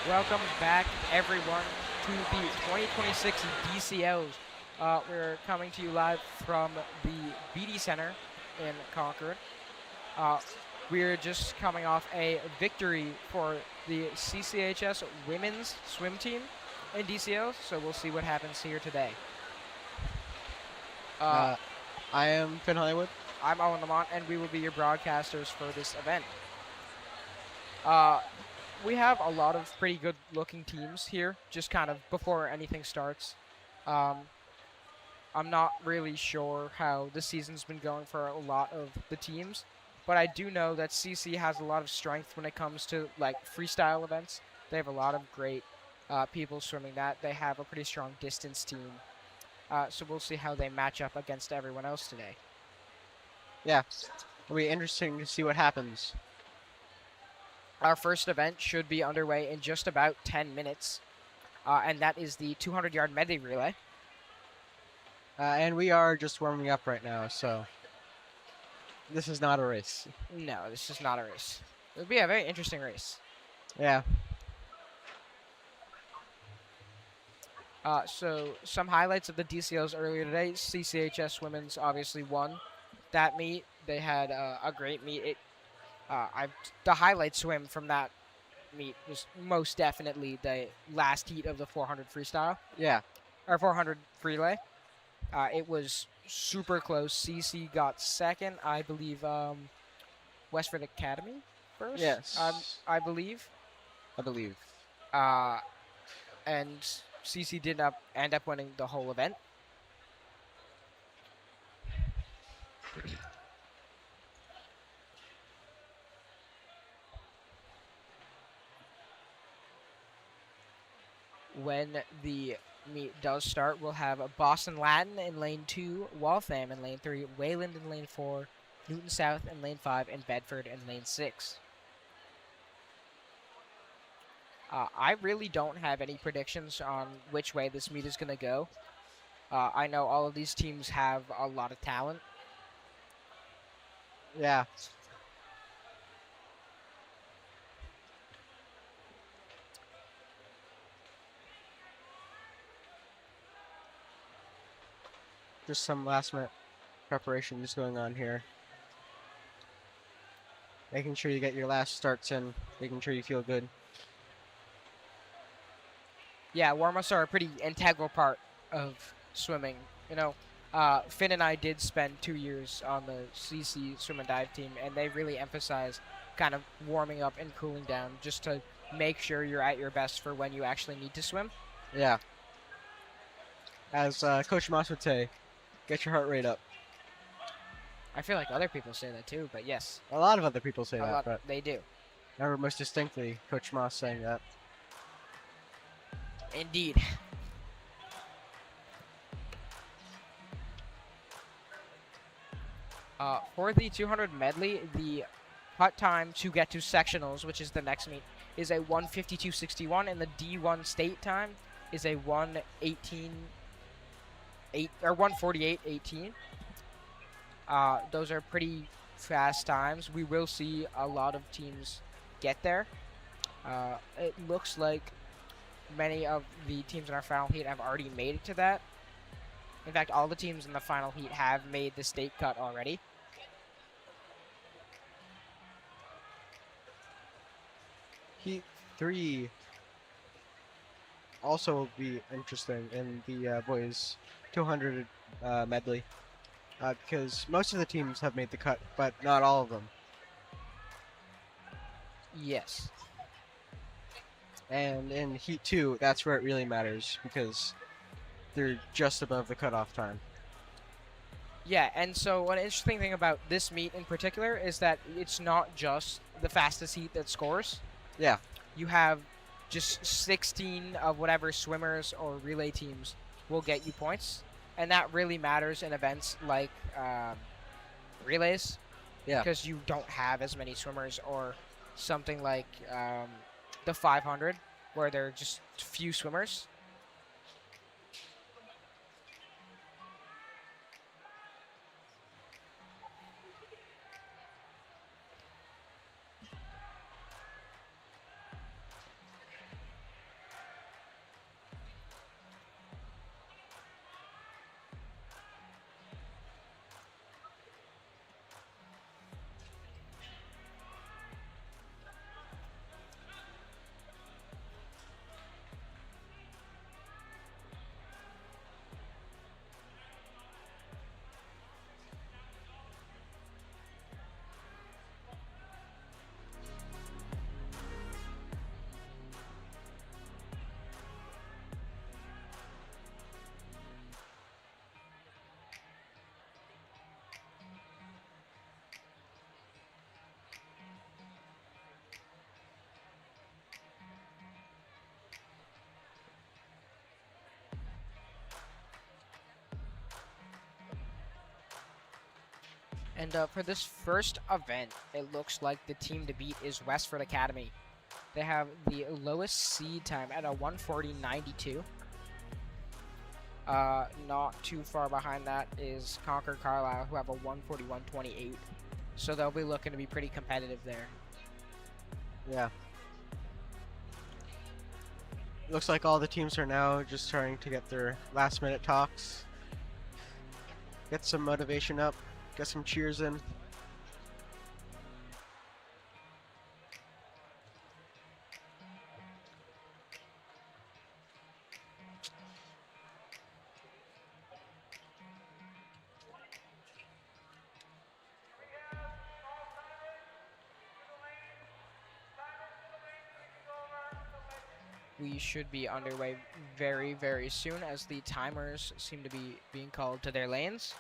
Welcome back, everyone, to the 2026 DCLs. We're coming to you live from the BeeDe Center in Concord. We're just coming off a victory for the CCHS women's swim team in DCLs, so we'll see what happens here today. I am Finn Hollywood. I'm Owen Lamont, and we will be your broadcasters for this event. We have a lot of pretty good-looking teams here, just kind of before anything starts. I'm not really sure how the season's been going for a lot of the teams, but I do know that CC has a lot of strength when it comes to like freestyle events. They have a lot of great people swimming that. They have a pretty strong distance team, so we'll see how they match up against everyone else today. Yeah, it'll be interesting to see what happens. Our first event should be underway in just about 10 minutes, and that is the 200-yard medley relay. And we are just warming up right now, so this is not a race. No, this is not a race. It'll be a very interesting race. Yeah. So some highlights of the DCLs earlier today. CCHS Women's obviously won that meet. They had a great meet. The highlight swim from that meet was most definitely the last heat of the 400 freestyle. Yeah. Or 400 relay. It was super close. CC got second. I believe Westford Academy first. Yes. I believe. I believe. And CC did end up winning the whole event. When the meet does start, we'll have Boston Latin in lane 2, Waltham in lane 3, Wayland in lane 4, Newton South in lane 5, and Bedford in lane 6. I really don't have any predictions on which way this meet is going to go. I know all of these teams have a lot of talent. Yeah. Just some last minute preparation just going on here. Making sure you get your last starts in, making sure you feel good. Yeah, warm-ups are a pretty integral part of swimming. You know, Finn and I did spend 2 years on the CC swim and dive team, and they really emphasize kind of warming up and cooling down just to make sure you're at your best for when you actually need to swim. Yeah. As Coach Moss would say, get your heart rate up. I feel like other people say that too, but yes. A lot of other people say that, but they do. I remember most distinctly Coach Moss saying that. Indeed. For the 200 medley, the putt time to get to sectionals, which is the next meet, is a 1:52.61, and the D1 state time is a 1:48.18. Those are pretty fast times. We will see a lot of teams get there. It looks like many of the teams in our final heat have already made it to that. In fact, all the teams in the final heat have made the state cut already. Heat 3 also will be interesting in the boys 200 medley because most of the teams have made the cut, but not all of them. Yes. And in Heat 2, that's where it really matters because they're just above the cutoff time. Yeah, and so one interesting thing about this meet in particular is that it's not just the fastest heat that scores. Yeah. You have just 16 of whatever swimmers or relay teams will get you points, and that really matters in events like relays. Yeah. Because you don't have as many swimmers, or something like the 500, where there are just few swimmers. And for this first event, it looks like the team to beat is Westford Academy. They have the lowest seed time at a 1:40.92. Not too far behind that is Concord Carlisle, who have a 1:41.28. So they'll be looking to be pretty competitive there. Yeah. Looks like all the teams are now just starting to get their last minute talks. Get some motivation up, get some cheers in. We should be underway very, very soon as the timers seem to be being called to their lanes.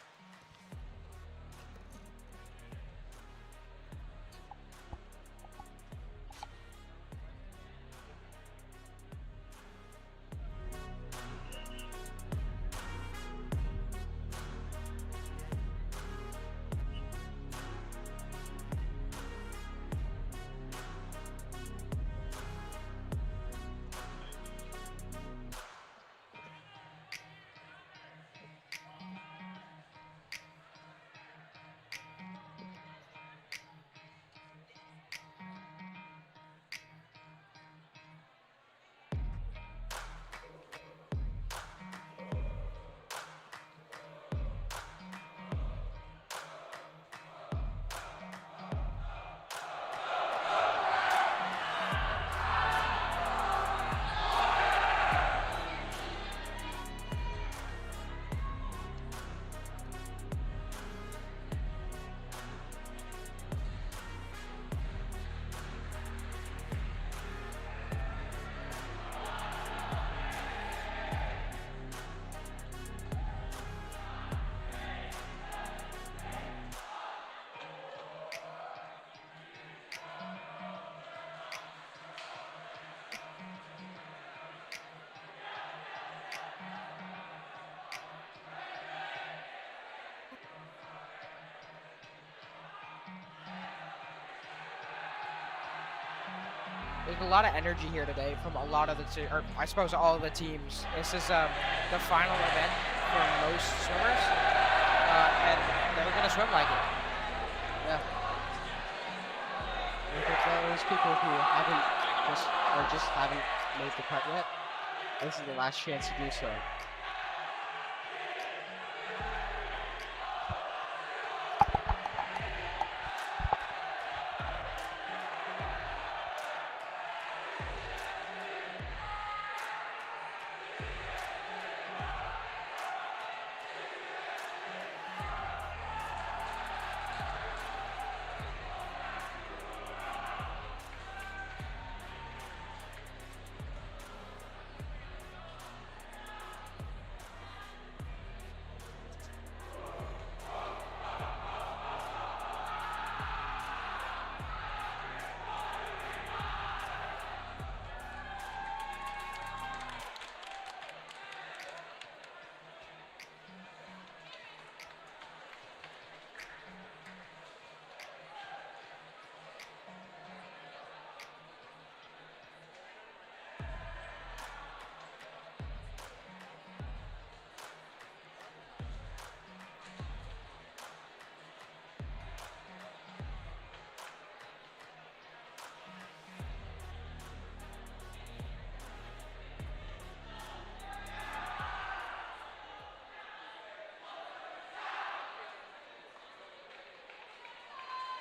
There's a lot of energy here today from a lot of the, or I suppose all of the teams. This is the final event for most swimmers, and they're gonna swim like it. Yeah. I think those people who just haven't made the cut yet, this is the last chance to do so.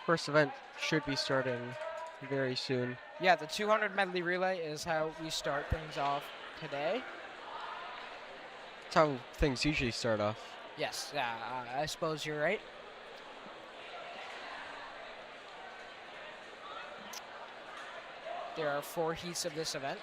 First event should be starting very soon. Yeah, the 200 medley relay is how we start things off today. That's how things usually start off. Yes, yeah, I suppose you're right. There are 4 heats of this event.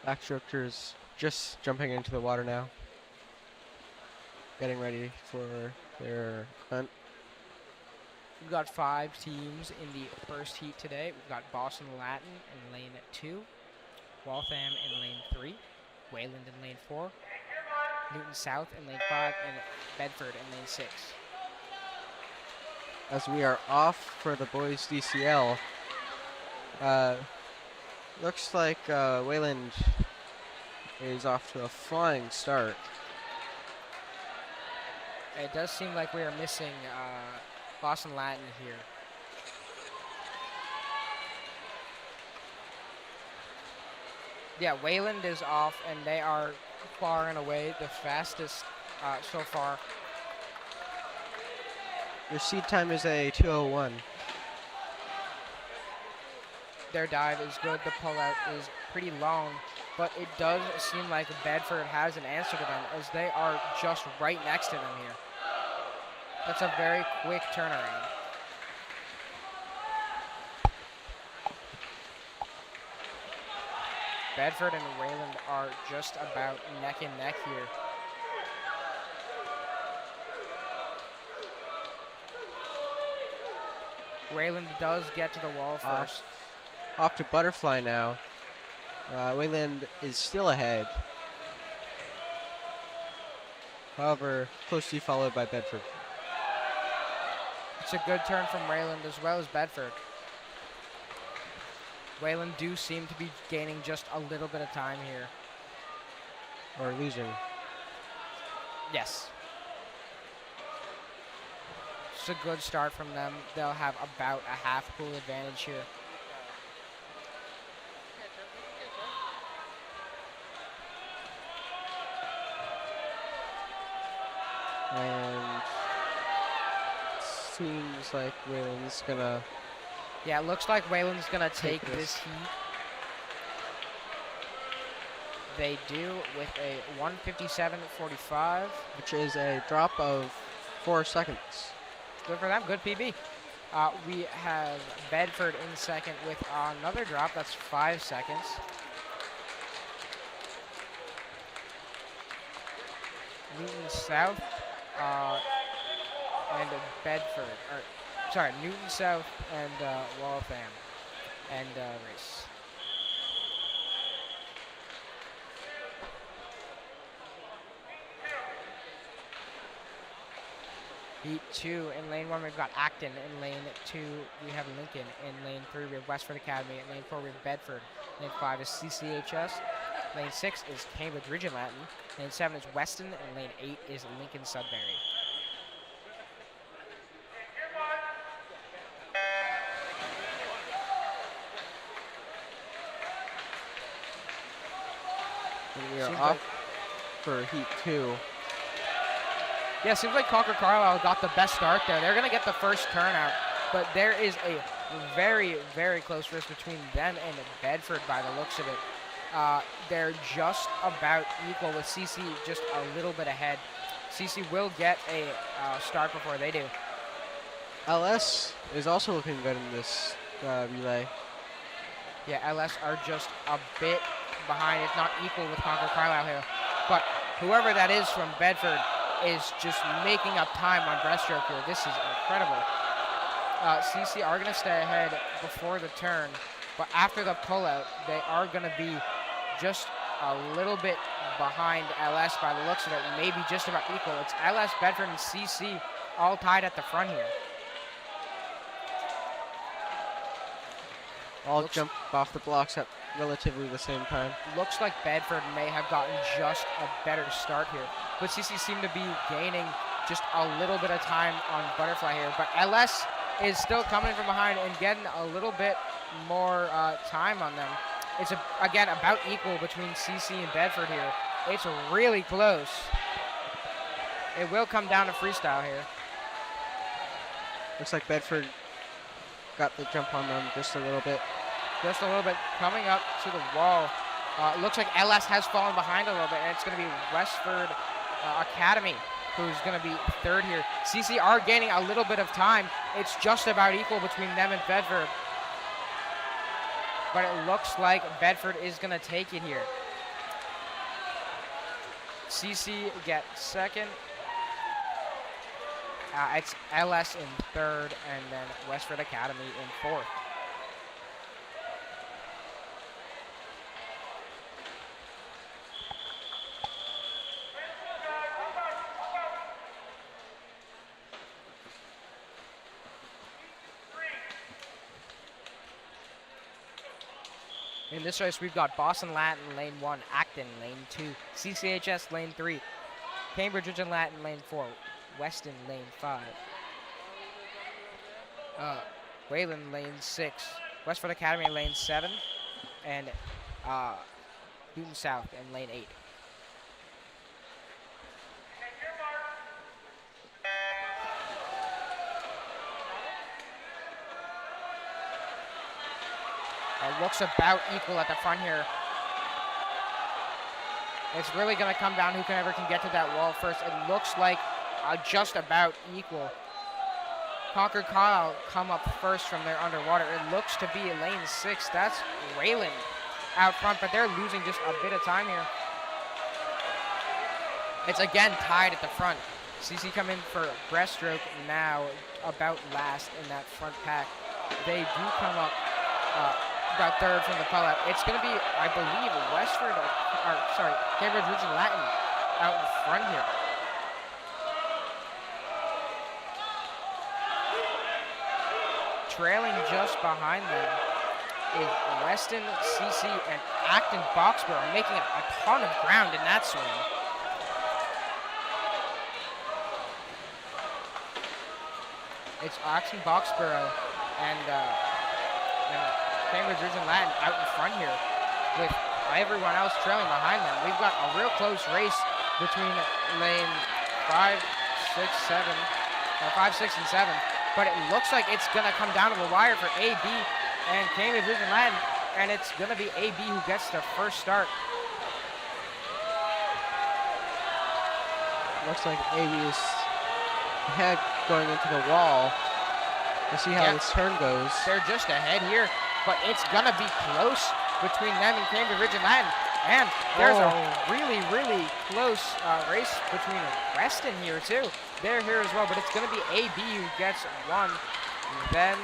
Backstrokers just jumping into the water now. Getting ready for their hunt. We've got 5 teams in the first heat today. We've got Boston Latin in lane 2, Waltham in lane 3, Wayland in lane 4, Newton South in lane 5, and Bedford in lane 6. As we are off for the boys DCL, looks like Wayland is off to a flying start. It does seem like we are missing Boston Latin here. Yeah, Wayland is off, and they are far and away the fastest so far. Your seed time is a 2:01. Their dive is good. The pullout is pretty long, but it does seem like Bedford has an answer to them, as they are just right next to them here. That's a very quick turnaround. Bedford and Wayland are just about neck and neck here. Wayland does get to the wall first. Off to Butterfly now. Wayland is still ahead. However, closely followed by Bedford. It's a good turn from Wayland as well as Bedford. Wayland do seem to be gaining just a little bit of time here. Or losing. Yes. It's a good start from them. They'll have about a half pool advantage here. And seems like Wayland's gonna... Yeah, it looks like Wayland's gonna take this heat. They do with a 1:57.45. Which is a drop of 4 seconds. Good for them, good PB. We have Bedford in second with another drop, that's 5 seconds. Newton South and Bedford, or sorry, Newton South and Waltham and race. Heat 2 in lane 1, we've got Acton. In lane 2, we have Lincoln. In lane 3, we have Westford Academy. In lane 4, we have Bedford. Lane 5 is CCHS. Lane 6 is Cambridge Region Latin. Lane 7 is Weston. And lane 8 is Lincoln Sudbury. And we are off for Heat 2. Yeah, seems like Concord Carlisle got the best start there. They're going to get the first turnout, but there is a very, very close race between them and Bedford by the looks of it. They're just about equal with CC just a little bit ahead. CC will get a start before they do. LS is also looking good in this relay. Yeah, LS are just a bit behind. It's not equal with Concord Carlisle here. But whoever that is from Bedford is just making up time on breaststroke here. This is incredible. CC are going to stay ahead before the turn, but after the pullout, they are going to be just a little bit behind LS by the looks of it, maybe just about equal. It's LS, Bedford, and CC all tied at the front here. All jump off the blocks at relatively the same time. Looks like Bedford may have gotten just a better start here, but CC seem to be gaining just a little bit of time on Butterfly here. But LS is still coming from behind and getting a little bit more time on them. It's, again, about equal between CC and Bedford here. It's really close. It will come down to freestyle here. Looks like Bedford got the jump on them just a little bit. Just a little bit coming up to the wall. It looks like LS has fallen behind a little bit, and it's going to be Westford Academy who's going to be third here. CC are gaining a little bit of time. It's just about equal between them and Bedford. But it looks like Bedford is going to take it here. CC get second. It's LS in third, and then Westford Academy in fourth. In this race, we've got Boston Latin lane 1, Acton lane 2, CCHS lane 3, Cambridge Ridge and Latin lane 4, Weston lane 5, Wayland lane 6, Westford Academy lane 7, and Newton South in lane 8. It looks about equal at the front here. It's really going to come down whoever can get to that wall first. It looks like just about equal. Concord come up first from their underwater. It looks to be lane 6. That's Wayland out front, but they're losing just a bit of time here. It's again tied at the front. CC come in for breaststroke now, about last in that front pack. They do come up about third from the pullout. It's going to be, I believe, Cambridge Ridge and Latin out in front here. Trailing just behind them is Weston, CC, and Acton Boxborough, making a ton of ground in that swing. It's Acton Boxborough and Cambridge Ridge and Latin out in front here with everyone else trailing behind them. We've got a real close race between lane 5, 6, and 7. But it looks like it's going to come down to the wire for AB and Cambridge Ridge and Latin, and it's going to be AB who gets the first start. Looks like AB is ahead going into the wall. We'll see how this turn goes. They're just ahead here, but it's going to be close between them and Cambridge Ridge and Latin. And there's a really, really close race between Weston here, too. They're here as well, but it's going to be AB who gets one, then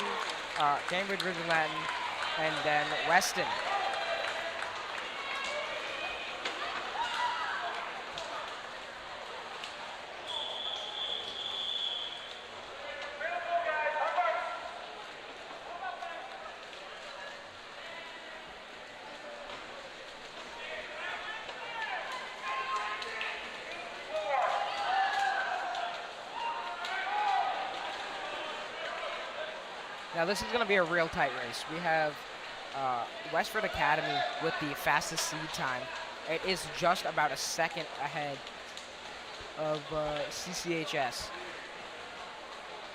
Cambridge Ridge and Latin, and then Weston. Now this is going to be a real tight race. We have Westford Academy with the fastest seed time. It is just about a second ahead of CCHS.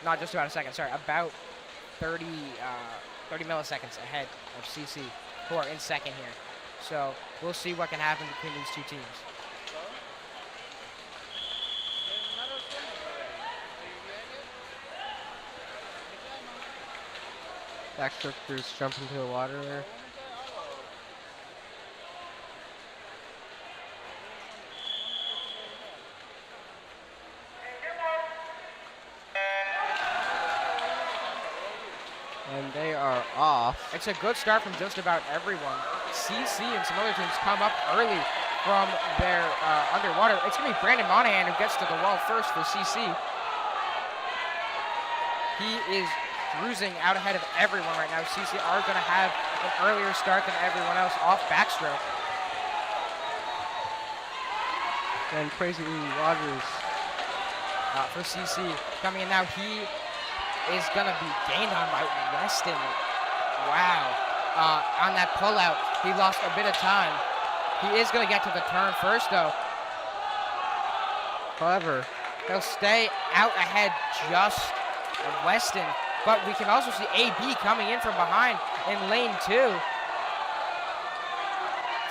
Not just about a second, sorry, about 30 milliseconds ahead of CC, who are in second here. So we'll see what can happen between these two teams. Backstrokers jump into the water there. And they are off. It's a good start from just about everyone. CC and some other teams come up early from their underwater. It's going to be Brandon Monahan who gets to the wall first for CC. He is cruising out ahead of everyone right now. CC are going to have an earlier start than everyone else off backstroke. And Crazy Rogers for CC coming in now. He is going to be gained on by Weston. Wow. On that pullout, he lost a bit of time. He is going to get to the turn first, though. However, he'll stay out ahead just of Weston. But we can also see AB coming in from behind in lane 2.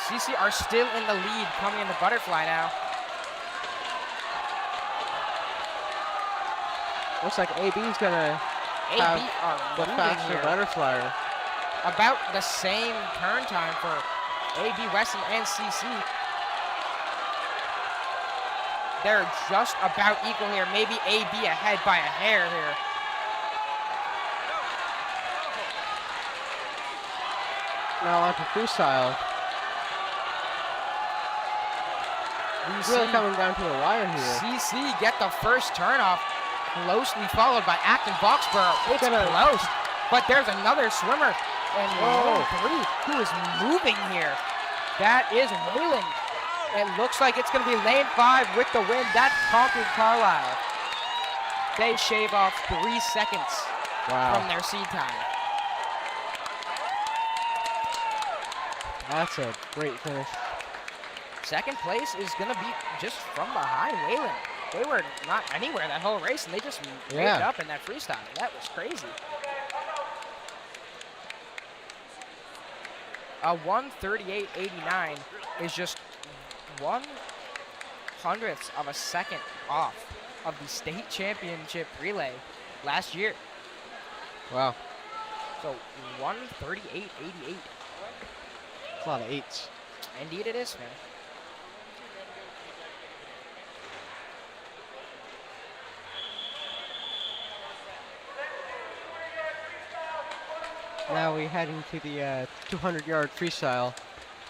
CC are still in the lead coming in the butterfly now. Looks like AB's gonna have the faster butterflyer. About the same turn time for AB, Weston, and CC. They're just about equal here. Maybe AB ahead by a hair here. Now on to freestyle. Really coming down to a wire here. CC get the first turnoff, closely followed by Acton Boxborough. It's close, but there's another swimmer. And lane 3, who is moving here. That is Wayland. It looks like it's going to be lane 5 with the win. That's Concord Carlisle. They shave off 3 seconds from their seed time. That's a great finish. Second place is going to be just from behind Wayland. They were not anywhere that whole race, and they just made it up in that freestyle. That was crazy. A 1:38.89 is just 1/100th of a second off of the state championship relay last year. Wow. So 1:38.88. That's a lot of 8s. Indeed it is, man. Now we head into the 200-yard freestyle.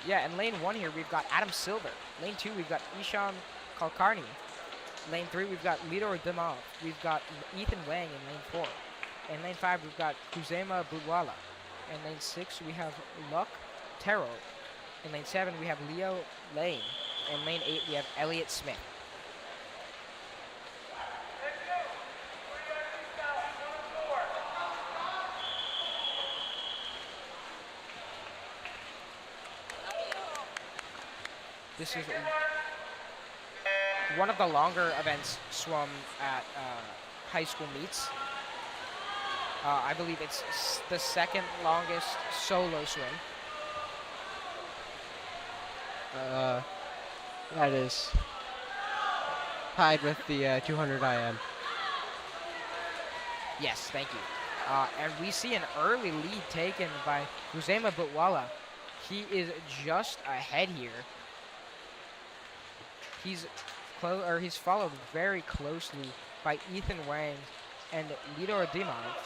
Yeah, in lane 1 here, we've got Adam Silver. Lane 2, we've got Ishan Kalkarni. Lane 3, we've got Lidor Dimov. We've got Ethan Wang in lane 4. In lane 5, we've got Kuzema Budwala. In lane 6, we have Luck Tero. In lane 7, we have Leo Lane. In lane 8, we have Elliot Smith. This is one of the longer events swum at high school meets. I believe it's the second longest solo swim. That is tied with the 200 IM. Yes, thank you. And we see an early lead taken by Kuzema Butwala. He is just ahead here. He's followed very closely by Ethan Wang and Lidor Dimov.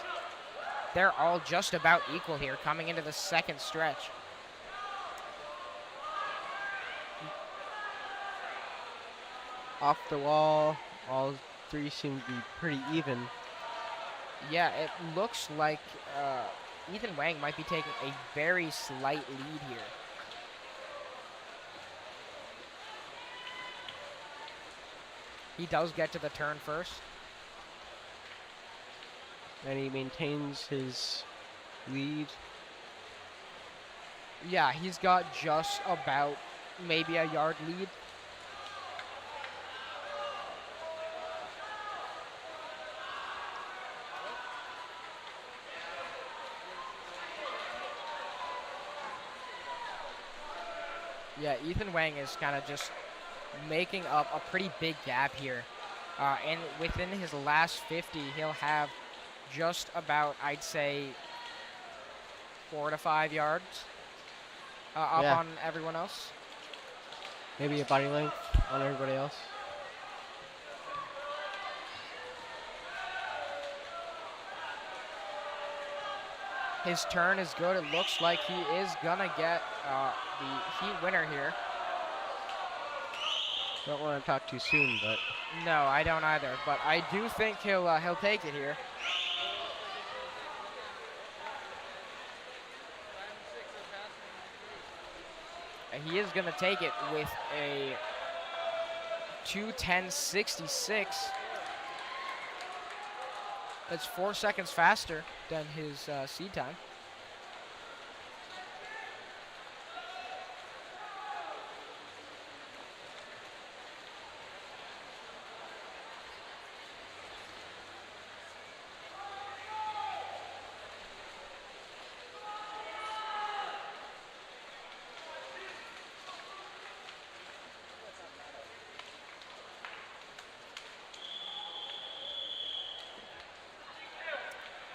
They're all just about equal here coming into the second stretch. Off the wall, all 3 seem to be pretty even. Yeah, it looks like Ethan Wang might be taking a very slight lead here. He does get to the turn first. And he maintains his lead. Yeah, he's got just about maybe a yard lead. Yeah, Ethan Wang is kind of just making up a pretty big gap here. And within his last 50, he'll have just about, I'd say, 4 to 5 yards up on everyone else. Maybe a body length on everybody else. His turn is good. It looks like he is gonna get the heat winner here. Don't want to talk too soon, but no, I don't either. But I do think he'll take it here. And he is gonna take it with a 2:10.66. That's 4 seconds faster than his seed time.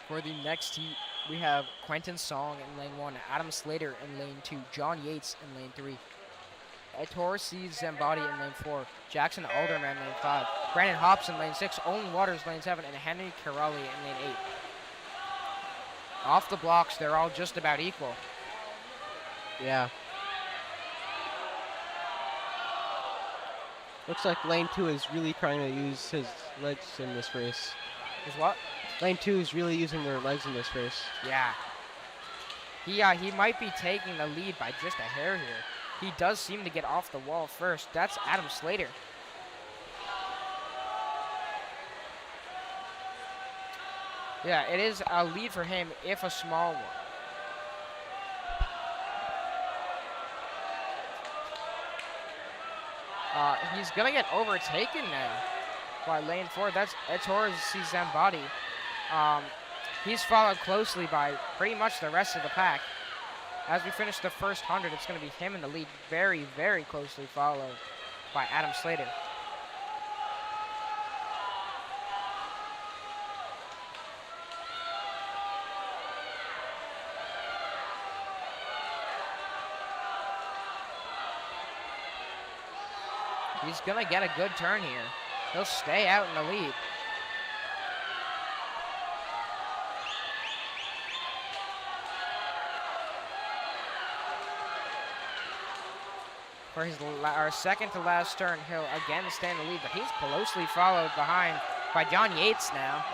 For the next heat, we have Quentin Song in lane 1, Adam Slater in lane 2, John Yates in lane 3. Ettore sees Zambati in lane 4. Jackson Alderman lane 5. Brandon Hobson lane 6. Owen Waters lane 7. And Henry Carelli in lane 8. Off the blocks, they're all just about equal. Yeah. Looks like lane 2 is really trying to use his legs in this race. Is what? Lane 2 is really using their legs in this race. Yeah. He might be taking the lead by just a hair here. He does seem to get off the wall first. That's Adam Slater. Yeah, it is a lead for him, if a small one. He's going to get overtaken now by lane 4. That's Ettore Zambati. He's followed closely by pretty much the rest of the pack. As we finish the first 100, it's going to be him in the lead, very, very closely followed by Adam Slater. He's going to get a good turn here. He'll stay out in the lead. For his our second to last turn, he'll again stay in the lead, but he's closely followed behind by John Yates now.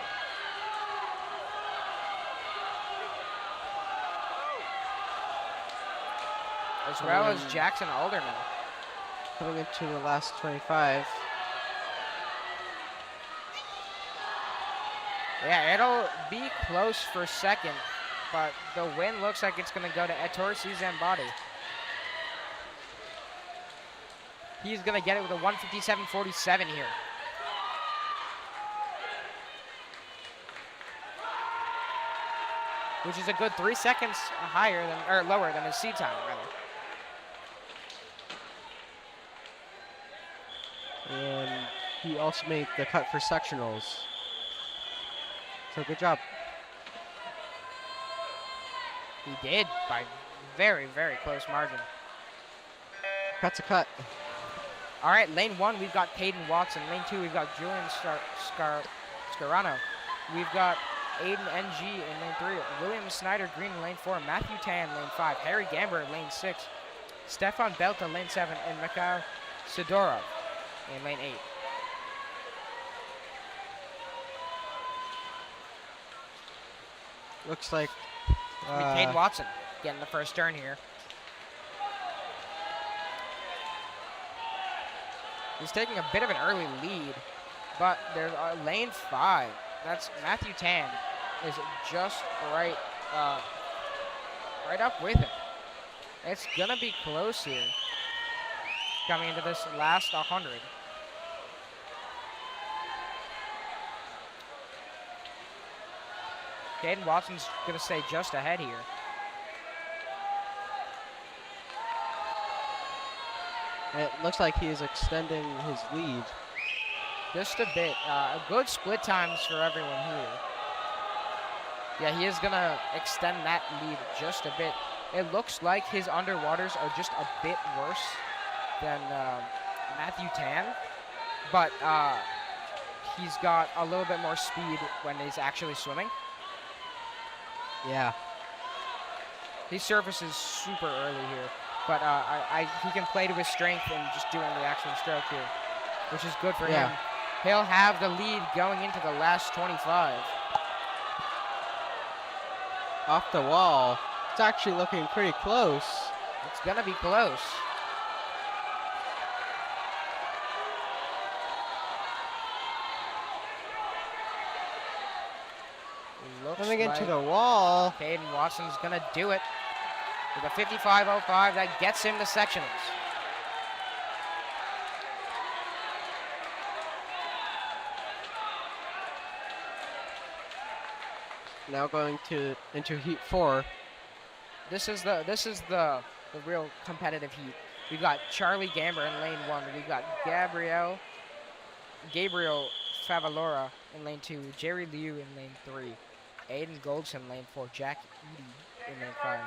As well as Jackson Alderman. Coming into the last 25. Yeah, it'll be close for second, but the win looks like it's going to go to Ettore Zambati. He's going to get it with a 1:57.47 here. Which is a good 3 seconds higher than, or lower than his seat time, rather. And he also made the cut for sectionals. So good job. He did by very, very close margin. Cut's a cut. All right, lane 1, we've got Caden Watson. Lane 2, we've got Julian Scarano. We've got Aiden NG in lane 3. William Snyder Green in lane 4. Matthew Tan lane 5. Harry Gamber in lane 6. Stefan Belta lane 7. And Mikhail Sidorov in lane 8. Looks like Caden Watson getting the first turn here. He's taking a bit of an early lead, but there's lane 5. That's Matthew Tan is just right up with him. It's gonna be close here coming into this last 100. Caden Watson's gonna stay just ahead here. it looks like he is extending his lead. Just a bit. Good split times for everyone here. Yeah, he is going to extend that lead just a bit. It looks like his underwaters are just a bit worse than Matthew Tan, but he's got a little bit more speed when he's actually swimming. Yeah. He surfaces super early here, but he can play to his strength and just doing the actual stroke here, which is good for him. He'll have the lead going into the last 25. Off the wall. It's actually looking pretty close. It's going to be close. Coming into the wall. Caden Watson's going to do it with a 55.05 that gets him to sectionals. Now going into heat 4. This is the real competitive heat. We've got Charlie Gamber in lane 1. We've got Gabriel Favalora in lane 2. Jerry Liu in lane 3. Aiden Goldson in lane 4. Jack Eady in lane 5.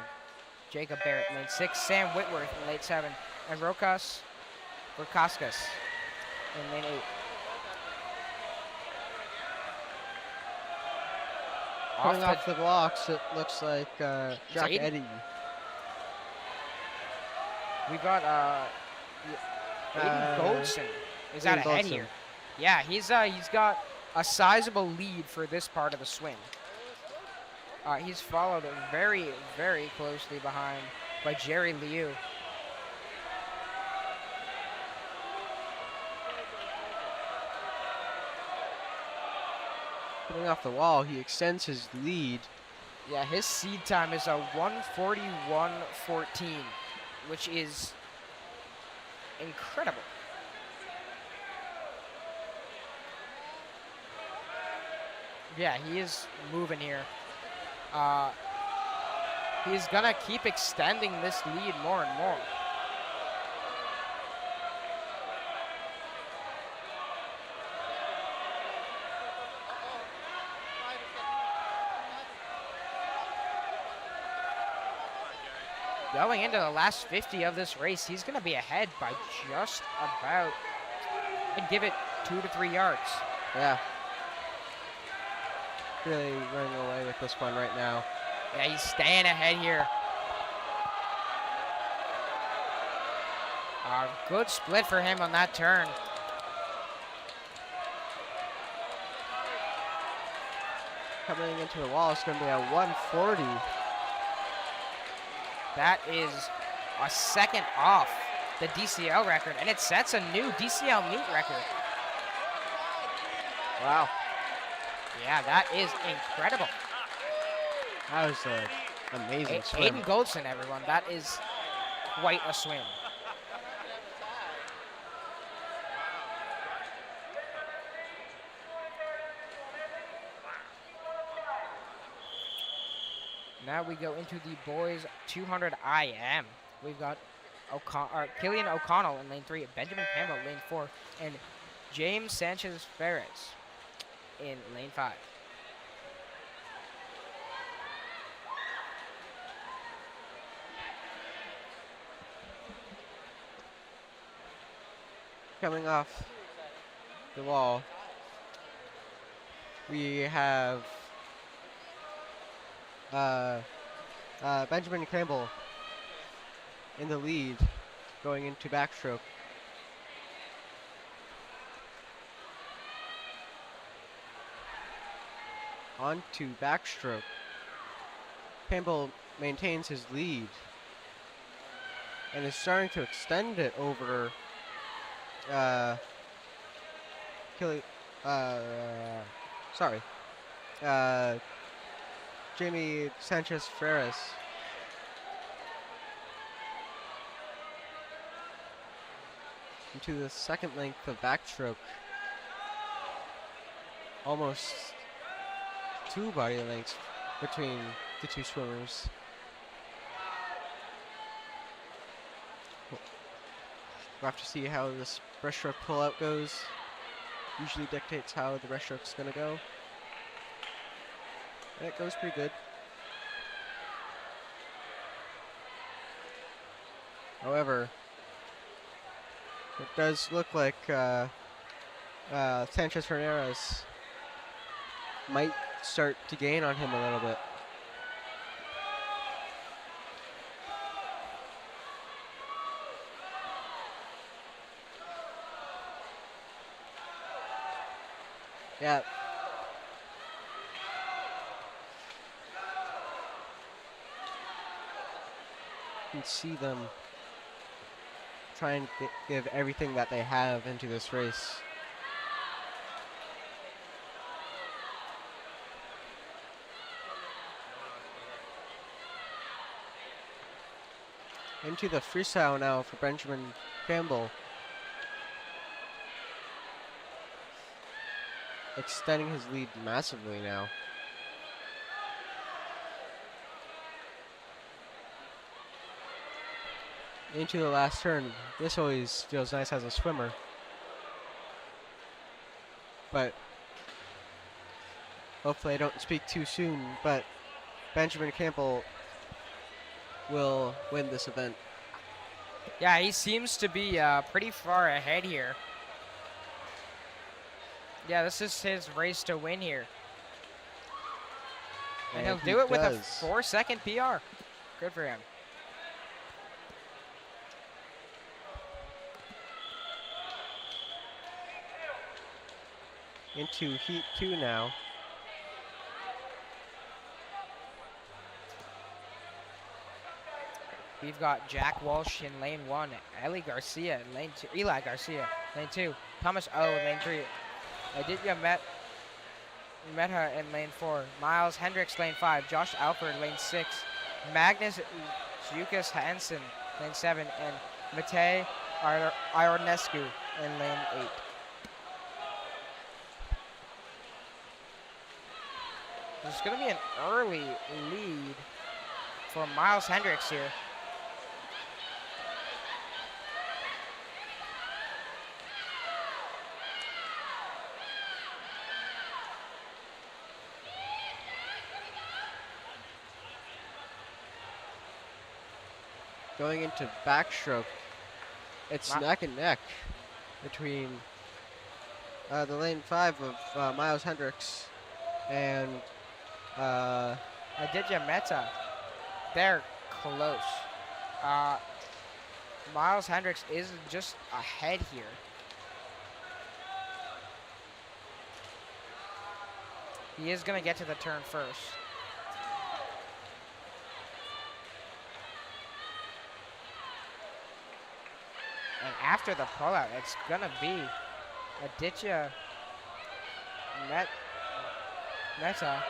Jacob Barrett in lane 6. Sam Whitworth in lane 7. and Rokaskas in lane 8. Coming off the blocks, it looks like Jack Aiden. Eddy. We got Aiden Goldson is out Aiden ahead Goldson. here. Yeah, he's got a sizable lead for this part of the swim. He's followed very, very closely behind by Jerry Liu. Coming off the wall, he extends his lead. Yeah, his seed time is a 1:41.14, which is incredible. Yeah, he is moving here. He's gonna keep extending this lead more and more. Going into the last 50 of this race, he's gonna be ahead by just about, I'd give it 2 to 3 yards. Yeah. Really running away with this one right now. Yeah, he's staying ahead here. Good split for him on that turn. Coming into the wall, it's going to be a 140. That is a second off the DCL record, and it sets a new DCL meet record. Wow. Yeah, that is incredible. That was an amazing swim. Aiden Goldson, everyone. That is quite a swim. Now we go into the boys 200 IM. We've got Killian O'Connell in lane 3, Benjamin Campbell lane 4, and James Sanchez Ferres in lane 5. Coming off the wall, we have Benjamin Campbell in the lead going into backstroke. On to backstroke. Campbell maintains his lead and is starting to extend it over Jamie Sanchez Ferres. Into the second length of backstroke. Almost 2 body lengths between the two swimmers. We'll have to see how this breaststroke pullout goes. Usually dictates how the breaststroke's gonna go. And it goes pretty good. However, it does look like Sanchez Ferreras might start to gain on him a little bit. Yeah. You can see them trying to give everything that they have into this race. Into the freestyle now for Benjamin Campbell. Extending his lead massively now. Into the last turn. This always feels nice as a swimmer. But hopefully I don't speak too soon, but Benjamin Campbell will win this event. Yeah, he seems to be pretty far ahead here. Yeah, this is his race to win here. And he'll do it with a 4-second PR. Good for him. Into heat 2 now. We've got Jack Walsh in lane 1, Eli Garcia in lane 2, Eli Garcia lane 2, Thomas O in lane 3, Aditya Meta in lane 4, Miles Hendricks lane 5, Josh Alford lane 6, Magnus Jukas Hansen lane 7, and Matej Ionescu in lane 8. There's going to be an early lead for Miles Hendricks here. Going into backstroke, it's neck and neck between the lane 5 of Miles Hendricks and Aditya Mehta. They're close. Miles Hendricks is just ahead here. He is going to get to the turn first. And after the pullout, it's going to be Aditya Mehta,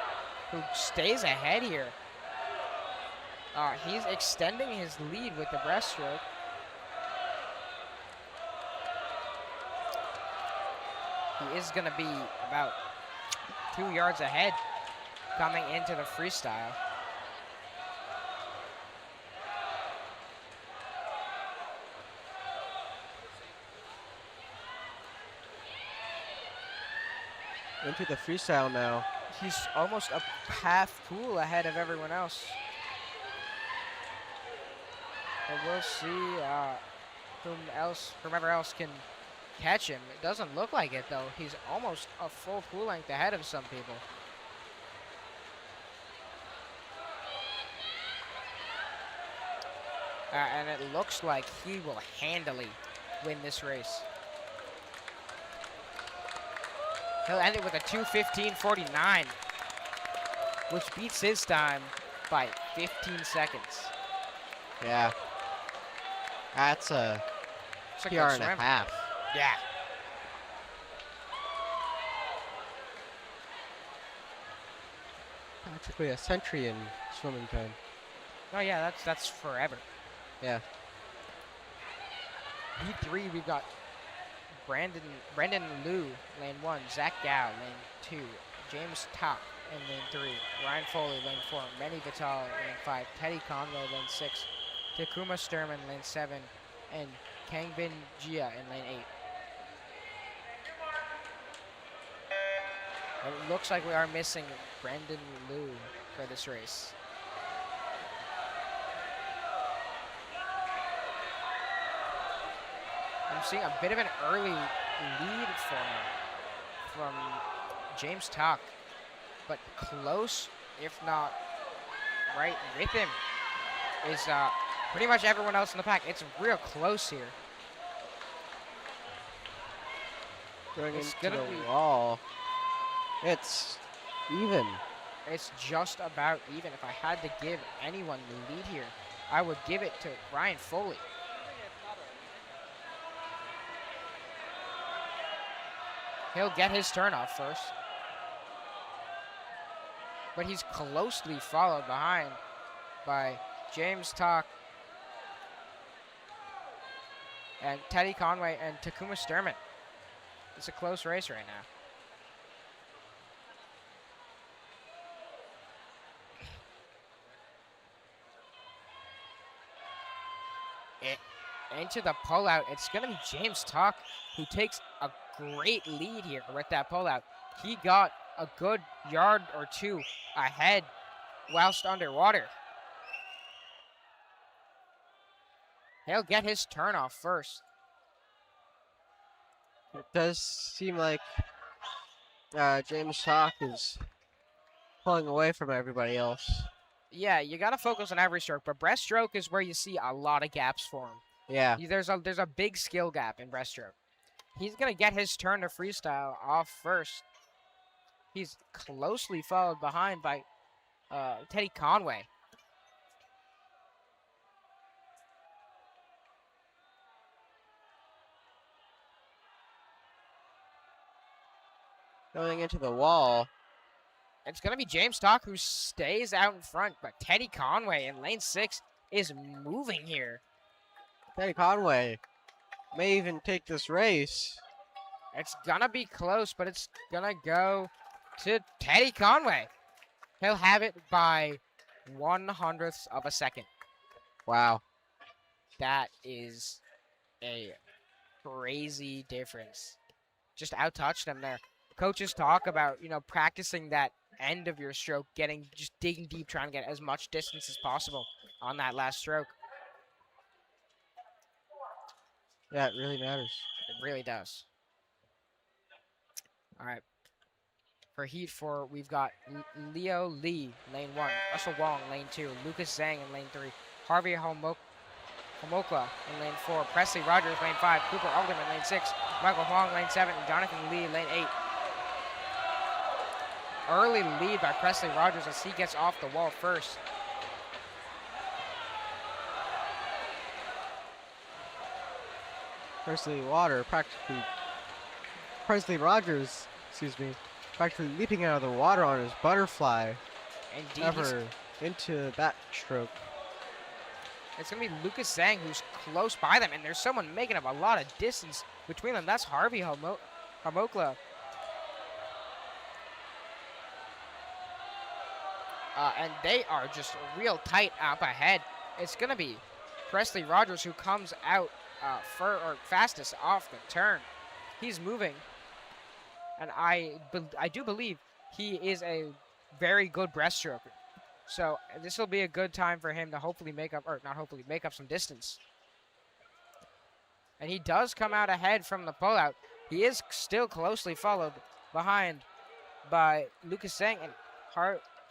who stays ahead here. He's extending his lead with the breaststroke. He is going to be about 2 yards ahead coming into the freestyle. Into the freestyle now. He's almost a half pool ahead of everyone else. And we'll see whomever else can catch him. It doesn't look like it though. He's almost a full pool length ahead of some people. And it looks like he will handily win this race. He'll end it with a 2:15.49, which beats his time by 15 seconds. Yeah. That's a It's a PR good and a swim. half. Yeah. Practically a century in swimming time. Oh yeah, that's forever. Yeah. B3, we've got Brendan Liu, lane 1, Zach Gao, lane 2, James Top in lane 3, Ryan Foley, lane 4, Manny Vital, lane 5, Teddy Conway, lane 6, Takuma Sturman, lane 7, and Kangbin Jia in lane 8. It looks like we are missing Brendan Liu for this race. I'm seeing a bit of an early lead for him from James Tuck, but close, if not right with him, is pretty much everyone else in the pack. It's real close here. Going It's into gonna the be- wall. It's even. It's just about even. If I had to give anyone the lead here, I would give it to Ryan Foley. He'll get his turn off first. But he's closely followed behind by James Tuck and Teddy Conway and Takuma Sturman. It's a close race right now. Into the pullout, it's going to be James Tuck who takes a great lead here with that pullout. He got a good yard or two ahead whilst underwater. He'll get his turn off first. It does seem like James Talk is pulling away from everybody else. Yeah, you got to focus on every stroke, but breaststroke is where you see a lot of gaps for him. Yeah. There's a big skill gap in breaststroke. He's going to get his turn to freestyle off first. He's closely followed behind by Teddy Conway. Going into the wall. It's going to be James Stock who stays out in front, but Teddy Conway in lane 6 is moving here. Teddy Conway may even take this race. It's going to be close, but it's going to go to Teddy Conway. He'll have it by 1/100th of a second. Wow. That is a crazy difference. Just out-touched him there. Coaches talk about, practicing that end of your stroke, just digging deep, trying to get as much distance as possible on that last stroke. Yeah, it really matters. It really does. All right. For Heat 4, we've got Leo Lee, lane 1. Russell Wong, lane 2. Lucas Zhang in lane 3. Harvey Homokla in lane 4. Presley Rogers, lane 5. Cooper Alderman, lane 6. Michael Huang, lane 7. And Jonathan Lee, lane 8. Early lead by Presley Rogers as he gets off the wall first. Presley Rogers, practically leaping out of the water on his butterfly. Indeed, Ever into backstroke. it's going to be Lucas Zhang who's close by them, and there's someone making up a lot of distance between them. That's Harvey Homokla. And they are just real tight up ahead. It's going to be Presley Rogers who comes out fastest off the turn. He's moving. And I do believe he is a very good breaststroker. So this will be a good time for him to hopefully make up some distance. And he does come out ahead from the pullout. He is still closely followed behind by Lucas Zhang and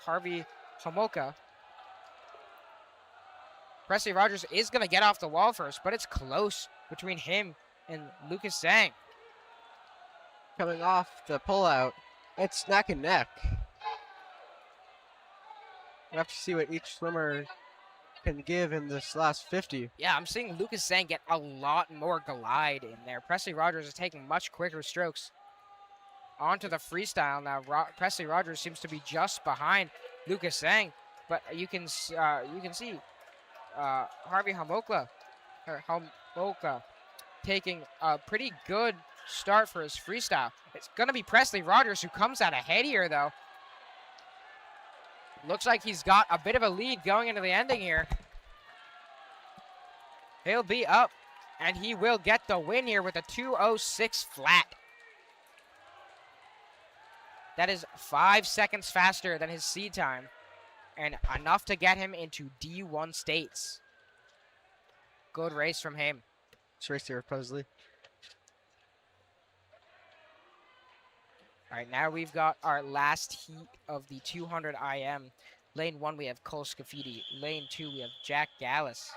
Harvey Homolka. Presley Rogers is going to get off the wall first, but it's close between him and Lucas Zhang. Coming off the pullout, it's neck and neck. We have to see what each swimmer can give in this last 50. Yeah, I'm seeing Lucas Zhang get a lot more glide in there. Presley Rogers is taking much quicker strokes. Onto the freestyle now. Presley Rogers seems to be just behind Lucas Zhang, but you can see Harvey Homolka taking a pretty good start for his freestyle. It's going to be Presley Rogers who comes out ahead here, though. Looks like he's got a bit of a lead going into the ending here. He'll be up, and he will get the win here with a 2:06 flat. That is 5 seconds faster than his seed time, and enough to get him into D1 states. Good race from him. Let's race here, Presley. All right, now we've got our last heat of the 200 IM. Lane 1, we have Cole Scafidi. Lane 2, we have Jack Galalis.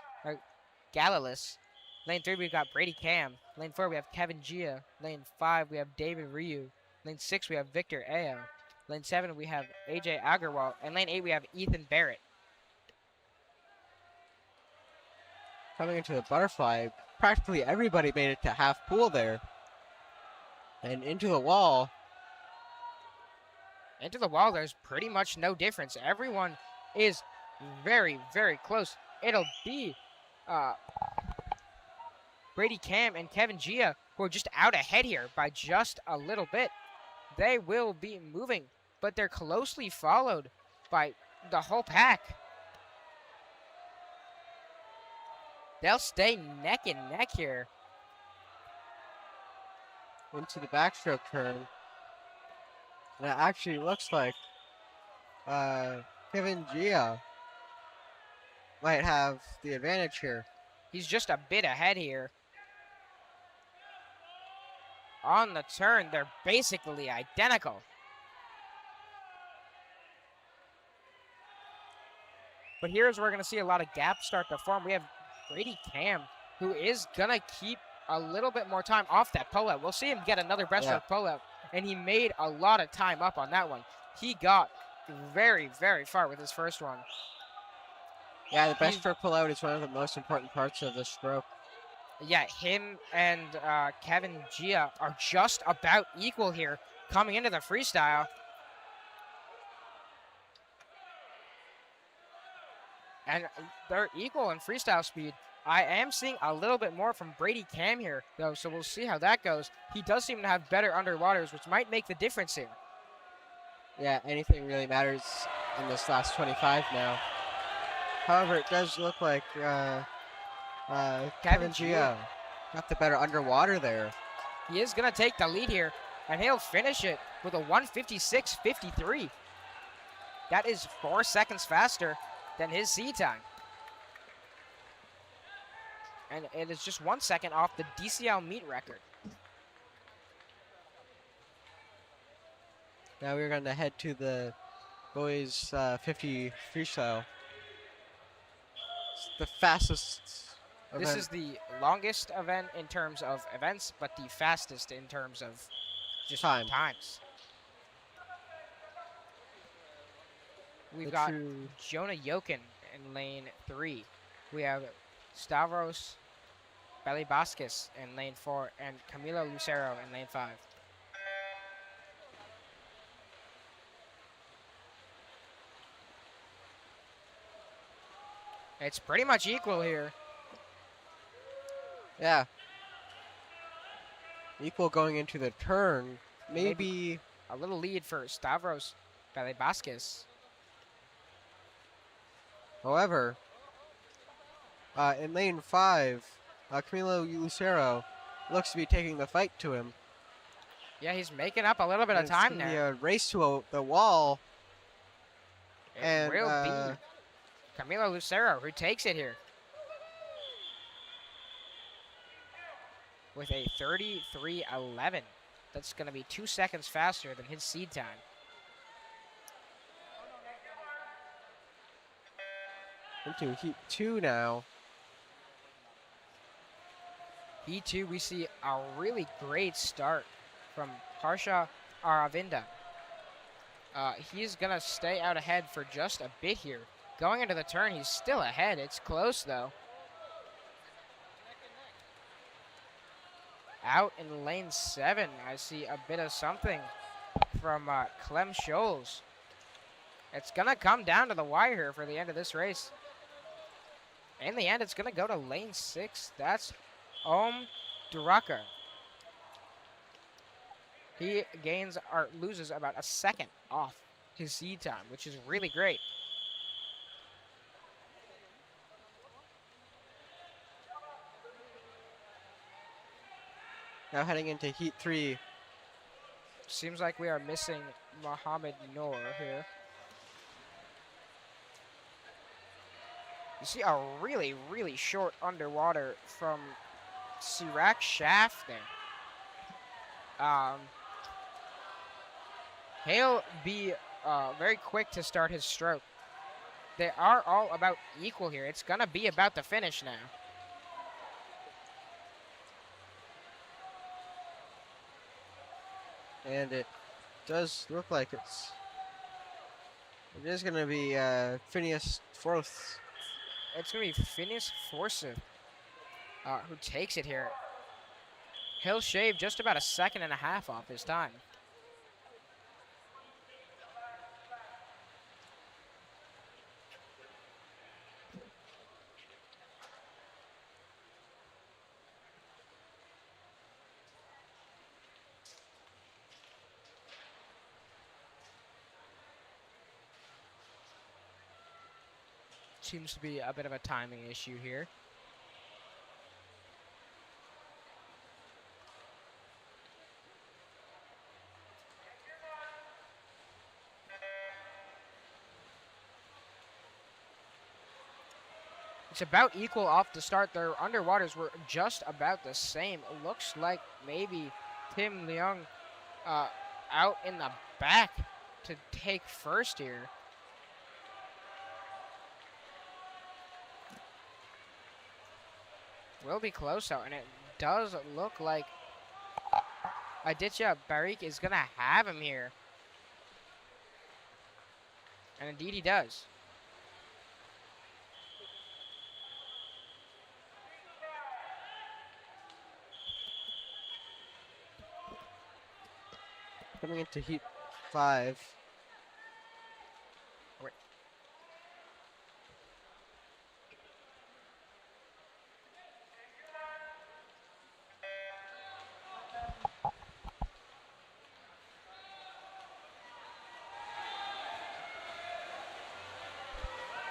Lane 3, we've got Brady Cam. Lane 4, we have Kevin Gia. Lane 5, we have David Ryu. Lane 6, we have Victor Ao. Lane 7, we have AJ Agarwal. And lane 8, we have Ethan Barrett. Coming into the butterfly, practically everybody made it to half pool there. And into the wall. Into the wall, there's pretty much no difference. Everyone is very, very close. It'll be Brady Cam and Kevin Gia who are just out ahead here by just a little bit. They will be moving, but they're closely followed by the whole pack. They'll stay neck and neck here. Into the backstroke turn. And it actually looks like Kevin Gia might have the advantage here. He's just a bit ahead here. On the turn, they're basically identical. But here's where we're going to see a lot of gaps start to form. We have Brady Cam, who is going to keep a little bit more time off that pullout. We'll see him get another breaststroke pullout, and he made a lot of time up on that one. He got very, very far with his first one. Yeah, the breaststroke pullout is one of the most important parts of the stroke. Yeah, him and Kevin Gia are just about equal here coming into the freestyle. And they're equal in freestyle speed. I am seeing a little bit more from Brady Cam here, though, so we'll see how that goes. He does seem to have better underwaters, which might make the difference here. Yeah, anything really matters in this last 25 now. However, it does look like Kevin Gia got the better underwater there. He is going to take the lead here, and he'll finish it with a 1:56.53. That is 4 seconds faster than his seed time. And it is just 1 second off the DCL meet record. Now we're going to head to the boys 50 freestyle. It's the fastest event. This is the longest event in terms of events, but the fastest in terms of just times. We've got Jonah Jokin in lane 3. We have Stavros Belibaskis in lane 4 and Camilo Lucero in lane 5. It's pretty much equal here. Yeah. Equal going into the turn. Maybe a little lead for Stavros Belibaskis. However, in lane 5, Camilo Lucero looks to be taking the fight to him. Yeah, he's making up a little bit of time now. It's going to be a race to the wall. It will be Camilo Lucero who takes it here. With a 33.11. That's going to be 2 seconds faster than his seed time. Into heat 2 now. Heat 2, we see a really great start from Harsha Aravinda. He's going to stay out ahead for just a bit here. Going into the turn, he's still ahead. It's close, though. Out in lane 7, I see a bit of something from Clem Scholes. It's going to come down to the wire here for the end of this race. In the end, it's going to go to lane 6. That's Duraka. He gains or loses about a second off his seed time, which is really great. Now heading into heat 3. Seems like we are missing Mohamed Noor here. You see a really, really short underwater from Sirac Shaft there. He'll be very quick to start his stroke. They are all about equal here. It's going to be about the finish now. And it does look like it is going to be Phineas Forth. It's going to be Phineas Forsyth who takes it here. He'll shave just about a second and a half off his time. Seems to be a bit of a timing issue here. It's about equal off the start. Their underwaters were just about the same. It looks like maybe Tim Leung out in the back to take first here. Will be close out, and it does look like Aditya Barik is going to have him here. And indeed he does. Coming into heat 5. Wait.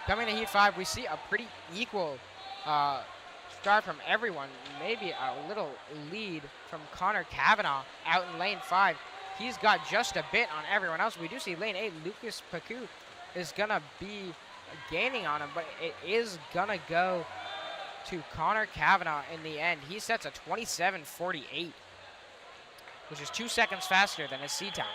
Coming to heat 5, we see a pretty equal start from everyone. Maybe a little lead from Connor Kavanaugh out in lane 5. He's got just a bit on everyone else. We do see lane 8, Lucas Pacu is going to be gaining on him, but it is going to go to Connor Kavanaugh in the end. He sets a 27:48, which is 2 seconds faster than his seat time.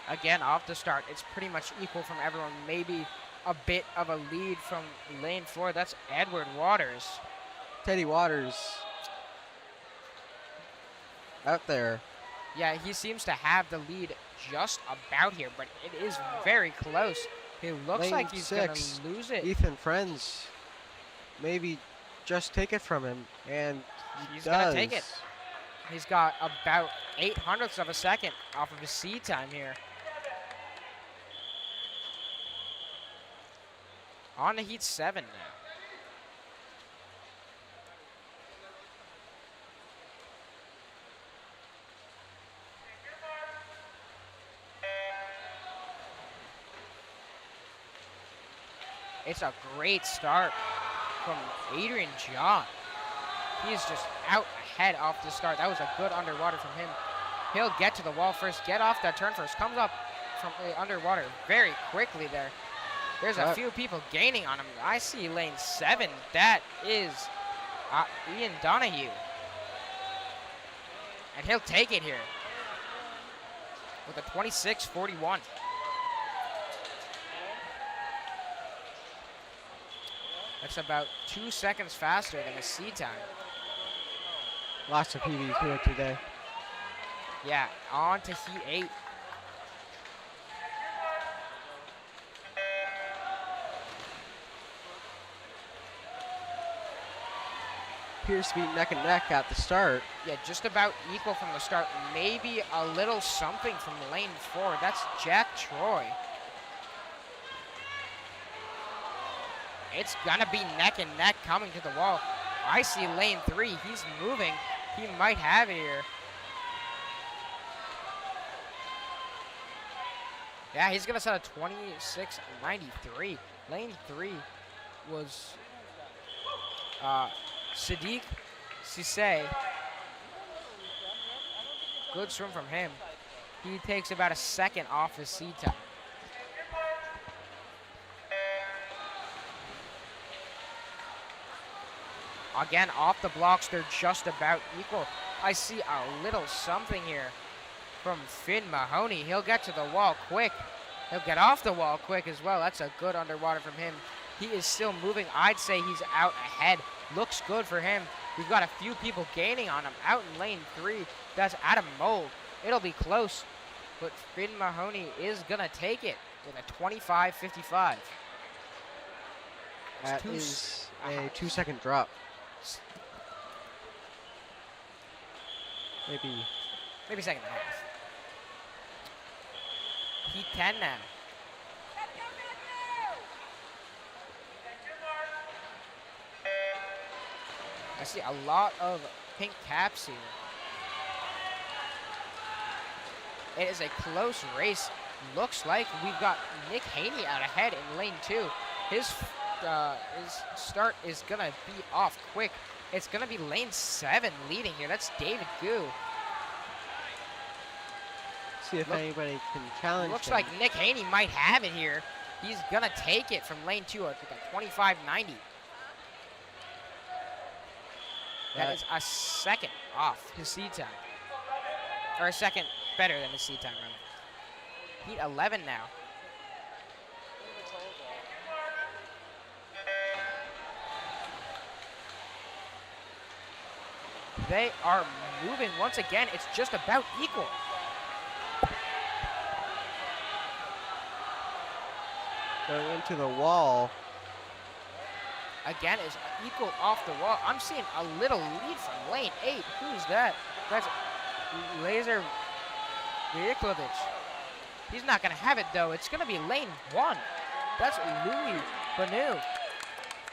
Again, off the start, it's pretty much equal from everyone. Maybe a bit of a lead from lane 4. That's Edward Waters. Teddy Waters out there. Yeah, he seems to have the lead just about here, but it is very close. He looks Lane like he's going 6, to lose it. Ethan Friends maybe just take it from him, and He's going to take it. He's got about 0.08 of a second off of his seat time here. On to heat 7 now. It's a great start from Adrian John. He's just out ahead off the start. That was a good underwater from him. He'll get to the wall first, get off that turn first, comes up from the underwater very quickly there. There's a few people gaining on him. I see lane 7. That is Ian Donahue. And he'll take it here with a 26:41. That's about 2 seconds faster than his seat time. Lots of PBs here today. Yeah, on to heat 8. Appears to be neck and neck at the start. Yeah, just about equal from the start. Maybe a little something from lane 4. That's Jack Troy. It's gonna be neck and neck coming to the wall. I see lane 3. He's moving. He might have it here. Yeah, he's gonna set a 26:93. Lane 3 was Sadiq Sisse. Good swim from him. He takes about a second off his seat time. Again, off the blocks, they're just about equal. I see a little something here from Finn Mahoney. He'll get to the wall quick. He'll get off the wall quick as well. That's a good underwater from him. He is still moving. I'd say he's out ahead. Looks good for him. We've got a few people gaining on him. Out in lane 3, that's Adam Mold. It'll be close, but Finn Mahoney is going to take it with a 25:55. That is a 2 second drop. Maybe second and a half. Heat 10 now. I see a lot of pink caps here. It is a close race looks like we've got Nick Haney out ahead in lane 2. His start is gonna be off quick. It's gonna be lane 7 leading here. That's David Gu. See if anybody can challenge Looks him. like Nick Haney might have it here. He's gonna take it from lane 2 at like a 25.90. That is a second off his seed time. Or a second better than his seed time, rather. Heat 11 now. They are moving once again. It's just about equal. Going into the wall. Again, is equal off the wall. I'm seeing a little lead from lane 8. Who's that? That's Laser Vyakovich. He's not going to have it, though. It's going to be lane 1. That's Louis Banu.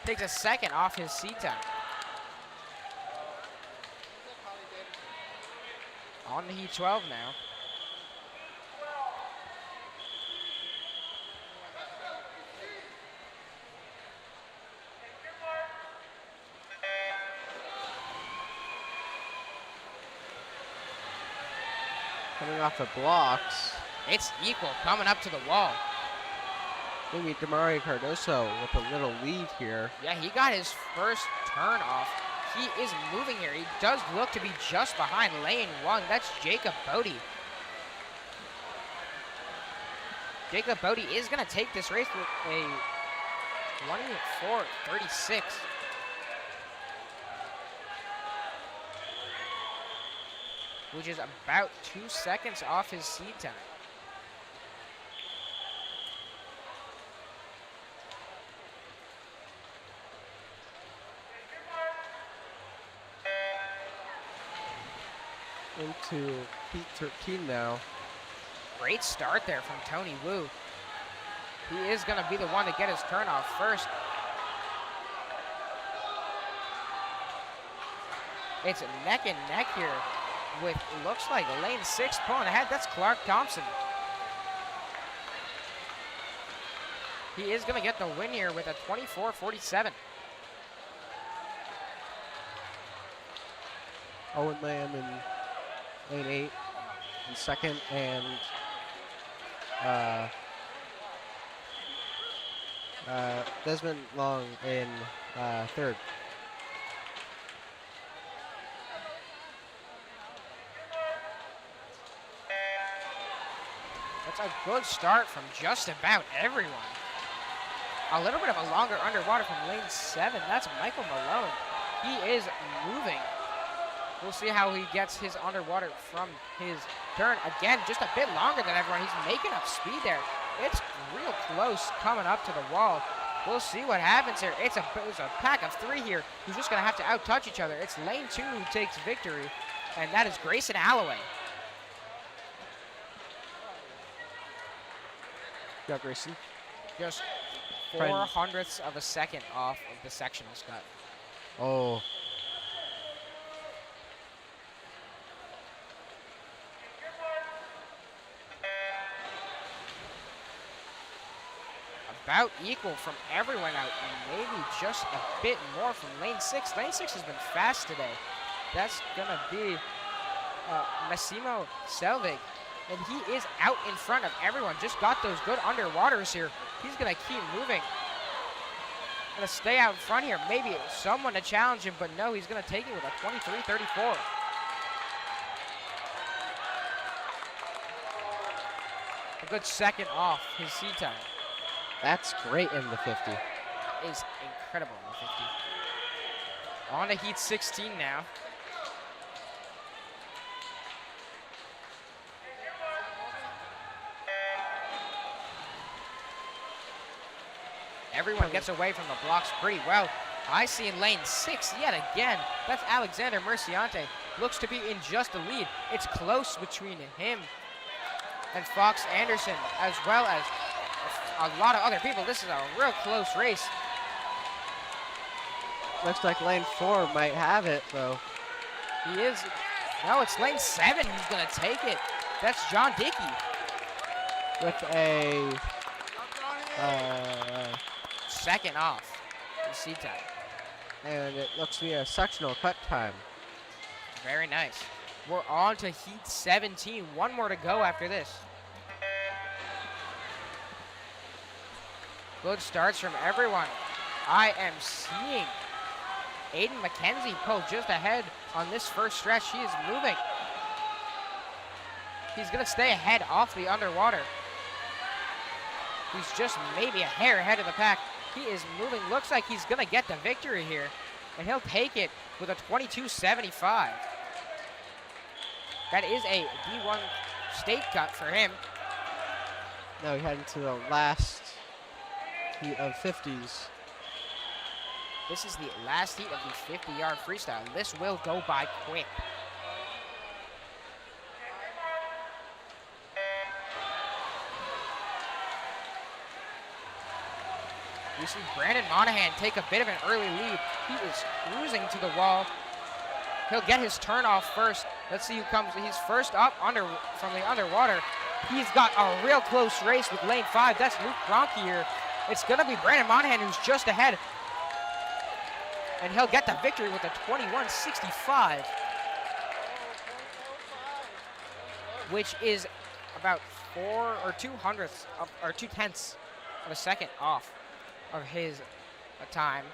Takes a second off his seat time. On to heat 12 now. Coming off the blocks. It's equal coming up to the wall. Maybe Damari Cardoso with a little lead here. Yeah, he got his first turn off. He is moving here. He does look to be just behind lane 1. That's Jacob Bodie. Jacob Bodie is going to take this race with a 24.36. Which is about 2 seconds off his seed time. Into heat 13 now. Great start there from Tony Wu. He is going to be the one to get his turn off first. It's neck and neck here with, looks like lane 6 pulling ahead. That's Clark Thompson. He is going to get the win here with a 24.47. Owen Lamb in lane 8 in second, and Desmond Long in third. That's a good start from just about everyone. A little bit of a longer underwater from lane 7. That's Michael Malone. He is moving. We'll see how he gets his underwater from his turn. Again, just a bit longer than everyone. He's making up speed there. It's real close coming up to the wall. We'll see what happens here. It's a pack of 3 here who's just going to have to out-touch each other. It's lane 2 who takes victory, and that is Grayson Alloway. Got Grayson. Just 4/100ths of a second off of the sectional, Scott. Oh. About equal from everyone out, and maybe just a bit more from lane 6. Lane 6 has been fast today. That's gonna be Massimo Selvig, and he is out in front of everyone. Just got those good underwaters here. He's gonna keep moving. Gonna stay out in front here. Maybe someone to challenge him, but no, he's gonna take it with a 23.34. A good second off his seed time. That's great in the 50. That is incredible in the 50. On to heat 16 now. Everyone gets away from the blocks pretty well. I see in lane 6 yet again. That's Alexander Merciante. Looks to be in just a lead. It's close between him and Fox Anderson, as well as a lot of other people. This is a real close race. Looks like lane 4 might have it, though. He is. No, it's lane 7 who's going to take it. That's John Dickey. with a Second off the seat time. and it looks to be a sectional cut time. Very nice. We're on to heat 17. One more to go after this. Good starts from everyone. I am seeing Aiden McKenzie pull just ahead on this first stretch. He is moving. He's going to stay ahead off the underwater. He's just maybe a hair ahead of the pack. He is moving. Looks like he's going to get the victory here. And he'll take it with a 22.75. That is a D1 state cut for him. Now we head into the last heat of 50s. This is the last heat of the 50-yard freestyle. This will go by quick. We see Brandon Monahan take a bit of an early lead. He is cruising to the wall. He'll get his turn off first. Let's see who comes. He's first up from the underwater. He's got a real close race with lane 5. That's Luke Cronky here. It's going to be Brandon Monahan who's just ahead. And he'll get the victory with a 21.65. Which is about 2/10ths of a second off of his time.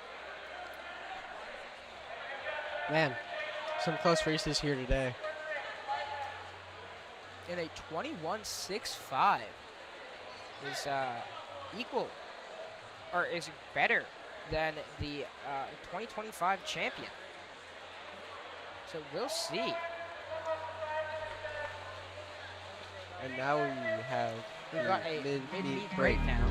Man, some close races here today. And a 21.65 is equal, or is better than the 2025 champion. So we'll see. And now we have We've got a mid-meet mid-meet break. break now.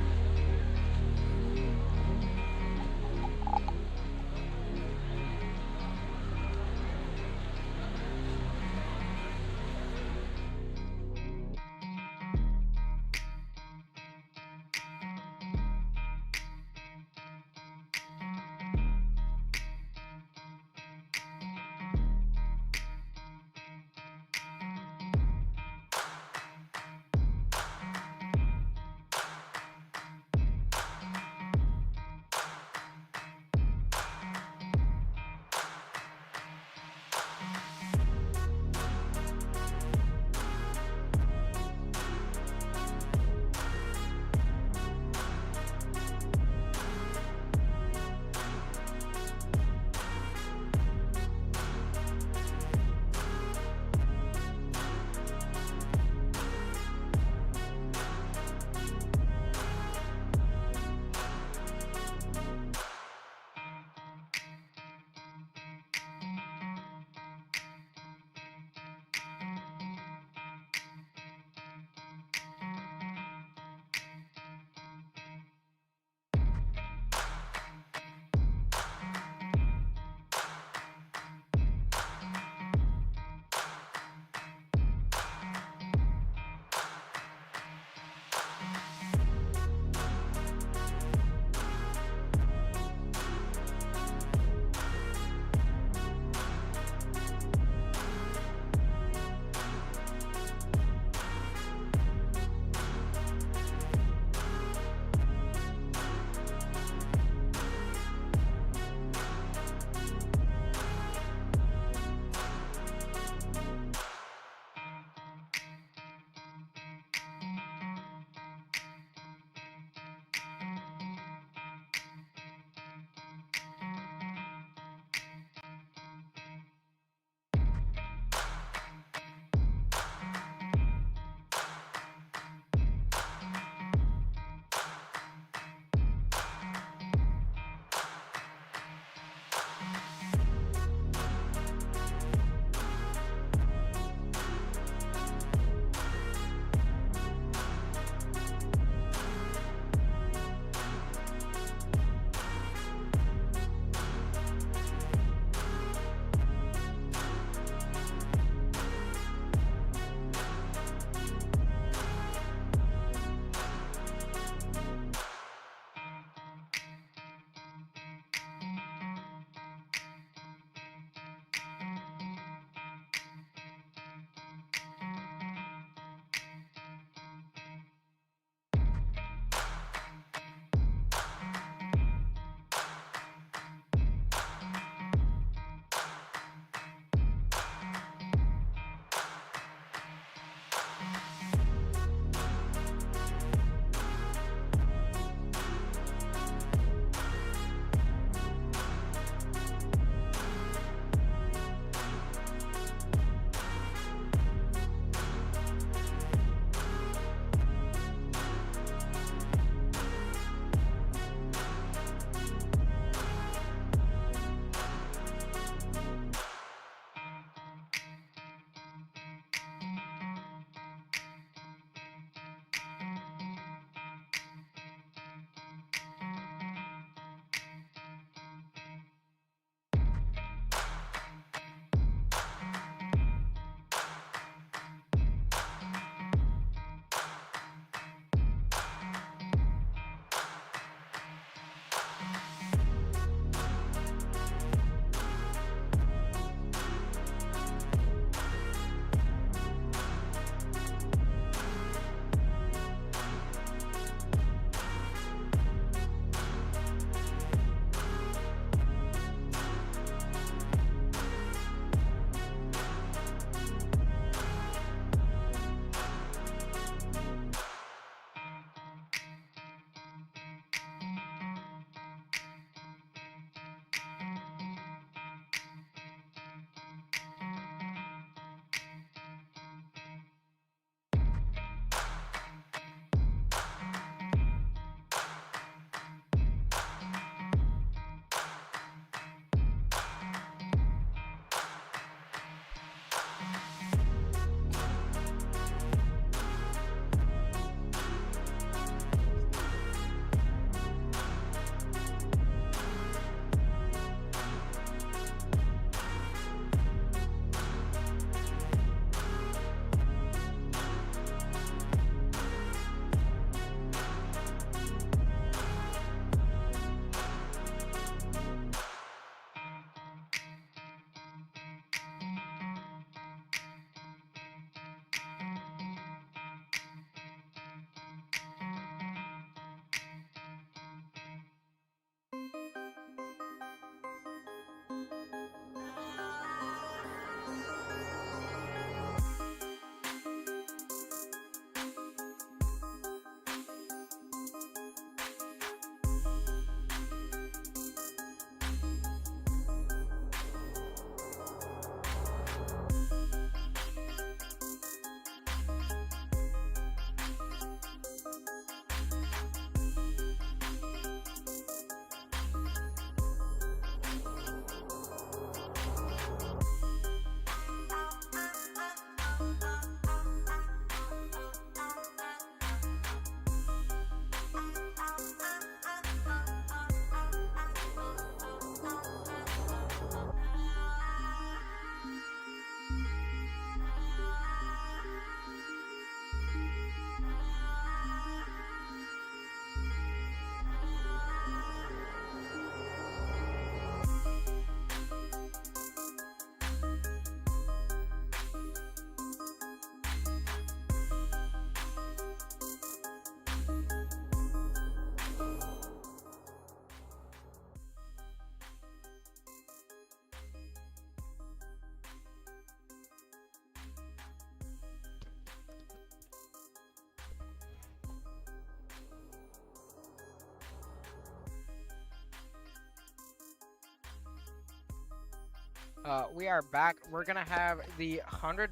We are back. We're gonna have the 100.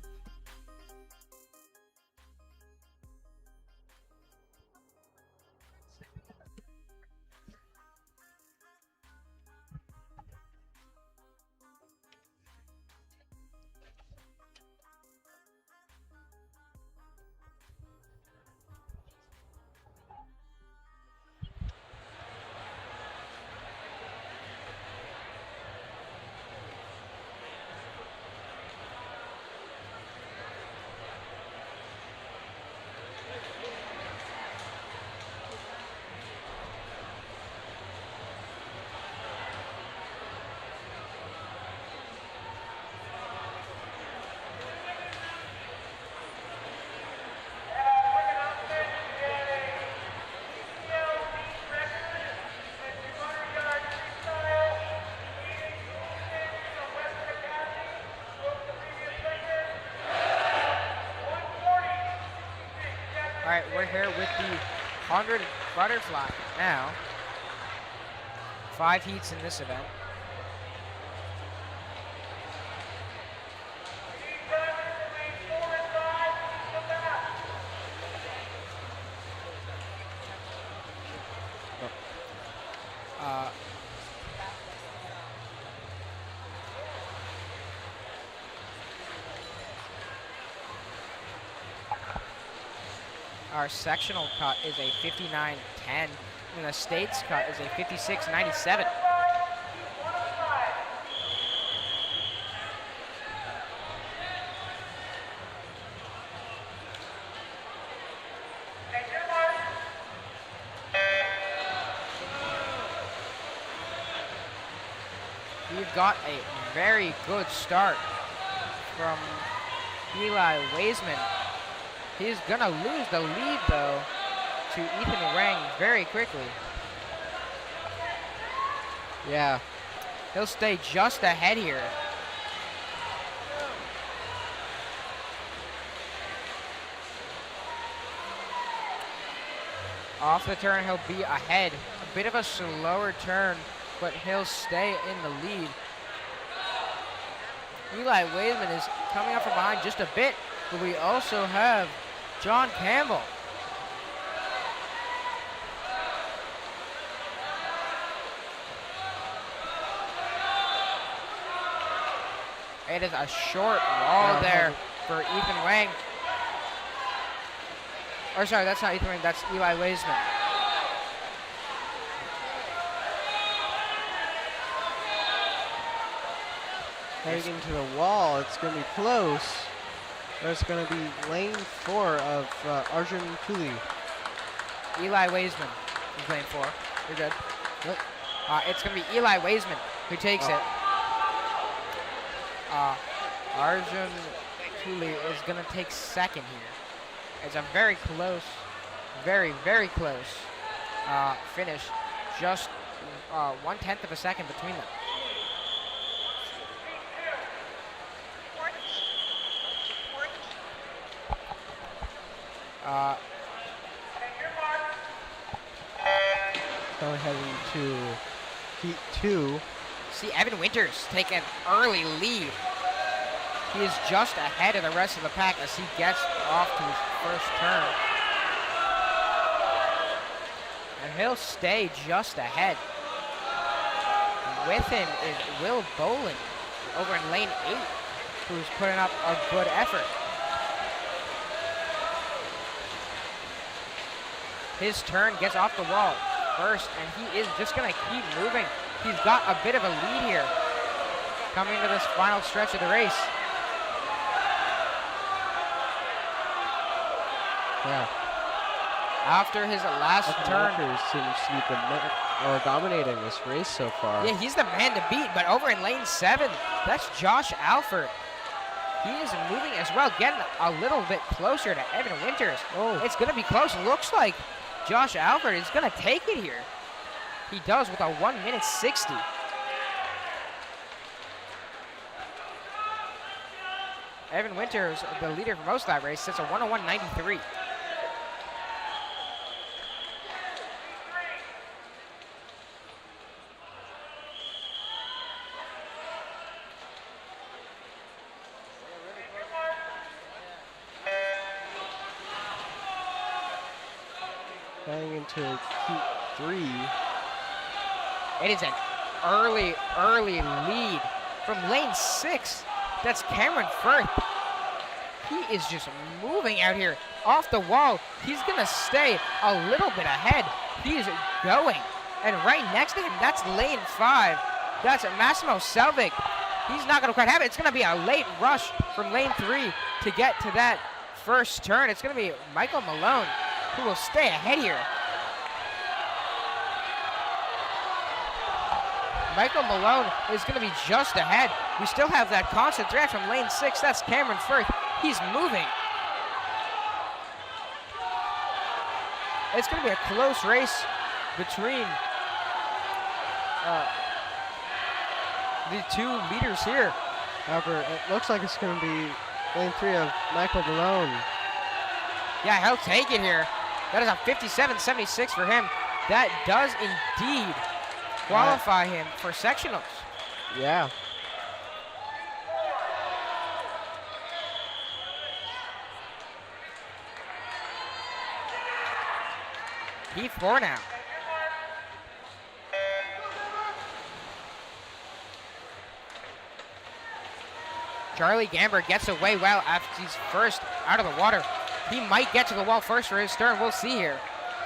All right, we're here with the 100 butterfly now. 5 heats in this event. Our sectional cut is a 59.10, and the state's cut is a 56.97. We've got a very good start from Eli Waisman. He's gonna lose the lead though to Ethan Wang very quickly. Yeah. He'll stay just ahead here. Off the turn, he'll be ahead. A bit of a slower turn, but he'll stay in the lead. Eli Waisman is coming up from behind just a bit, but we also have John Campbell. It is a short wall there for Ethan Wang. Or sorry, that's not Ethan Wang, that's Eli Waisman. Heading to the wall, it's going to be close. There's going to be lane 4 of Arjun Tuli. Eli Waisman is lane 4. You're good. Yep. It's going to be Eli Waisman who takes it. Arjun Tuli is going to take second here. It's a very close, very, very close finish. Just 1/10 of a second between them. Now heading to heat 2. See Evan Winters take an early lead. He is just ahead of the rest of the pack as he gets off to his first turn. And he'll stay just ahead. With him is Will Bowling over in lane 8, who's putting up a good effort. His turn gets off the wall first, and he is just going to keep moving. He's got a bit of a lead here coming to this final stretch of the race. Yeah. After his last turn. Seems to be dominating this race so far. Yeah, he's the man to beat, but over in lane 7, that's Josh Alford. He is moving as well, getting a little bit closer to Evan Winters. Oh. It's going to be close. Looks like Josh Alford is going to take it here. He does with a 1:60. Evan Winters, the leader for most of that race, sits a 1:01.93. heading into heat 3. It is an early lead from lane 6. That's Cameron Firth. He is just moving out here off the wall. He's going to stay a little bit ahead. He is going. And right next to him, that's lane 5. That's Massimo Selvig. He's not going to quite have it. It's going to be a late rush from lane 3 to get to that first turn. It's going to be Michael Malone who will stay ahead here. Michael Malone is going to be just ahead. We still have that constant threat from lane 6. That's Cameron Firth. He's moving. It's going to be a close race between the two leaders here. However, it looks like it's going to be lane 3 of Michael Malone. Yeah, he'll take it here. That is a 57.76 for him. That does indeed qualify him for sectionals. Yeah. Heat 4 now. Charlie Gamber gets away well after he's first out of the water. He might get to the wall first for his turn. We'll see here.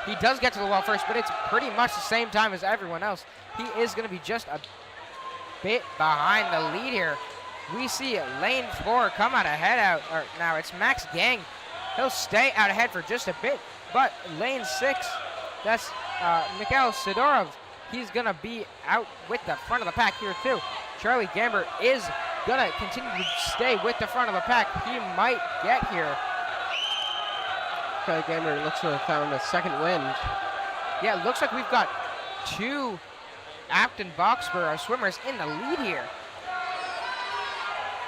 He does get to the wall first, but it's pretty much the same time as everyone else. He is going to be just a bit behind the lead here. We see lane 4 come out ahead out. Or now it's Max Gang. He'll stay out ahead for just a bit, but lane 6, that's Mikhail Sidorov. He's going to be out with the front of the pack here too. Charlie Gamber is going to continue to stay with the front of the pack. He might get here. Charlie Gamber looks to have found a second wind. Yeah, it looks like we've got 2 Acton Boxborough swimmers in the lead here.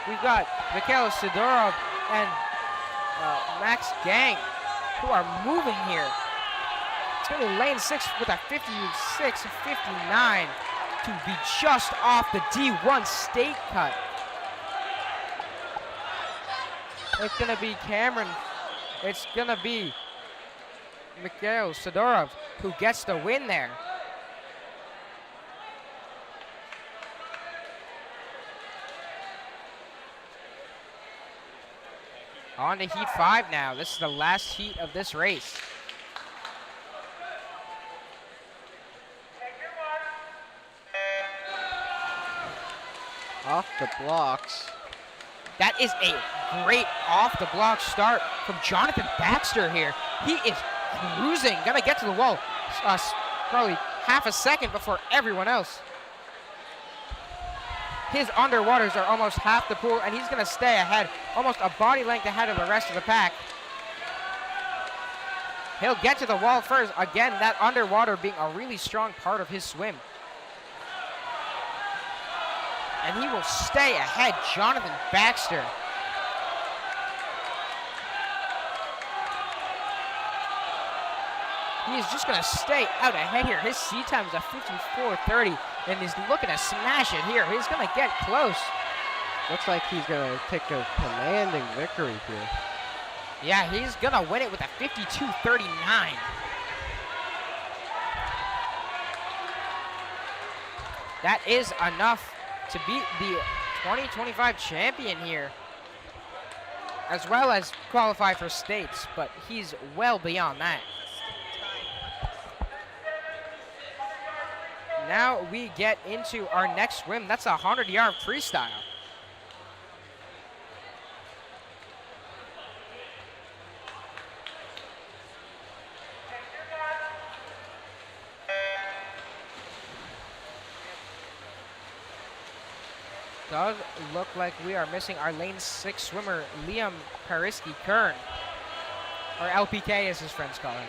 We've got Mikhail Sidorov and Max Gang who are moving here. It's going to be lane 6 with a 56.59 to be just off the D1 state cut. It's going to be Cameron. It's going to be Mikhail Sidorov who gets the win there. On to heat 5 now. This is the last heat of this race. Off the blocks. That is a great off-the-block start from Jonathan Baxter here. He is cruising, gonna get to the wall probably half a second before everyone else. His underwaters are almost half the pool, and he's gonna stay ahead, almost a body length ahead of the rest of the pack. He'll get to the wall first. Again, that underwater being a really strong part of his swim. And he will stay ahead, Jonathan Baxter. He is just gonna stay out ahead here. His sea time is a 54.30, and he's looking to smash it here. He's gonna get close. Looks like he's gonna take a commanding victory here. Yeah, he's gonna win it with a 52.39. That is enough to beat the 2025 champion here, as well as qualify for states, but he's well beyond that. Now we get into our next swim. That's a 100-yard freestyle. Does look like we are missing our lane 6 swimmer, Liam Pariski-Kern, or LPK as his friends call him.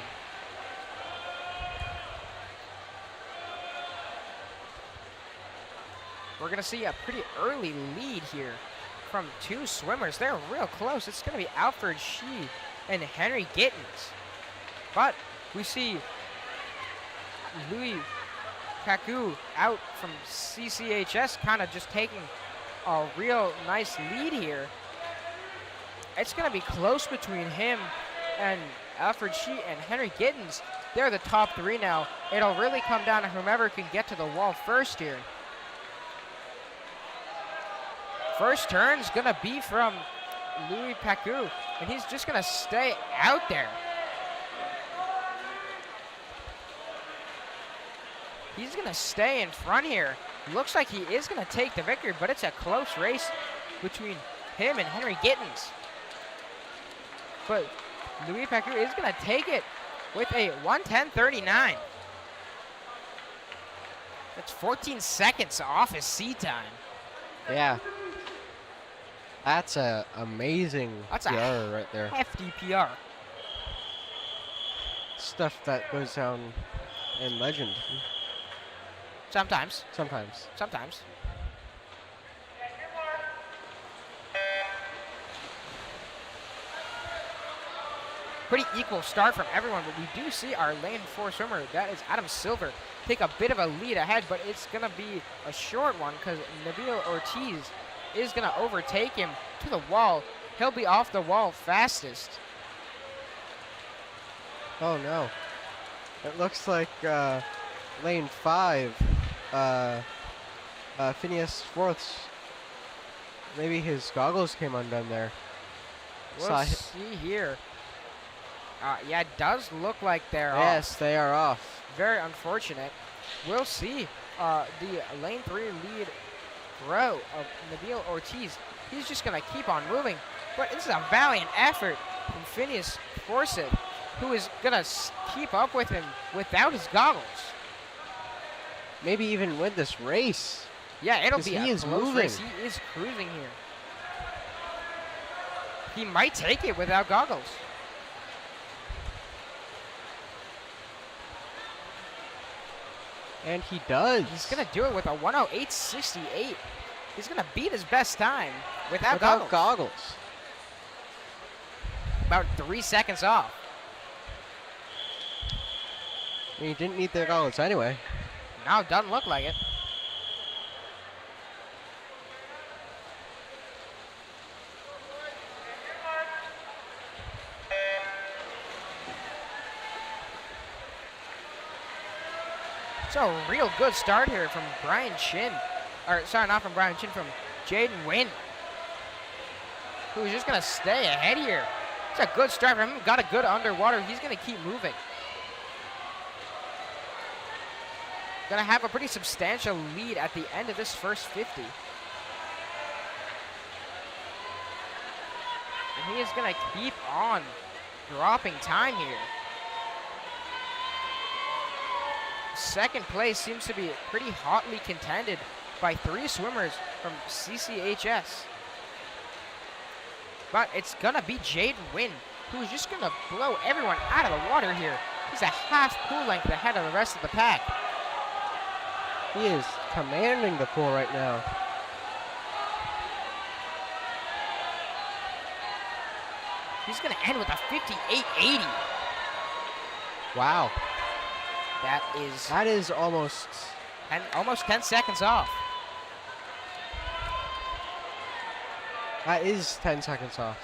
We're gonna see a pretty early lead here from 2 swimmers. They're real close. It's gonna be Alfred Shee and Henry Gittins. But we see Louis Kaku out from CCHS, kind of just taking a real nice lead here. It's going to be close between him and Alfred Shee and Henry Gittins. they're the top 3 now. It'll really come down to whomever can get to the wall first here. First turn's gonna be from Louis Pacou, and he's just gonna stay out there. He's gonna stay in front here. Looks like he is gonna take the victory, but it's a close race between him and Henry Gittins. But Louis Pacou is gonna take it with a 1:10.39. That's 14 seconds off his seat time. Yeah. That's a amazing PR right there. Hefty PR. Stuff that goes down in legend. Sometimes. Sometimes. Sometimes. Pretty equal start from everyone, but we do see our lane 4 swimmer, that is Adam Silver, take a bit of a lead ahead, but it's going to be a short one because Nabil Ortiz is going to overtake him to the wall. He'll be off the wall fastest. Oh no. It looks like lane 5, Phineas Forth's, maybe his goggles came undone there. We'll see here. Yeah, it does look like they're off. Yes, they are off. Very unfortunate. We'll see the lane 3 lead throw of Nabil Ortiz. He's just going to keep on moving. But this is a valiant effort from Phineas Forsyth, who is going to keep up with him without his goggles. Maybe even win this race. Yeah, it'll be a close moving. race. He is cruising here. He might take it without goggles. And he does. He's going to do it with a 1:08.68. He's going to beat his best time without goggles. About 3 seconds off. I mean, he didn't need their goggles anyway. No, it doesn't look like it. It's a real good start here from Brian Chin. Or, sorry, not from Brian Chin, from Jaden Wynn, who's just going to stay ahead here. It's a good start for him. Got a good underwater. He's going to keep moving. Going to have a pretty substantial lead at the end of this first 50. And he is going to keep on dropping time here. Second place seems to be pretty hotly contended by 3 swimmers from CCHS. But it's going to be Jaden Wynn, who's just going to blow everyone out of the water here. He's a half pool length ahead of the rest of the pack. He is commanding the pool right now. He's going to end with a 58.80. Wow. That is almost almost 10 seconds off. That is 10 seconds off.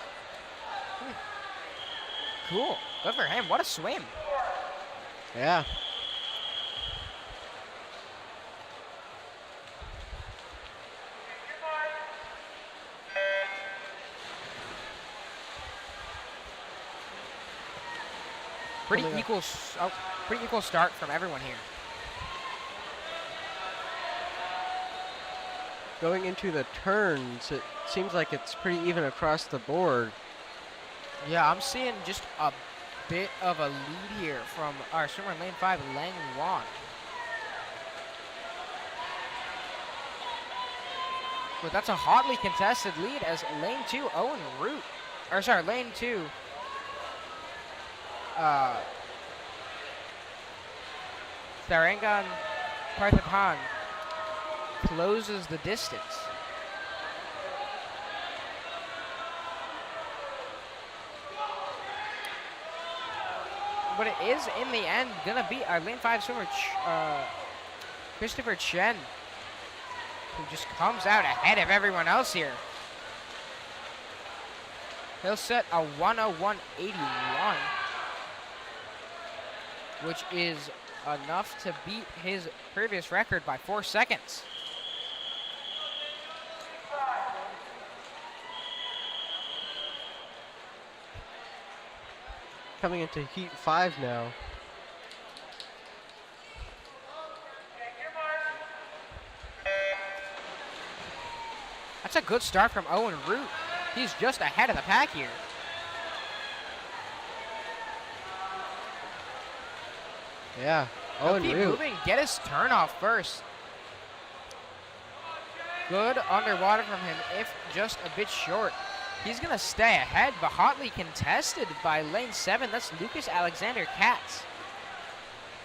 Cool. Good for him. What a swim. Yeah. Pretty equal start from everyone here. Going into the turns, it seems like it's pretty even across the board. Yeah, I'm seeing just a bit of a lead here from our swimmer in lane 5, Lang Wan. But that's a hotly contested lead as lane 2, Owen Root, or sorry, lane 2, Tharangan Parthapan closes the distance. But it is, in the end, going to be our lane 5 swimmer, Christopher Chen, who just comes out ahead of everyone else here. He'll set a 1:01.81. which is enough to beat his previous record by 4 seconds. Coming into heat 5 now. That's a good start from Owen Root. He's just ahead of the pack here. Yeah, He'll Owen keep Root. moving, get his turn off first. Good underwater from him, if just a bit short. He's gonna stay ahead, but hotly contested by lane 7. That's Lucas Alexander Katz.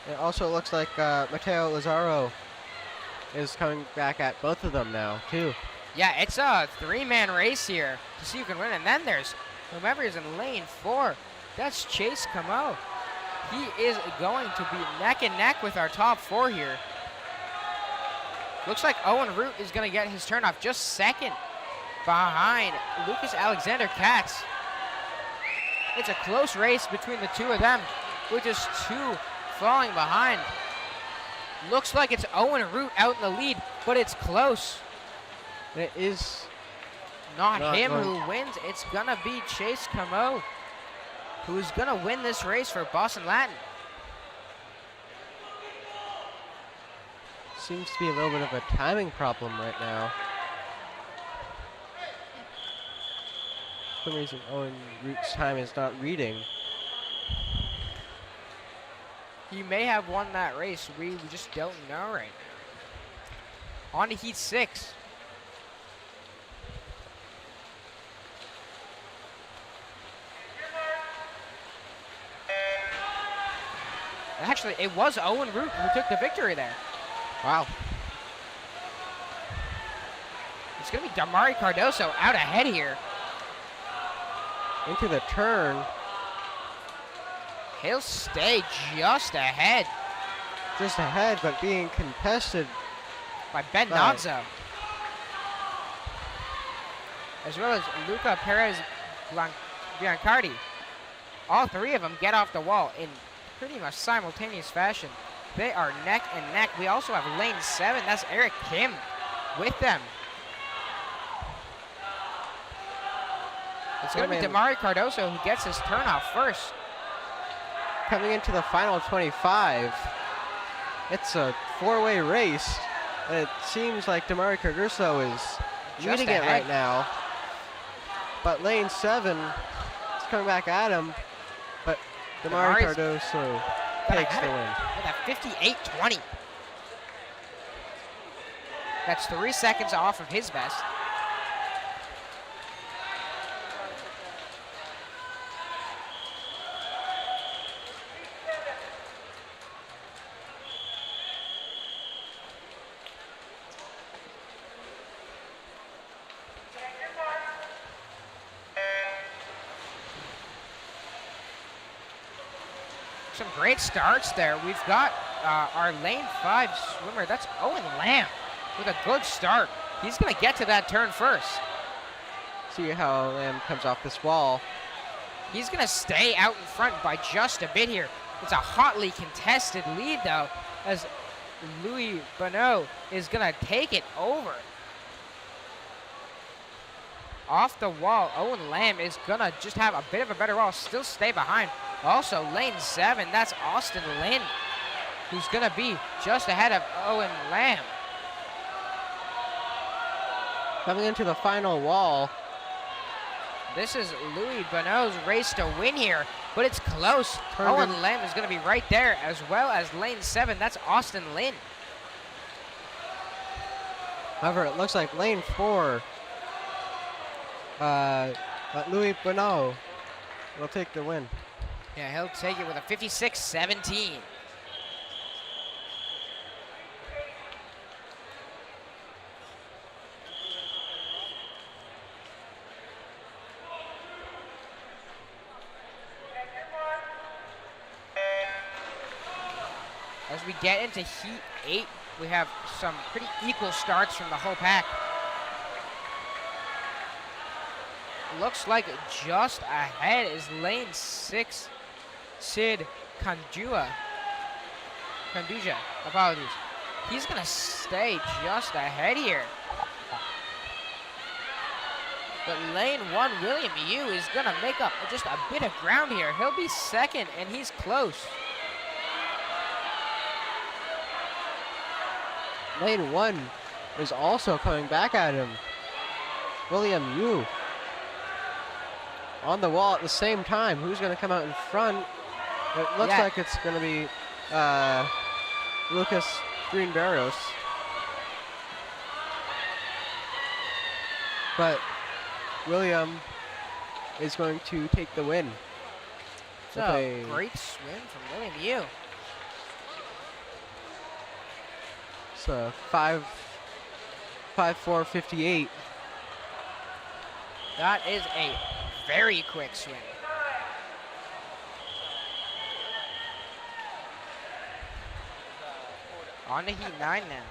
It also looks like Mateo Lazaro is coming back at both of them now, too. Yeah, it's a 3-man race here to see who can win. And then there's whomever is in lane 4. That's Chase Camo. He is going to be neck and neck with our top 4 here. Looks like Owen Root is going to get his turn off just second behind Lucas Alexander Katz. It's a close race between the two of them, with just 2 falling behind. Looks like it's Owen Root out in the lead, but it's close. It is Not him going- who wins. It's going to be Chase Camo, who's going to win this race for Boston Latin. Seems to be a little bit of a timing problem right now. For some reason, Owen Root's time is not reading. He may have won that race. We just don't know right now. On to heat 6. Actually, it was Owen Root who took the victory there. Wow. It's going to be Damari Cardoso out ahead here. Into the turn. He'll stay just ahead Just ahead, but being contested. by Ben Right. Nozzo. As well as Luca Perez Biancardi. All 3 of them get off the wall in pretty much simultaneous fashion. They are neck and neck. We also have lane 7. That's Eric Kim with them. It's going to be Damari Cardoso who gets his turn off first. Coming into the final 25. It's a 4-way race. And it seems like Damari Cardoso is Just leading it ahead. right now. But lane 7 is coming back at him. But Damari Damari's Cardoso got takes ahead the of- win. With a 58-20. That's 3 seconds off of his best. Some great starts there. We've got our lane 5 swimmer. That's Owen Lamb with a good start. He's going to get to that turn first. See how Lamb comes off this wall. He's going to stay out in front by just a bit here. It's a hotly contested lead, though, as Louis Bonneau is going to take it over. Off the wall, Owen Lamb is going to just have a bit of a better wall, still stay behind. Also, lane 7, that's Austin Lynn, who's going to be just ahead of Owen Lamb. Coming into the final wall. This is Louis Bonneau's race to win here, but it's close. Turned Owen in- Lamb is going to be right there, as well as lane 7, that's Austin Lynn. However, it looks like lane 4, Louis Bonneau will take the win. Yeah, he'll take it with a 56-17. As we get into heat 8, we have some pretty equal starts from the whole pack. Looks like just ahead is lane 6, Sid Kanjua. Kanduja, apologies. He's going to stay just ahead here. But lane 1, William Yu is going to make up just a bit of ground here. He'll be second, and he's close. Lane 1 is also coming back at him. William Yu on the wall at the same time. Who's going to come out in front? It looks like it's going to be Lucas Green-Barros. But William is going to take the win. It's a great swim from William Yu. It's a 5.4.58. That is a very quick swim. On to heat 9 now.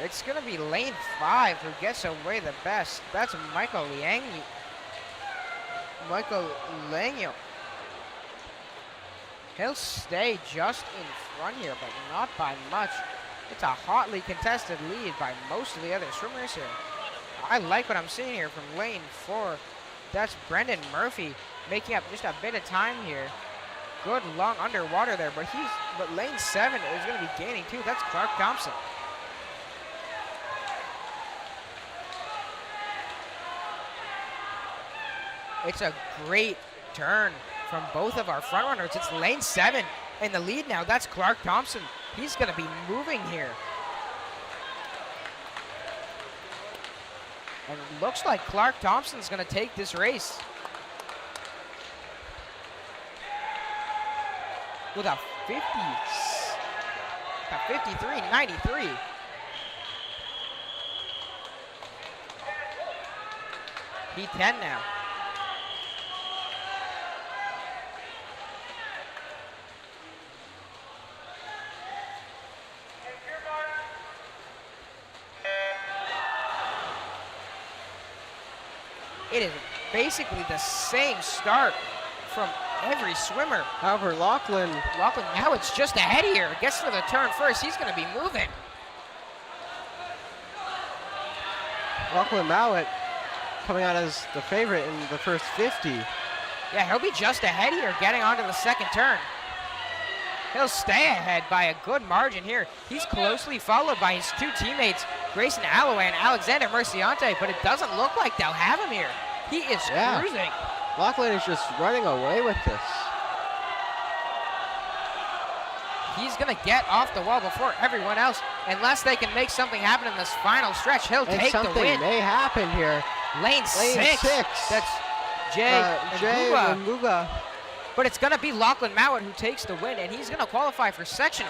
It's going to be lane 5 who gets away the best. That's Michael Langyo. He'll stay just in front here, but not by much. It's a hotly contested lead by most of the other swimmers here. I like what I'm seeing here from lane 4. That's Brendan Murphy making up just a bit of time here. Good long underwater there, but lane 7 is going to be gaining too. That's Clark Thompson. It's a great turn from both of our front runners. It's lane 7 in the lead now. That's Clark Thompson. He's going to be moving here. And it looks like Clark Thompson's going to take this race. With a 53.93. Heat 10 now. It is basically the same start from every swimmer. However, Lachlan now it's just ahead here. Gets to the turn first. He's going to be moving. Lachlan Mowat coming out as the favorite in the first 50. Yeah, he'll be just ahead here, getting onto the second turn. He'll stay ahead by a good margin here. He's closely followed by his two teammates, Grayson Alloway and Alexander Merciante, but it doesn't look like they'll have him here. He is cruising. Lachlan is just running away with this. He's going to get off the wall before everyone else. Unless they can make something happen in this final stretch, he'll take the win. Something may happen here. Lane 6. That's Jay Nguga. But it's going to be Lachlan Mowat who takes the win, and he's going to qualify for sectionals.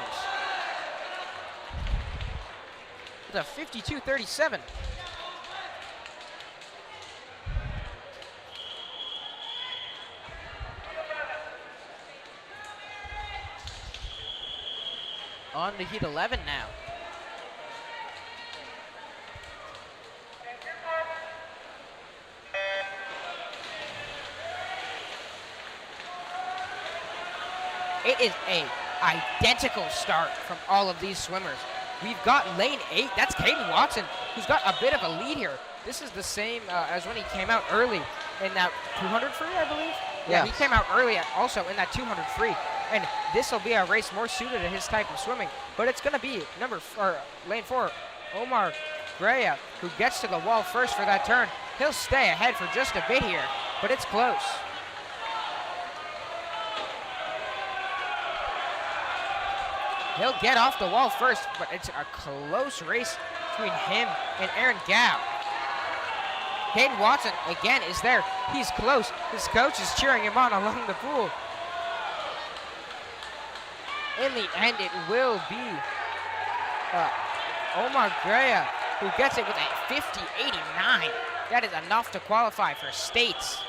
With a 52.37. On to heat 11 now. It is a identical start from all of these swimmers. We've got lane 8, that's Caden Watson, who's got a bit of a lead here. This is the same as when he came out early in that 200 free, I believe. Yeah, he came out early also in that 200 free. And this will be a race more suited to his type of swimming. But it's going to be lane 4, Omar Greya, who gets to the wall first for that turn. He'll stay ahead for just a bit here, but it's close. He'll get off the wall first, but it's a close race between him and Aaron Gow. Caden Watson, again, is there. He's close. His coach is cheering him on along the pool. In the end, it will be Omar Greya who gets it with a 50.89. That is enough to qualify for states.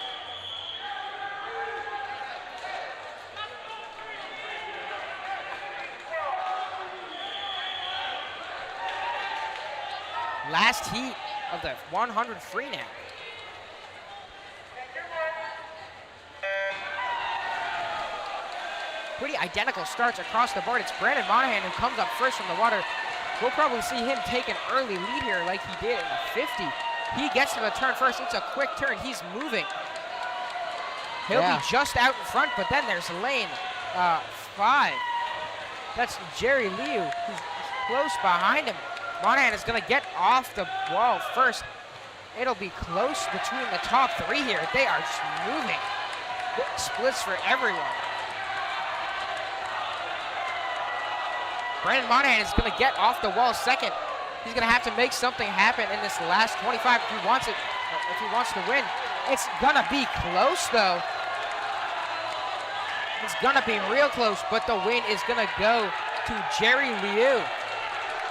Last heat of the 100 free now. pretty identical starts across the board. It's Brandon Monahan who comes up first from the water. We'll probably see him take an early lead here like he did in the 50. He gets to the turn first. It's a quick turn. He's moving. He'll be just out in front, but then there's lane 5. That's Jerry Liu, who's close behind him. Monahan is going to get off the wall first. It'll be close between the top 3 here. They are just moving. Splits for everyone. Brandon Monahan is going to get off the wall second. He's going to have to make something happen in this last 25 if he wants it, if he wants to win. It's going to be close, though. It's going to be real close, but the win is going to go to Jerry Liu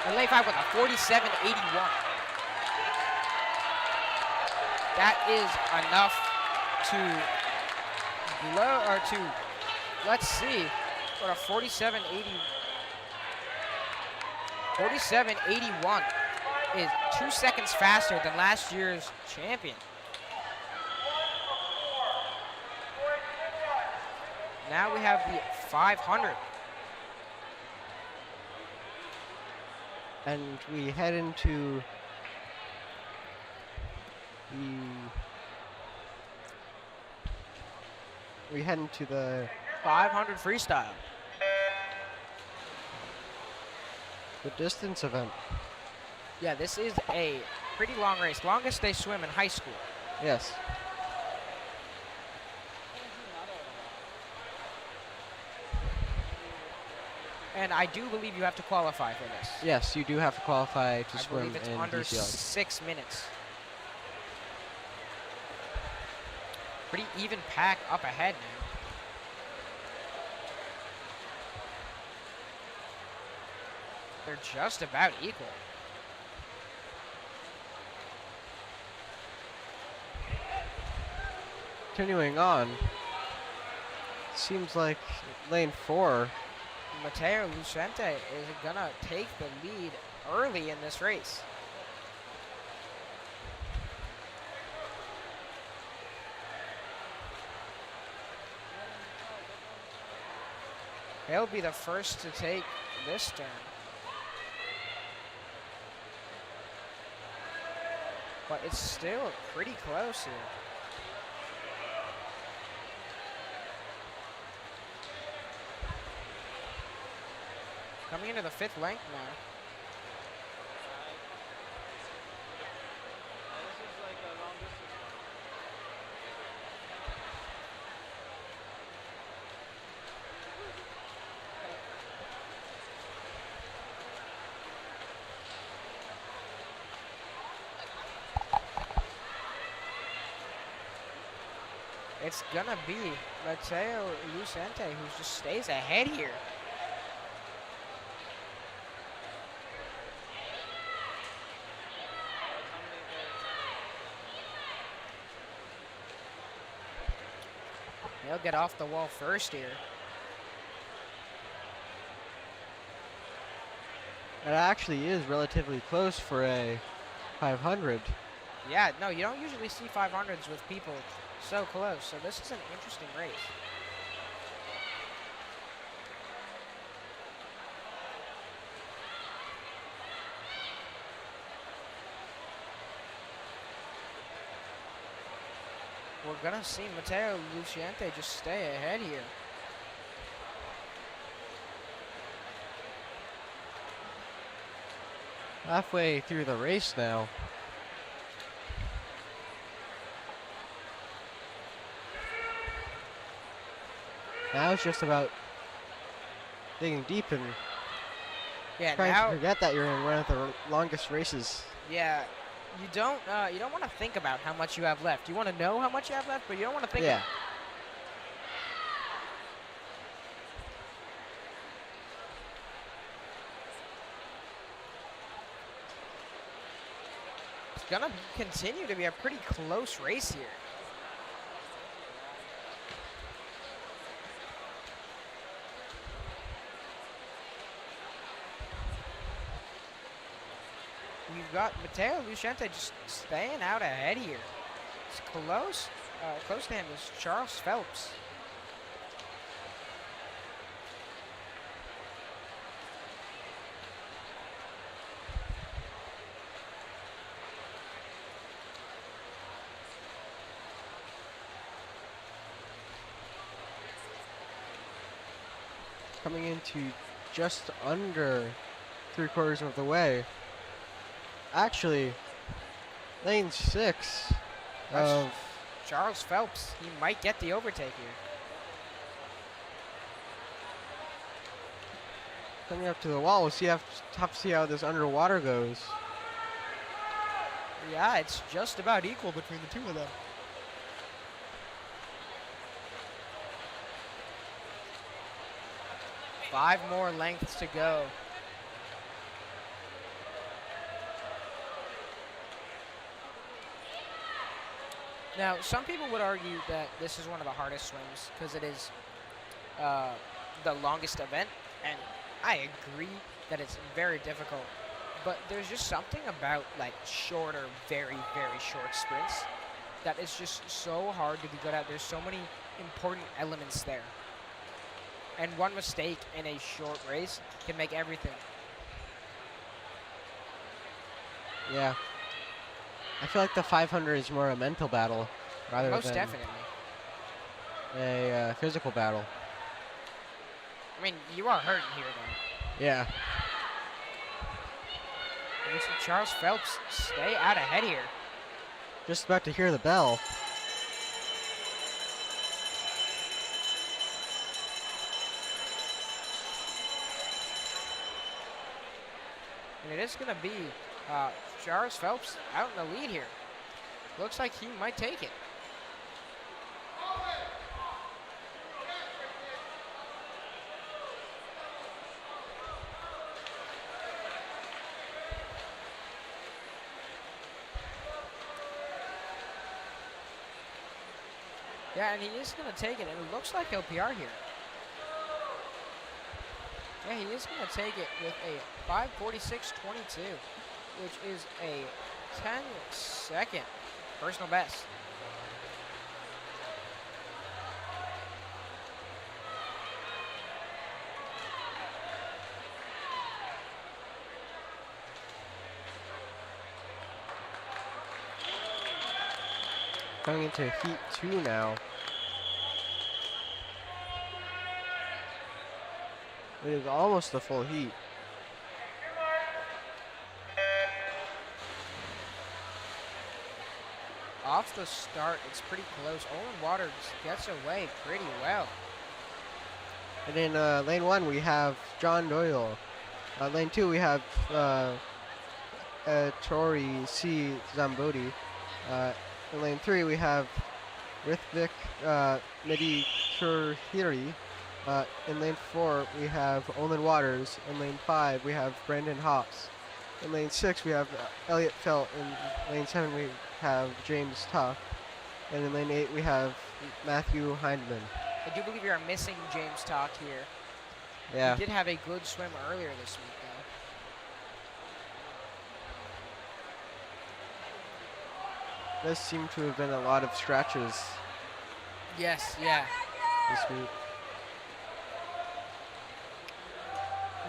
in lane 5 with a 47.81. That is enough to blow, or to, let's see, what a 47.81 is 2 seconds faster than last year's champion. Now we have the 500. And we head into the 500 freestyle. The distance event. Yeah, this is a pretty long race. Longest they swim in high school. Yes. And I do believe you have to qualify for this. Yes, you do have to qualify to I swim believe it's in under DCL. 6 minutes. Pretty even pack up ahead now. They're just about equal. Continuing on, seems like lane 4. Mateo Lucente is gonna take the lead early in this race. He'll be the first to take this turn. But it's still pretty close here. Coming into the 5th length now. It's gonna be Mateo Lucente who just stays ahead here. He'll get off the wall first here. It actually is relatively close for a 500. Yeah, no, you don't usually see 500s with people so close, so this is an interesting race. We're gonna see Mateo Lucente just stay ahead here. Halfway through the race now. Now it's just about digging deep and Yeah, trying now, to forget that you're in one of the longest races. yeah, you don't want to think about how much you have left. You want to know how much you have left, but you don't want to think. Yeah. It's gonna continue to be a pretty close race here. We've got Mateo Lucente just staying out ahead here. It's close. Close to him is Charles Phelps. coming into just under 3/4 of the way. Actually, lane 6 of Charles Phelps. He might get the overtake here. coming up to the wall. We'll see. Have to see how this underwater goes. Yeah, it's just about equal between the two of them. Five more lengths to go. Now, some people would argue that this is one of the hardest swims because it is the longest event, and I agree that it's very difficult. But there's just something about like shorter, very, very short sprints that is just so hard to be good at. There's so many important elements there. And one mistake in a short race can make everything. Yeah. I feel like the 500 is more a mental battle rather Most than definitely. a physical battle. I mean, you are hurting here, though. Yeah. Looks like Charles Phelps stay out ahead here. Just about to hear the bell. And it is going to be Charles Phelps out in the lead here. Looks like he might take it. Yeah, and he is going to take it, and it looks like LPR here. Yeah, he is going to take it with a 5:46.22, which is a 10-second personal best. Going into heat 2 now. It is almost a full heat. Off the start, it's pretty close. Olin Waters gets away pretty well. And in lane 1 we have John Doyle. Lane 2 we have Tori C. Zambodi. In lane 3 we have Rithvik Medi Kurhiri. In lane 4 we have Olin Waters. In lane 5 we have Brandon Hops. In lane 6 we have Elliot Felt. In lane 7 we have James Tuck. And in lane 8 we have Matthew Hindman. I do believe you're missing James Talk here. Yeah. He did have a good swim earlier this week, though. Does seem to have been a lot of stretches Yes, yeah. this week.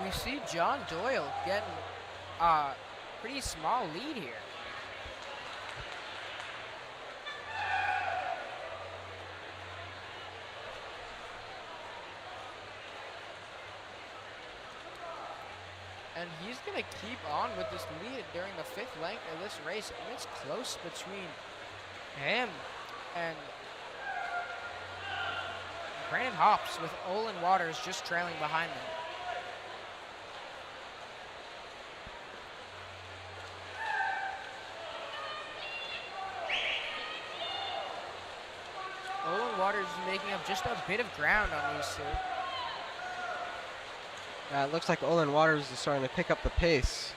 We see John Doyle getting a pretty small lead here. And he's going to keep on with this lead during the 5th length of this race. And it's close between him and Brandon Hops, with Olin Waters just trailing behind them. Olin Waters is making up just a bit of ground on these two. It looks like Olin Waters is starting to pick up the pace.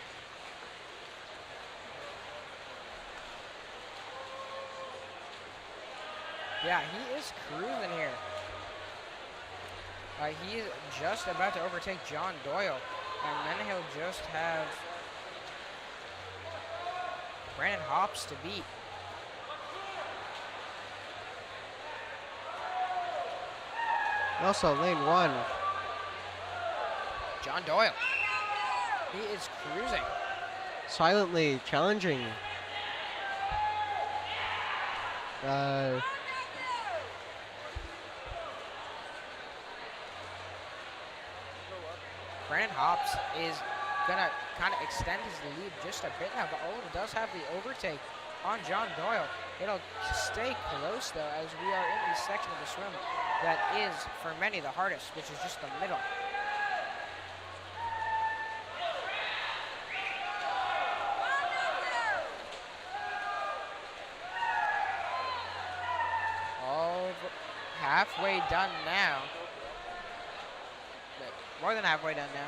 Yeah, he is cruising here. He's just about to overtake John Doyle, and then he'll just have Brandon Hops to beat. And also lane 1. John Doyle. He is cruising. Silently challenging. Brandon Hops is gonna kind of extend his lead just a bit now, but Olin does have the overtake on John Doyle. It'll stay close though, as we are in the section of the swim that is for many the hardest, which is just the middle. Halfway done now. Wait, more than halfway done now.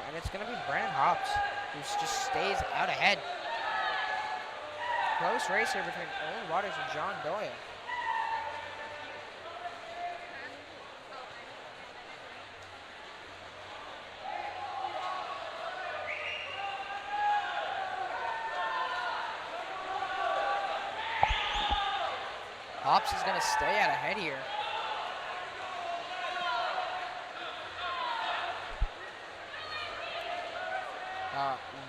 And it's going to be Brandon Hops, who just stays out ahead. Close race here between Olin Waters and John Doyle. Hops is going to stay out ahead here.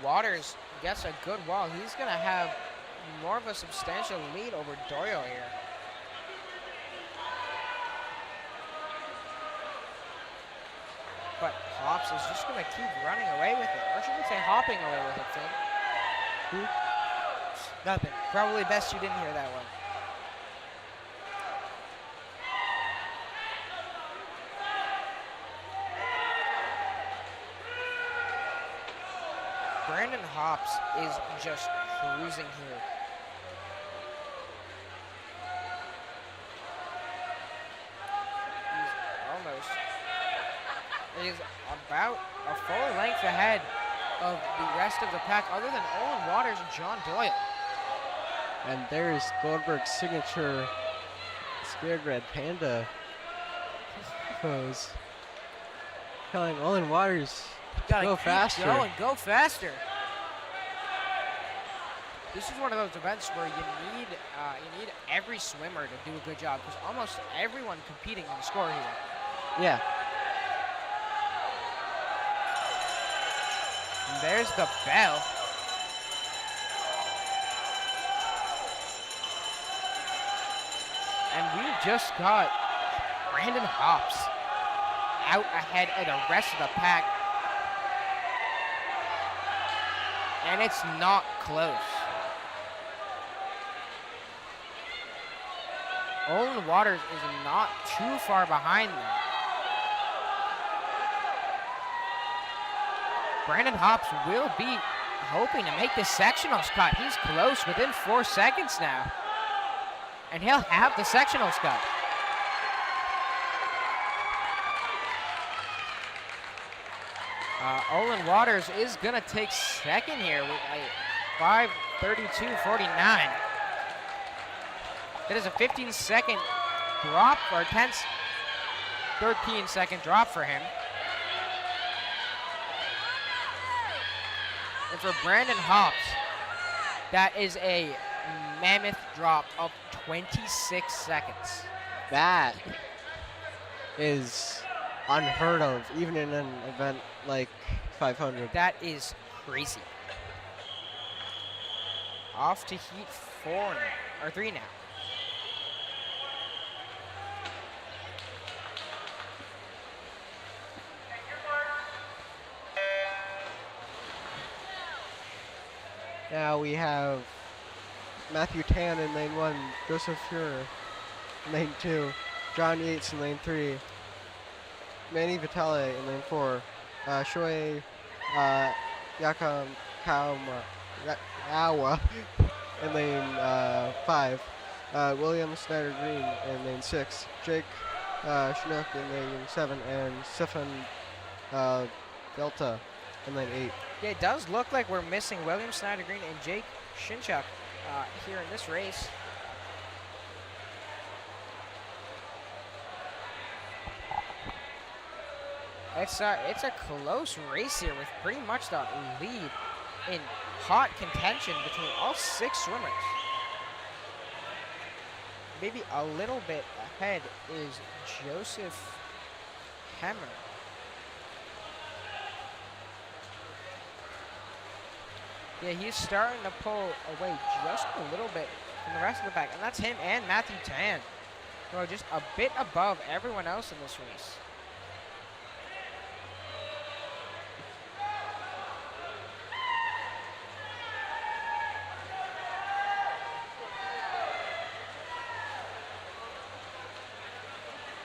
Waters gets a good wall. He's going to have more of a substantial lead over Doyle here. But Hops is just going to keep running away with it. Or should we say hopping away with it, Finn? Nothing. Probably best you didn't hear that one. Brandon Hops is just cruising here. He's about a full length ahead of the rest of the pack, other than Olin Waters and John Doyle. And there's Goldberg's signature Scared Red Panda pose. Telling Olin Waters, go faster. Go faster. This is one of those events where you need every swimmer to do a good job, because almost everyone competing in the score here. Yeah. And there's the bell. And we've just got Brandon Hops out ahead of the rest of the pack. And it's not close. Olin Waters is not too far behind them. Brandon Hops will be hoping to make the sectionals cut. He's close, within 4 seconds now. And he'll have the sectionals cut. Olin Waters is going to take second here with a 5:32.49. That is a 15-second drop, or 13-second drop for him. And for Brandon Hops, that is a mammoth drop of 26 seconds. That is unheard of, even in an event like 500. That is crazy. Off to heat 4 now, or 3 now. Now we have Matthew Tan in lane 1, Joseph Fuhrer in lane 2, John Yates in lane 3, Manny Vitale in lane 4, Shoei Yakawa in lane 5, William Snyder Green in lane 6, Jake Schnook in lane 7, and Stefan Delta in lane 8. Yeah, it does look like we're missing William Snyder Green and Jake Shinchuk here in this race. It's a close race here with pretty much the lead in hot contention between all 6 swimmers. Maybe a little bit ahead is Joseph Hemmer. Yeah, he's starting to pull away just a little bit from the rest of the pack. And that's him and Matthew Tan, who are just a bit above everyone else in this race.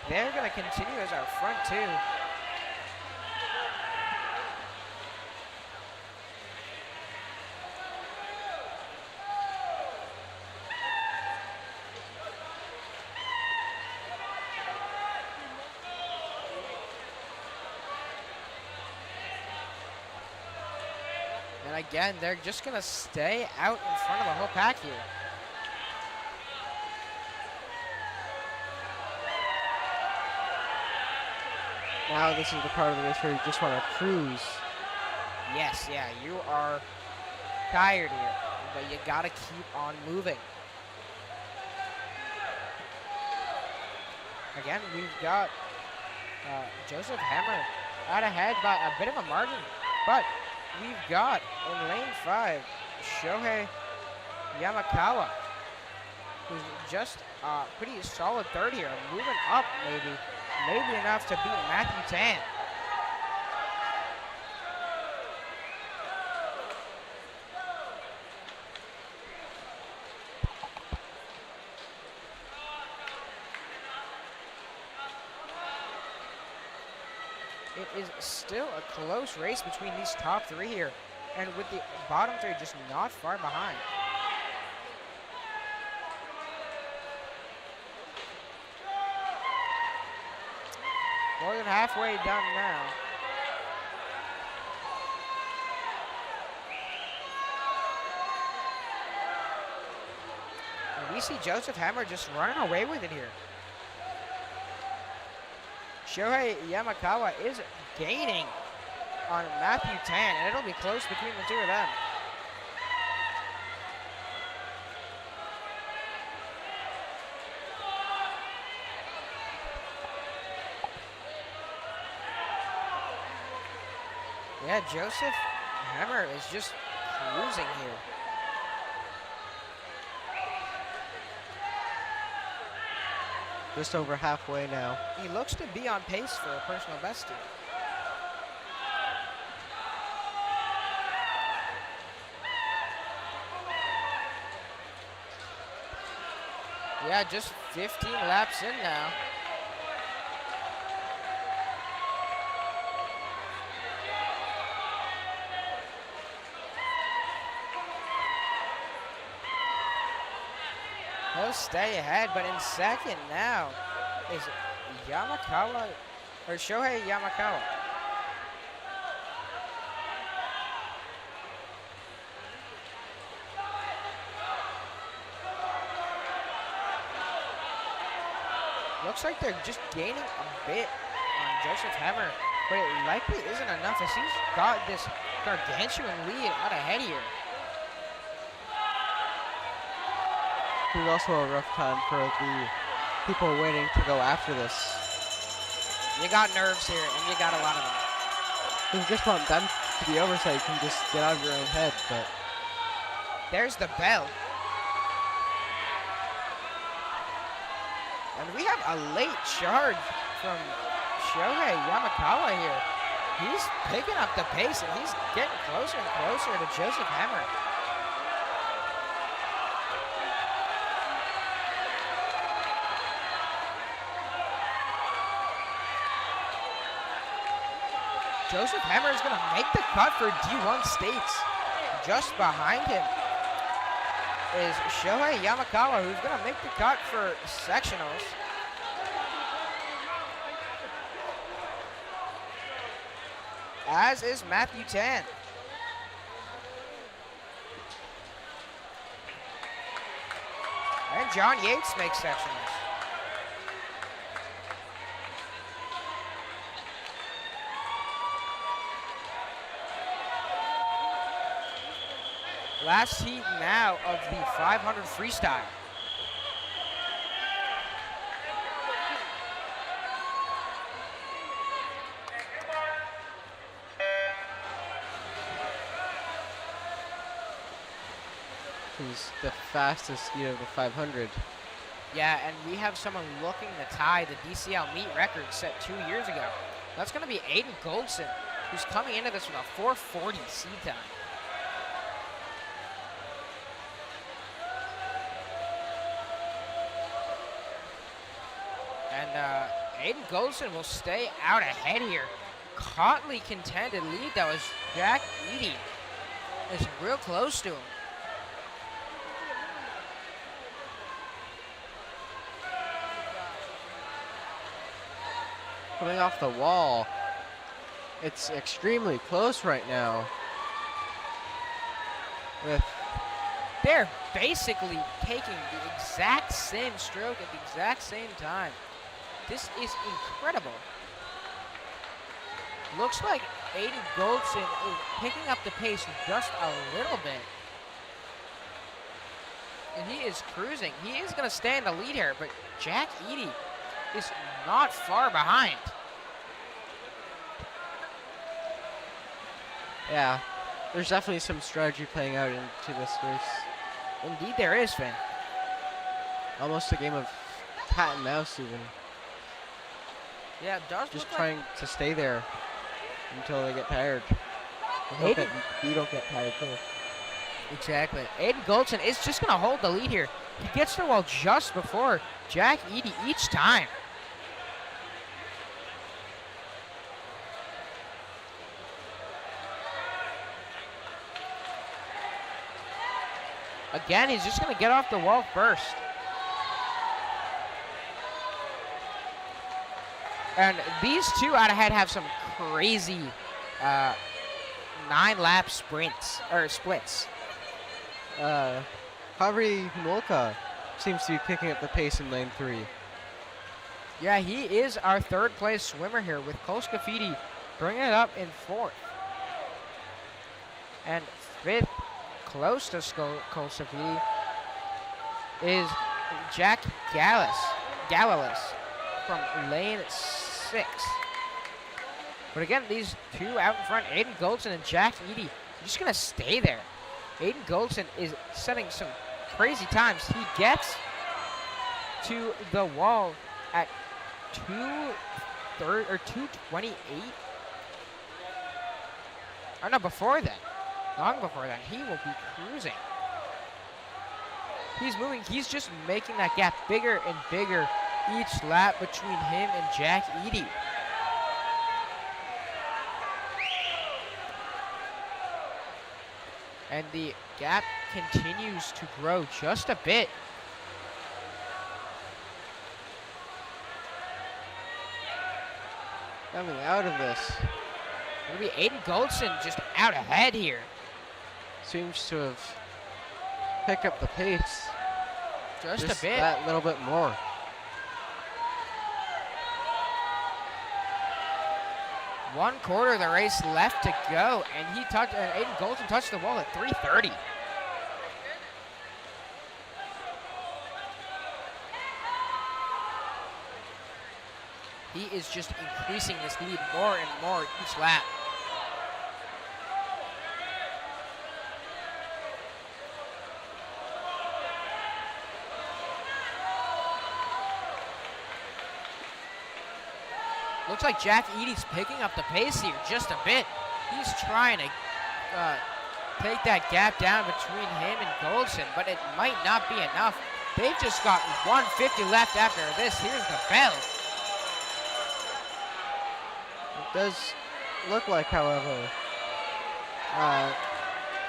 they're going to continue as our front two. And again, they're just going to stay out in front of the whole pack here. Now this is the part of the race where you just want to cruise. Yes, yeah, you are tired here, but you got to keep on moving. Again, we've got Joseph Hammer out ahead by a bit of a margin, but we've got in lane 5, Shohei Yamakawa, who's just pretty solid third here, moving up maybe enough to beat Matthew Tan. It is still a close race between these top three here, and with the bottom three just not far behind. More than halfway done now. And we see Joseph Hammer just running away with it here. Shohei Yamakawa is gaining on Matthew Tan, and it'll be close between the two of them. Yeah, Joseph Hammer is just cruising here. Just over halfway now. He looks to be on pace for a personal best here. Yeah, just 15 laps in now. He'll stay ahead, but in second now is Yamakawa, or Shohei Yamakawa. Looks like they're just gaining a bit on Joseph Hammer, but it likely isn't enough as he's got this gargantuan lead out ahead here. It was also a rough time for the people waiting to go after this. You got nerves here, and you got a lot of them. You just want them to be over so you can just get out of your own head, but... There's the bell. And we have a late charge from Shohei Yamakawa here. He's picking up the pace, and he's getting closer and closer to Joseph Hammer. Joseph Hammer is going to make the cut for D1 States. Just behind him is Shohei Yamakawa, who's going to make the cut for sectionals. As is Matthew Tan. And John Yates makes sectionals. Last heat now of the 500 freestyle. He's the fastest skier of the 500. Yeah, and we have someone looking to tie the DCL meet record set 2 years ago. That's going to be Aiden Goldson, who's coming into this with a 4:40 seed time. And Aiden Goldson will stay out ahead here. Hotly contended lead. That was Jack Eady. Is real close to him. Coming off the wall. It's extremely close right now. They're basically taking the exact same stroke at the exact same time. This is incredible. Looks like Aiden Goldson is picking up the pace just a little bit. And he is cruising. He is going to stay in the lead here, but Jack Eady is not far behind. Yeah, there's definitely some strategy playing out into this race. Indeed there is, Finn. Almost a game of cat and mouse even. Yeah, it does Just look trying to stay there until they get tired. I hope that you don't get tired too. Exactly. Aiden Goldson is just going to hold the lead here. He gets to the wall just before Jack Eady each time. Again, he's just going to get off the wall first. And these two out ahead have some crazy 9-lap sprints, or splits. Kavri Humolka seems to be picking up the pace in lane 3. Yeah, he is our third place swimmer here with Kolskafidi bringing it up in 4th. And 5th, close to Kolskafidi, is Jack Galalis from lane 6. But again, these two out in front, Aiden Goldson and Jack Eady, just going to stay there. Aiden Goldson is setting some crazy times. He gets to the wall at 2:28. Oh no, before that. Long before that. He will be cruising. He's moving. He's just making that gap bigger and bigger each lap between him and Jack Eady. And the gap continues to grow just a bit. Coming out of this. Maybe Aiden Goldson just out ahead here. Seems to have picked up the pace. Just a bit. That little bit more. One quarter of the race left to go, and Aiden Goldson touched the wall at 3:30. He is just increasing this lead more and more each lap. Looks like Jack Eady's picking up the pace here just a bit. He's trying to take that gap down between him and Goldson, but it might not be enough. They've just got 150 left after this. Here's the bell. It does look like, however,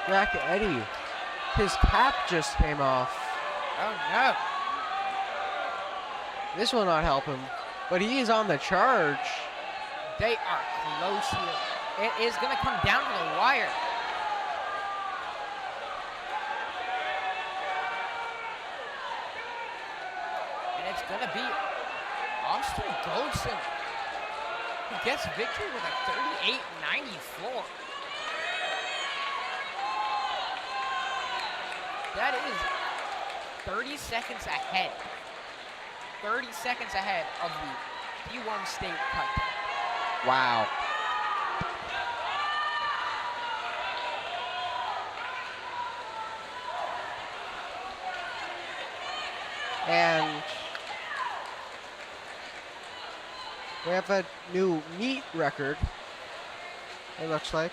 Jack Eady, his cap just came off. Oh no. This will not help him, but he is on the charge. They are close here. It is going to come down to the wire. And it's going to be Austin Goldson who gets victory with a 38.94. That is 30 seconds ahead. 30 seconds ahead of the D1 state cut. Wow. And we have a new meet record, it looks like.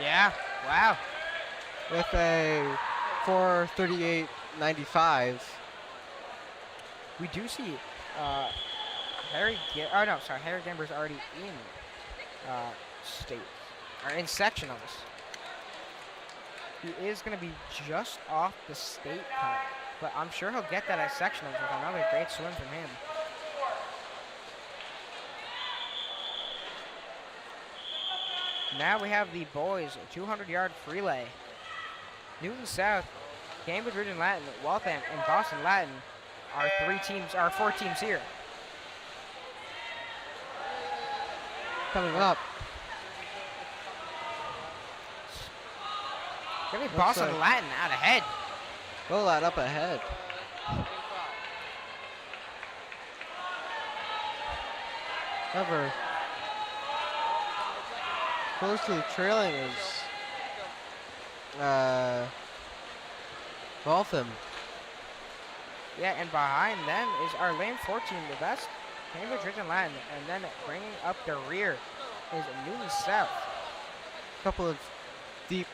Yeah, wow. With a 4:38.95. We do see Harry Gamber's already in state, or in sectionals. He is going to be just off the state cut, but I'm sure he'll get that at sectionals with another great swim from him. Now we have the boys 200-yard relay. Newton South, Cambridge Region Latin, Waltham, and Boston Latin are four teams here. Coming up. Gonna be Boston Latin out ahead. Bolad up ahead. However, closely trailing is Waltham. Yeah, and behind them is our lane 14. That's Cambridge Region Latin, and then bringing up the rear is Newton South. Couple of deep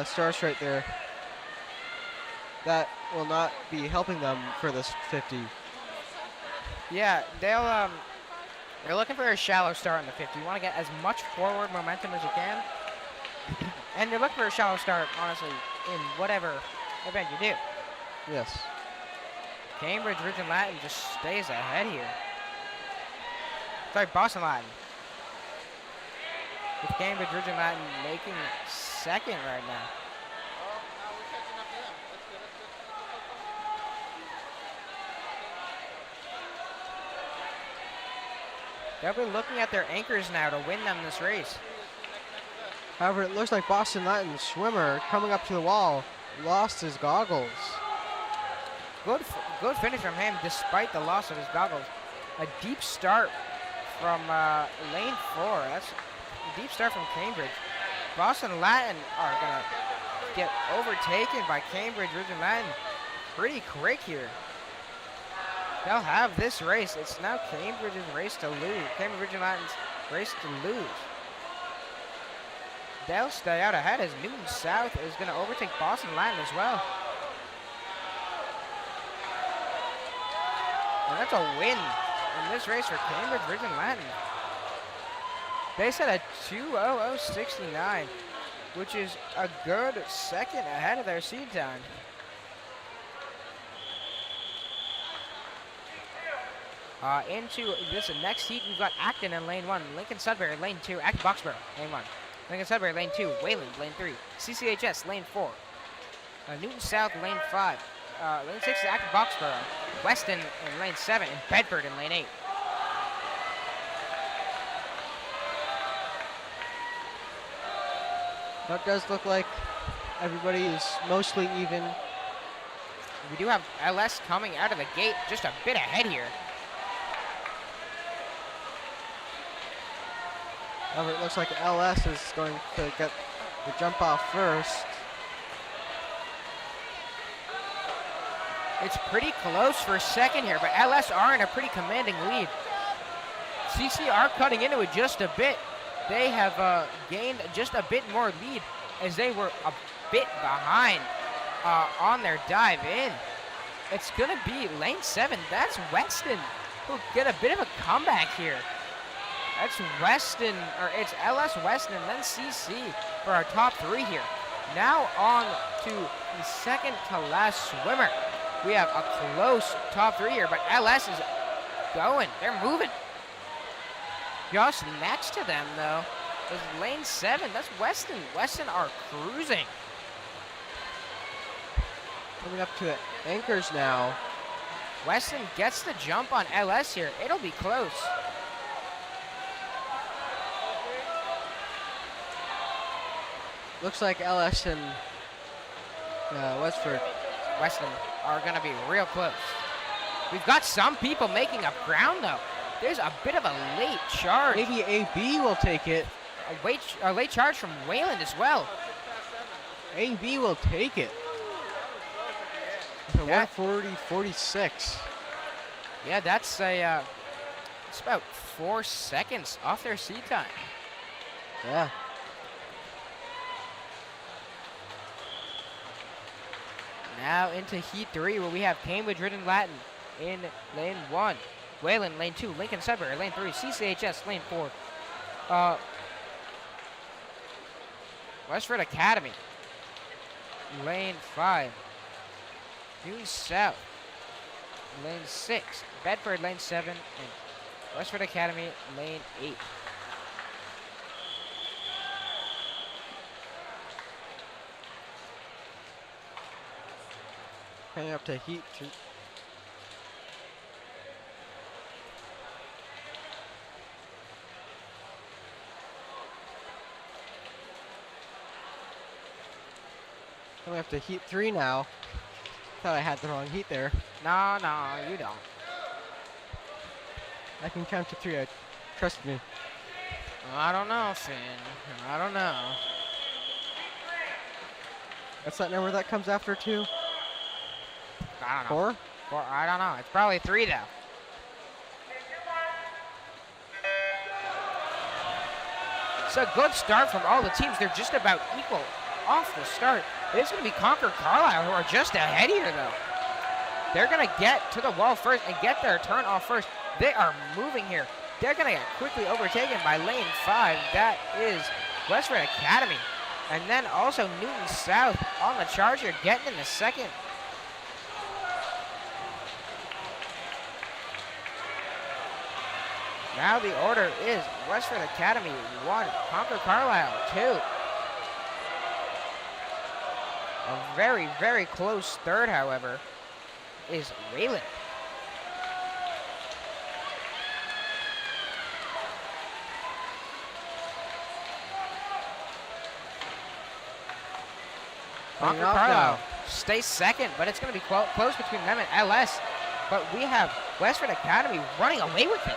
starts right there. That will not be helping them for this 50. Yeah, they're looking for a shallow start in the 50. You want to get as much forward momentum as you can, and they're looking for a shallow start, honestly, in whatever event you do. Yes. Cambridge Region Latin just stays ahead here. Sorry, Boston Latin. With Cambridge Region Latin making second right now. They'll be looking at their anchors now to win them this race. However, it looks like Boston Latin swimmer coming up to the wall lost his goggles. Good finish from him despite the loss of his goggles. A deep start from lane 4. That's a deep start from Cambridge. Boston Latin are going to get overtaken by Cambridge Region Latin pretty quick here. They'll have this race. It's now Cambridge's race to lose. Cambridge Region Latin's race to lose. They'll stay out ahead as Newton South is going to overtake Boston Latin as well. And that's a win in this race for Cambridge Region Latin. They set a 2:00.69, which is a good second ahead of their seed time. Into this next heat, we've got Acton in lane 1, Lincoln Sudbury lane 2, Acton Boxborough lane 1, Lincoln Sudbury lane 2, Wayland lane 3, CCHS lane 4, Newton South lane 5, lane 6 is Acton Boxborough, Weston in lane 7, and Bedford in lane 8. That does look like everybody is mostly even. We do have LS coming out of the gate just a bit ahead here. However, it looks like LS is going to get the jump off first. It's pretty close for second here, but LS are in a pretty commanding lead. CC are cutting into it just a bit. They have gained just a bit more lead as they were a bit behind on their dive in. It's going to be lane 7. That's Weston who get a bit of a comeback here. That's Weston, or it's LS Weston and then CC for our top 3 here. Now on to the second to last swimmer. We have a close top 3 here, but LS is going. They're moving. Just next to them, though, is lane 7. That's Weston. Weston are cruising. Coming up to the anchors now. Weston gets the jump on LS here. It'll be close. Looks like LS and Weston are going to be real close. We've got some people making up ground, though. There's a bit of a late charge. Maybe AB will take it. A late charge from Wayland as well. AB will take it. Yeah. 140.46. Yeah, that's it's about 4 seconds off their seed time. Yeah. Now into heat 3 where we have Cambridge Region Latin in lane 1. Wayland, lane 2. Lincoln Sudbury, lane 3. CCHS, lane 4. Westford Academy, lane 5. New South, lane 6. Bedford, lane 7. And Westford Academy, lane 8. Coming up to heat 2. Coming up to heat 3 now. Thought I had the wrong heat there. No, you don't. I can count to 3. Trust me. I don't know, Finn. I don't know. What's that number that comes after 2? I don't know. 4? 4? I don't know. It's probably 3 though. It's a good start from all the teams. They're just about equal off the start. It's going to be Concord Carlisle who are just ahead here though. They're going to get to the wall first and get their turn off first. They are moving here. They're going to get quickly overtaken by lane 5. That is Westford Academy. And then also Newton South on the charge here, getting in the second. Now the order is Westford Academy 1, Concord Carlisle 2. A very, very close third, however, is Wayland. Concord Carlisle stays second, but it's going to be close between them and LS. But we have Westford Academy running away with it.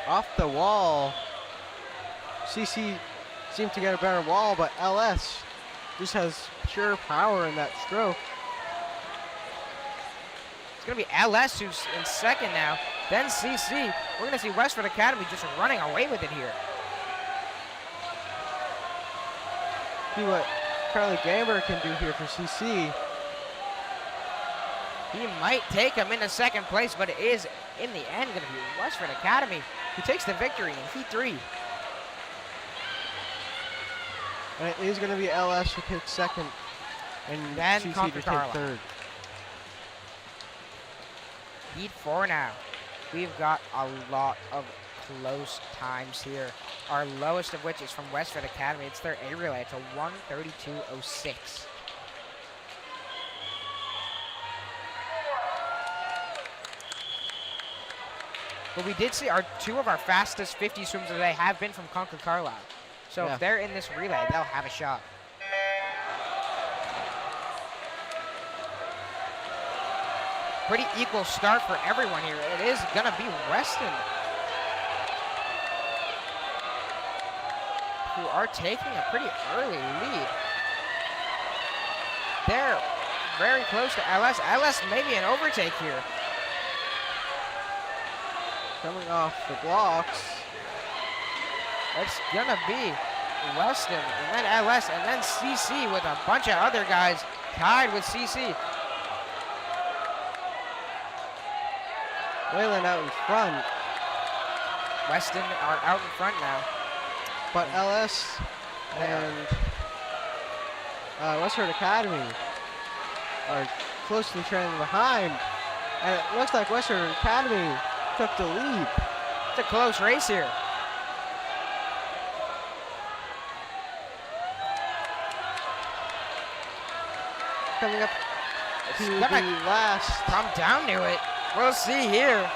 Off the wall. CC seemed to get a better wall, but LS just has pure power in that stroke. It's going to be LS who's in second now, then CC. We're going to see Westford Academy just running away with it here. See what Charlie Gamber can do here for CC. He might take him into second place, but it is, in the end, going to be Westford Academy who takes the victory in Heat 3. And it is going to be LS who takes second, and then CC Concord to take Carlisle. third. Heat 4 now. We've got a lot of close times here. Our lowest of which is from Westford Academy. It's their A relay. It's a 1:32.06. But we did see two of our fastest 50 swims of the day have been from Concord Carlisle. So if they're in this relay, they'll have a shot. Pretty equal start for everyone here. It is going to be Weston who are taking a pretty early lead. They're very close to LS. LS maybe an overtake here. Coming off the blocks. It's gonna be Weston, and then LS, and then CC with a bunch of other guys tied with CC. Wayland out in front. Weston are out in front now. But LS and Westford Academy are closely trailing behind. And it looks like Westford Academy took the lead. It's a close race here. Coming up to the last. Come down to it. We'll see here.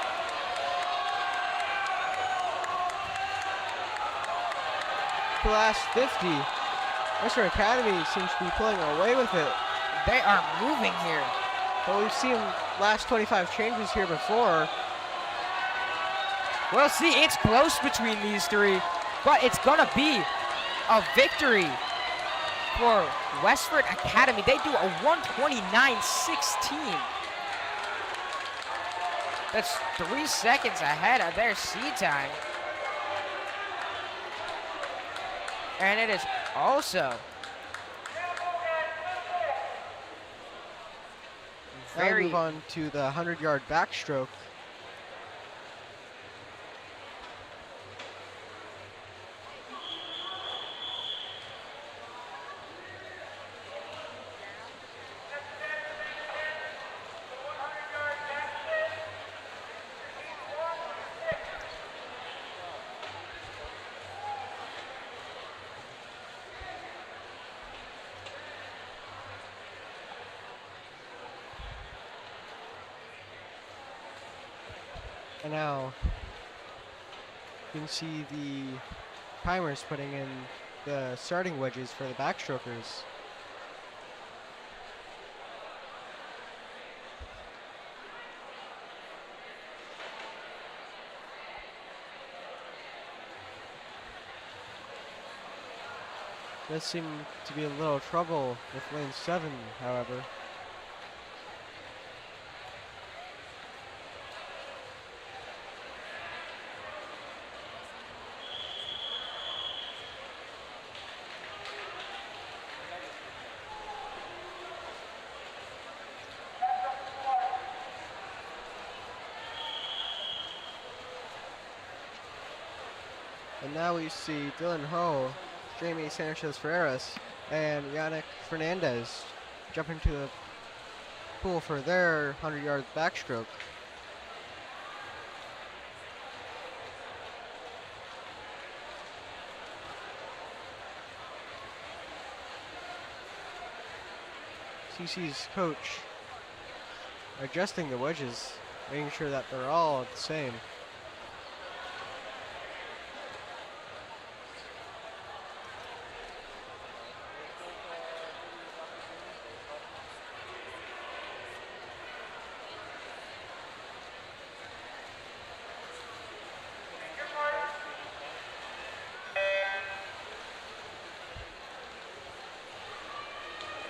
The last 50. Western Academy seems to be pulling away with it. They are moving here. But we've seen last 25 changes here before. We'll see. It's close between these three, but it's gonna be a victory for Westford Academy. They do a 1:29.16. That's 3 seconds ahead of their seed time. And it is also Now we very move on to the 100-yard backstroke. And now you can see the timers putting in the starting wedges for the backstrokers. Does seem to be a little trouble with lane 7, however. And now we see Dylan Ho, Jamie Sanchez-Ferreras, and Yannick Fernandez jump into the pool for their 100-yard backstroke. CC's coach adjusting the wedges, making sure that they're all the same.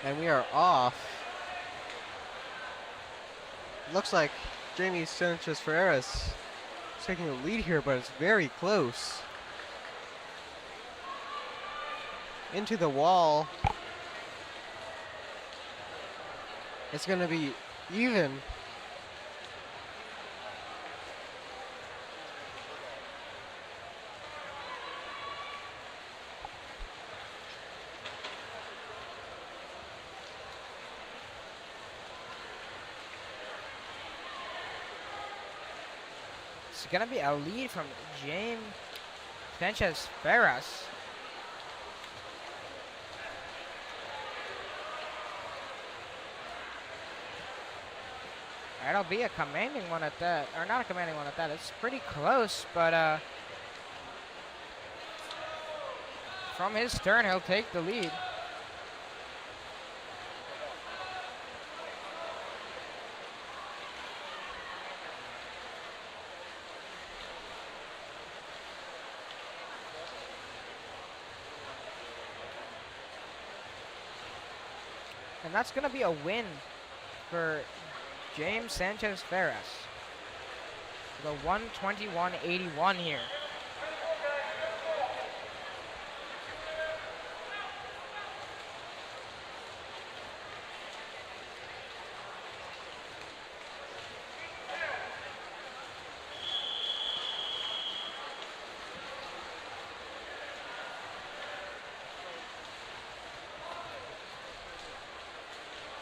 And we are off. Looks like Jamie Sanchez-Ferreras is taking the lead here, but it's very close. Into the wall. It's going to be even. It's going to be a lead from James Sanchez-Ferreras. That'll be a commanding one at that, or not a commanding one at that. It's pretty close, but from his turn, he'll take the lead. And that's going to be a win for James Sanchez-Ferreras. The 121.81 here.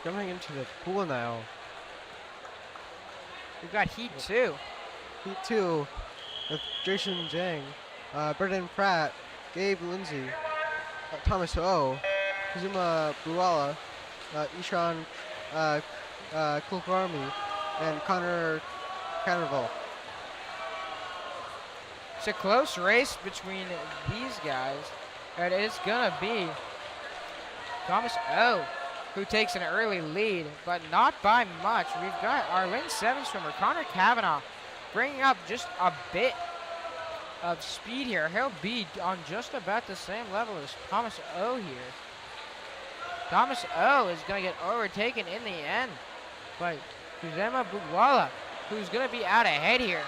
Jumping into the pool now. We've got Heat 2. Heat 2 with Jason Zhang, Brendan Pratt, Gabe Lindsay, Thomas O, Kazuma Buala, Ishan Kulkarmi, and Connor Canterville. It's a close race between these guys. And it's going to be Thomas O who takes an early lead, but not by much. We've got our lane 7 swimmer, Connor Cavanaugh, bringing up just a bit of speed here. He'll be on just about the same level as Thomas O here. Thomas O is going to get overtaken in the end by Kuzema Bugwala, who's going to be out ahead here.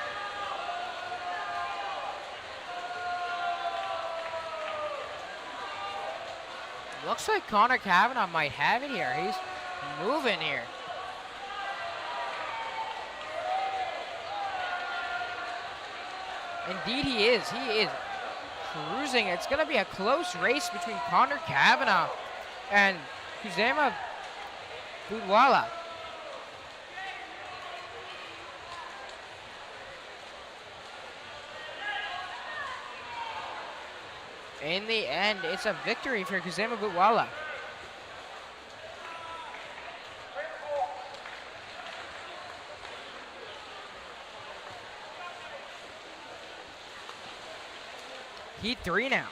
Looks like Connor Cavanaugh might have it here. He's moving here. Indeed he is. He is cruising. It's going to be a close race between Connor Kavanaugh and Kuzema Budwala. In the end, it's a victory for Kuzema Budwala. Heat 3 now.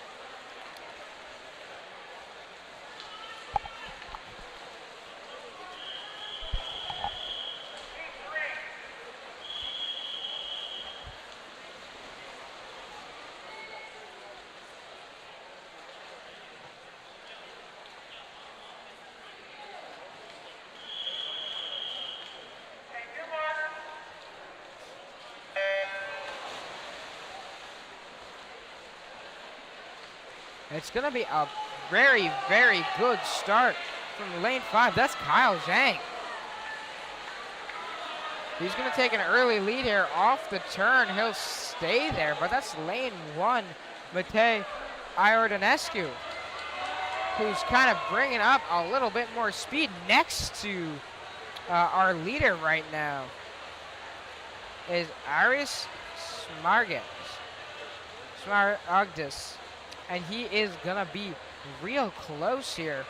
It's going to be a very, very good start from lane 5. That's Kyle Zhang. He's going to take an early lead here off the turn. He'll stay there, but that's lane 1, Matej Iordanescu, who's kind of bringing up a little bit more speed next to our leader right now is Aris Smaragdis. And he is gonna be real close here.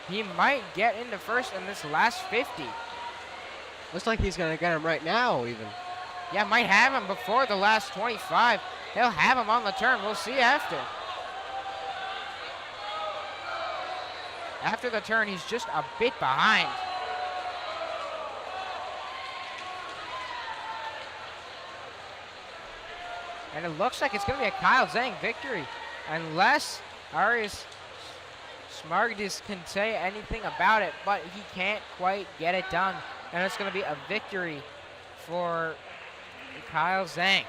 He might get into first in this last 50. Looks like he's gonna get him right now, even. Yeah, might have him before the last 25. He'll have him on the turn. We'll see after. After the turn, he's just a bit behind. And it looks like it's gonna be a Kyle Zhang victory, unless Arias Smaragdis can say anything about it, but he can't quite get it done. And it's going to be a victory for Kyle Zhang.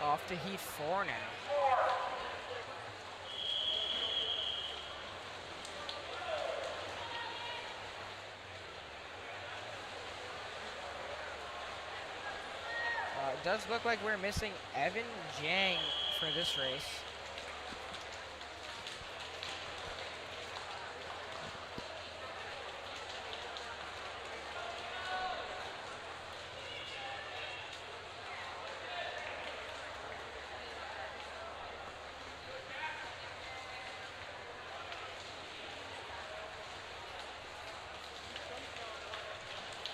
Off to Heat 4 now. It does look like we're missing Evan Jiang for this race.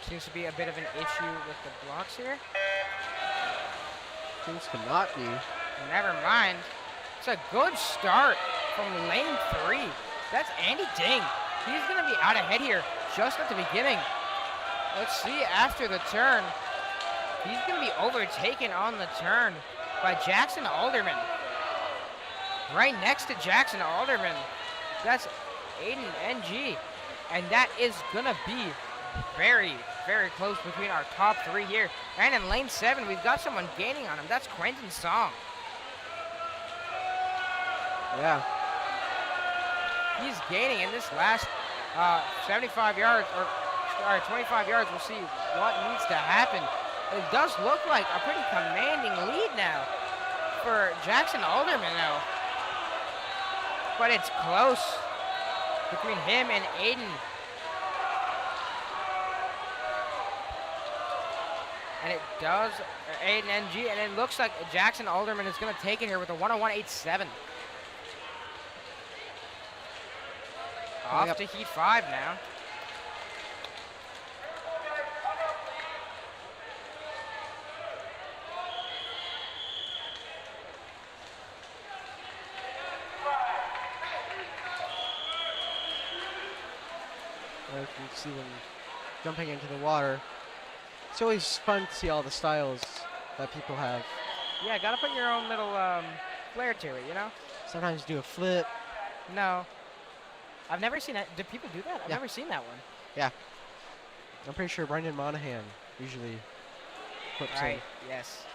Seems to be a bit of an issue with the blocks here. Seems to not be. Never mind. It's a good start from lane 3. That's Andy Ding. He's going to be out ahead here just at the beginning. Let's see after the turn. He's going to be overtaken on the turn by Jackson Alderman. Right next to Jackson Alderman, that's Aiden NG. And that is going to be very, very close between our top 3 here. And in lane 7, we've got someone gaining on him. That's Quentin Song. Yeah. He's gaining in this last 75 yards, or 25 yards. We'll see what needs to happen. It does look like a pretty commanding lead now for Jackson Alderman, though. But it's close between him and Aiden. And it does, Aiden NG, and it looks like Jackson Alderman is going to take it here with a 101.87. Off to Heat 5 now. You can see them jumping into the water. It's always fun to see all the styles that people have. Yeah, gotta put your own little flair to it, you know? Sometimes do a flip. No. I've never seen that. Do people do that? I've never seen that one. Yeah. I'm pretty sure Brendan Monahan usually flips Right, in. yes.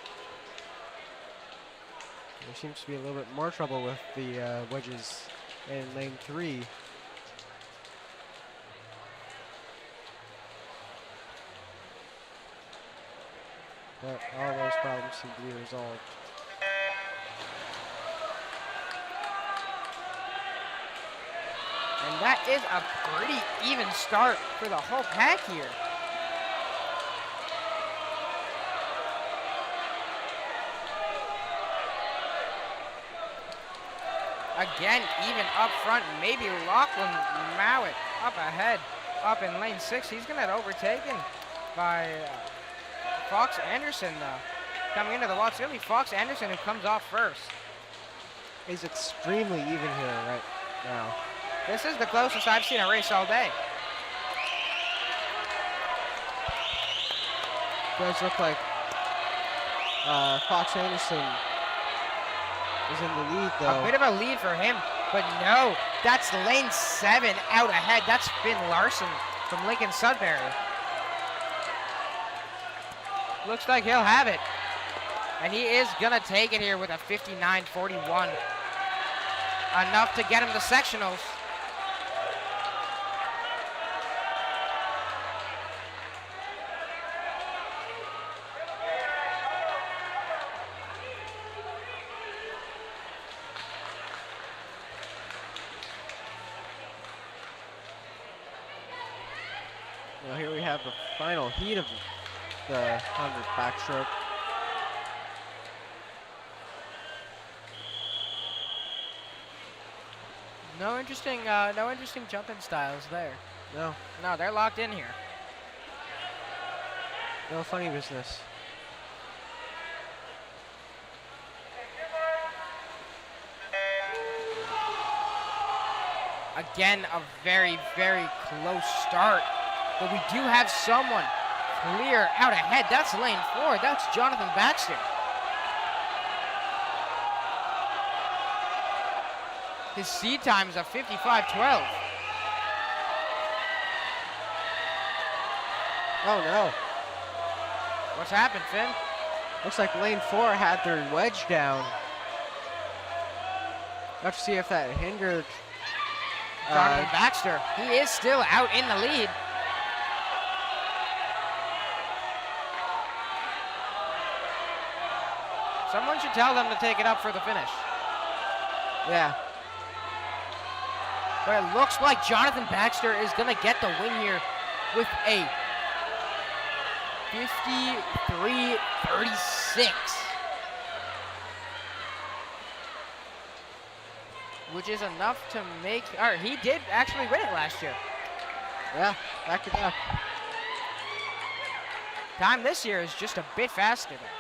There seems to be a little bit more trouble with the wedges in lane 3. But all those problems seem to be resolved. And that is a pretty even start for the whole pack here. Again, even up front, maybe Lachlan Mowat up ahead, up in lane 6. He's gonna get overtaken by Fox Anderson though. Coming into the wall, it's gonna be Fox Anderson who comes off first. It's extremely even here right now. This is the closest I've seen a race all day. Does look like Fox Anderson is in the lead though. A bit of a lead for him, but no, that's lane 7 out ahead. That's Finn Larson from Lincoln Sudbury. Looks like he'll have it. And he is gonna take it here with a 59.41. Enough to get him to sectionals. Well, here we have the final heat of the 100 backstroke. No interesting jumping styles there. No, No, they're locked in here. no funny business. Again, a very, very close start. But we do have someone clear out ahead. That's lane 4. That's Jonathan Baxter. His seed time is a 55.12. Oh no. What's happened, Finn? Looks like lane 4 had their wedge down. Have to see if that hindered Jonathan Baxter. He is still out in the lead. Someone should tell them to take it up for the finish. yeah. But it looks like Jonathan Baxter is going to get the win here with a 53.36. Which is enough to make, or he did actually win it last year. Yeah, back to back. Time this year is just a bit faster though.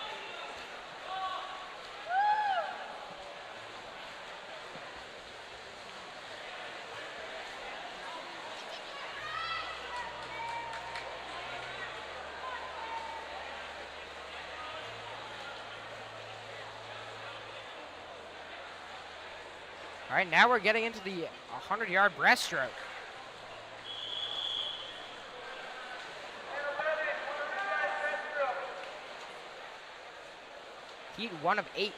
All right, now we're getting into the 100-yard breaststroke. Heat 1 of 8.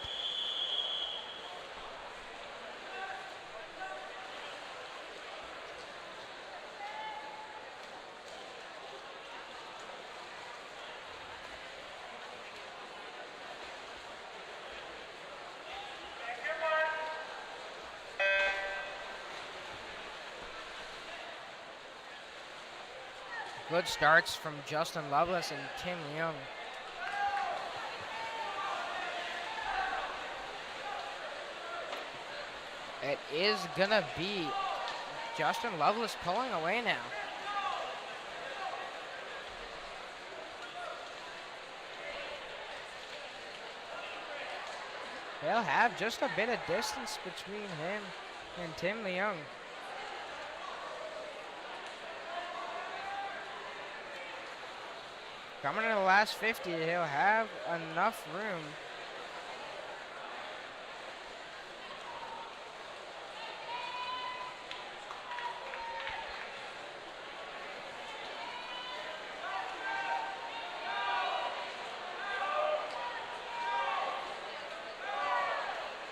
Good starts from Justin Lovelace and Tim Young. It is gonna be Justin Lovelace pulling away now. They'll have just a bit of distance between him and Tim Leung. Coming in the last 50, he'll have enough room.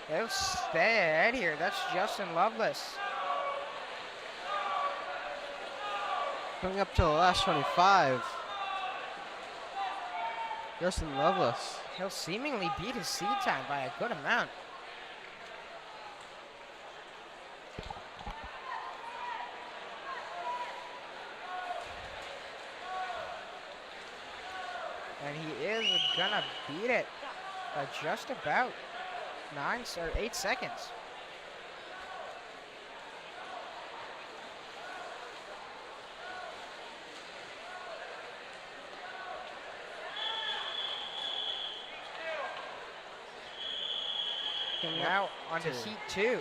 He'll stay ahead here. That's Justin Lovelace. Coming up to the last 25. Justin Lovelace. He'll seemingly beat his seed time by a good amount. And he is gonna beat it by just about 8 seconds. And now on to heat 2.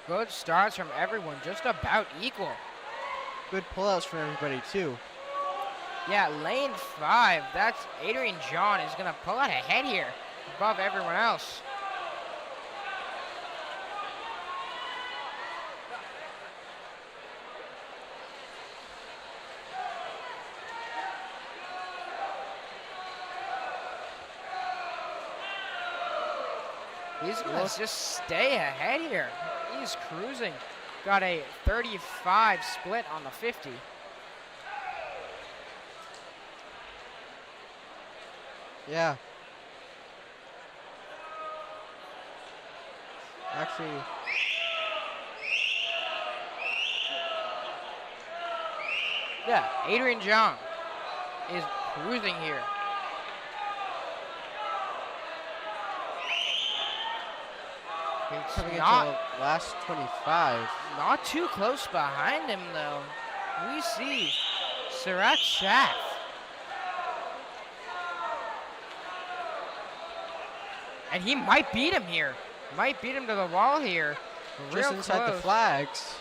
Good starts from everyone, just about equal. Good pullouts from everybody too. Yeah, lane 5, that's Adrian John is gonna pull out ahead here above everyone else. He's gonna just stay ahead here. He's cruising. Got a 35 split on the 50. Yeah. Actually, yeah, Adrian John is cruising here. It's coming into not, the last 25. not too close behind him, though. We see Sirac Schaff. And he might beat him here. Might beat him to the wall here. Just Real inside close. the flags.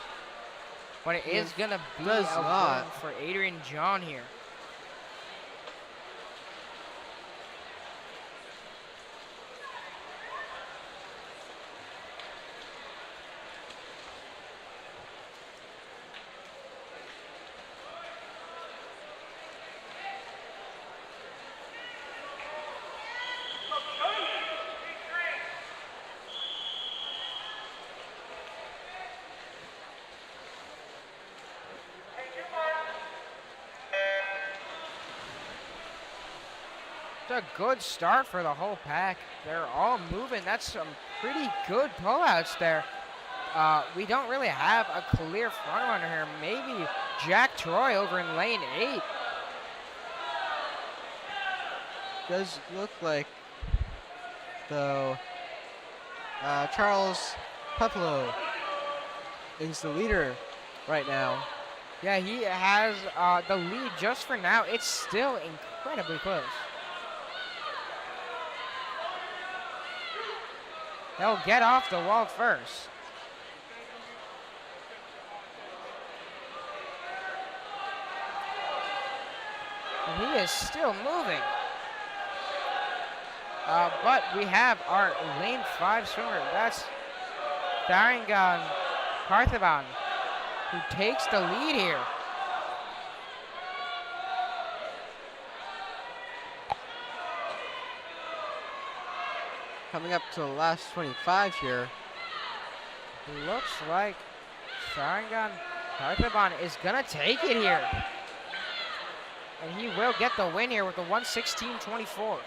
But it is going to be does a not. win for Adrian John here. A good start for the whole pack. They're all moving. That's some pretty good pullouts there. We don't really have a clear front runner here. Maybe Jack Troy over in lane 8. Does look like, though, Charles Peplo is the leader right now. Yeah, he has the lead just for now. It's still incredibly close. He'll get off the wall first. And he is still moving. But we have our lane 5 swimmer. That's Tharangan Parthaban, who takes the lead here. Coming up to the last 25 here. Looks like Tharangan Parthaban is gonna take it here. And he will get the win here with the 1:16.24.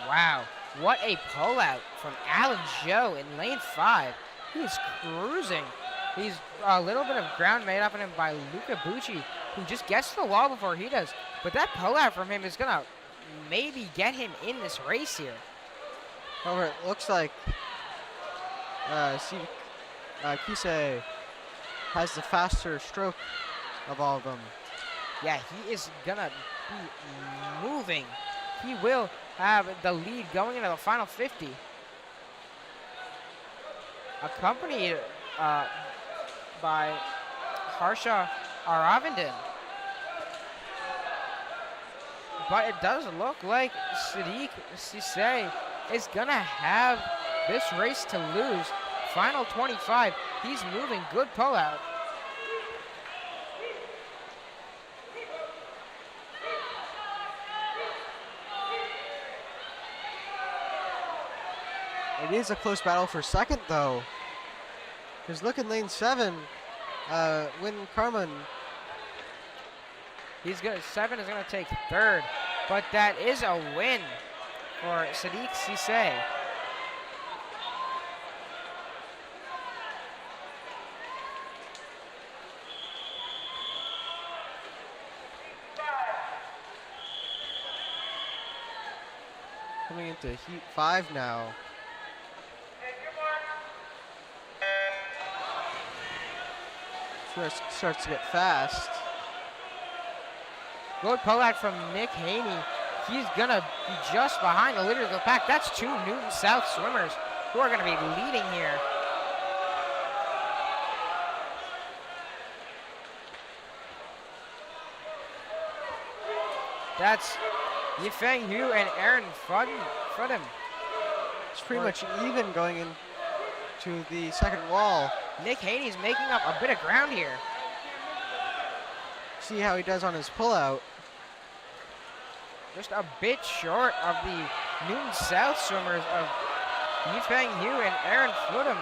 Wow, what a pullout from Alan Joe in lane 5. He is cruising He's a little bit of ground made up on him by Luca Bucci, who just gets to the wall before he does. But that pullout from him is going to maybe get him in this race here. However, it looks like Kisei has the faster stroke of all of them. Yeah, he is going to be moving. He will have the lead going into the final 50. Accompanied by Harsha Aravindan. But it does look like Sadiq Sisay is going to have this race to lose. Final 25. He's moving. Good pullout. It is a close battle for second, though. Because look in lane 7, Win Carmen. Seven is gonna take third, but that is a win for Sadiq Sisay. Coming into heat 5 now. Starts to get fast. Good pullout from Nick Haney. He's gonna be just behind the leader of the pack. That's two Newton South swimmers who are gonna be leading here. That's Yifeng Hu and Aaron Fudham. It's pretty much even going into the second wall. Nick Haney's making up a bit of ground here. See how he does on his pullout. Just a bit short of the Newton South swimmers of Yifeng Hu and Aaron Fudham.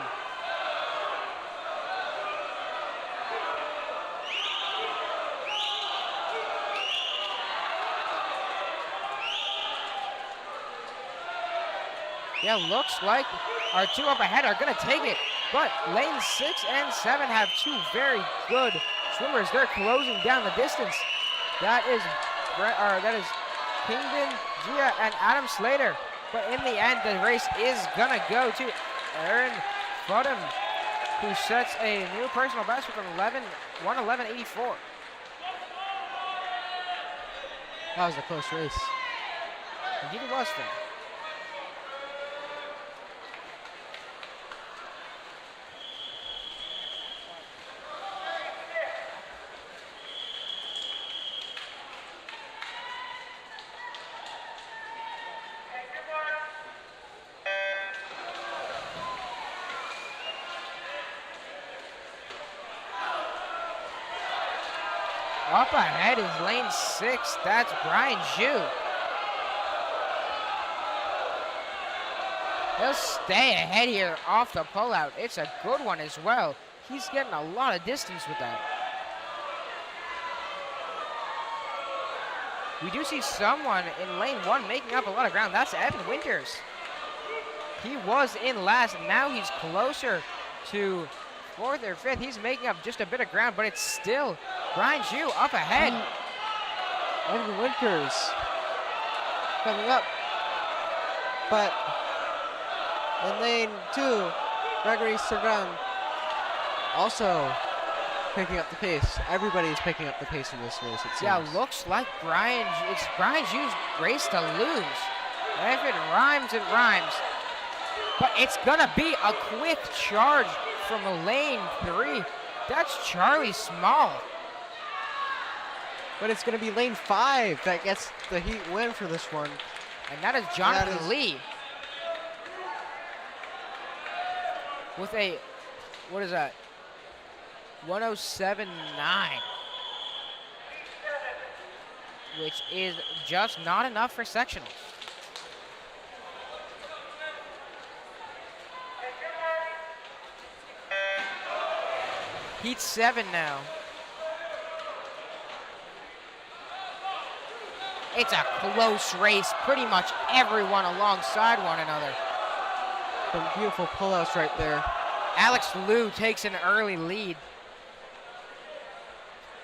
Yeah, looks like our two up ahead are gonna take it, but lane 6 and 7 have two very good swimmers. They're closing down the distance. That is Kingdon Gia and Adam Slater. But in the end, the race is gonna go to Aaron Fudham, who sets a new personal best with 1:11.84. That was a close race. Indeed it was, Finn. Up ahead is lane 6. That's Brian Zhu. He'll stay ahead here off the pullout. It's a good one as well. He's getting a lot of distance with that. We do see someone in lane 1 making up a lot of ground. That's Evan Winters. He was in last. Now he's closer to 4th or 5th. He's making up just a bit of ground, but it's still Brian Zhu up ahead. Evan Winters coming up. But in lane 2, Gregory Sergan also picking up the pace. Everybody's picking up the pace in this race, it seems. Yeah, looks like it's Brian Zhu's race to lose. If it rhymes, it rhymes. But it's gonna be a quick charge from lane 3. That's Charlie Small. But it's going to be lane 5 that gets the heat win for this one. And that is Jonathan Lee. With a, what is that? 107.9. Which is just not enough for sectionals. Heat 7 now. It's a close race. Pretty much everyone alongside one another. Some beautiful pullouts right there. Alex Liu takes an early lead,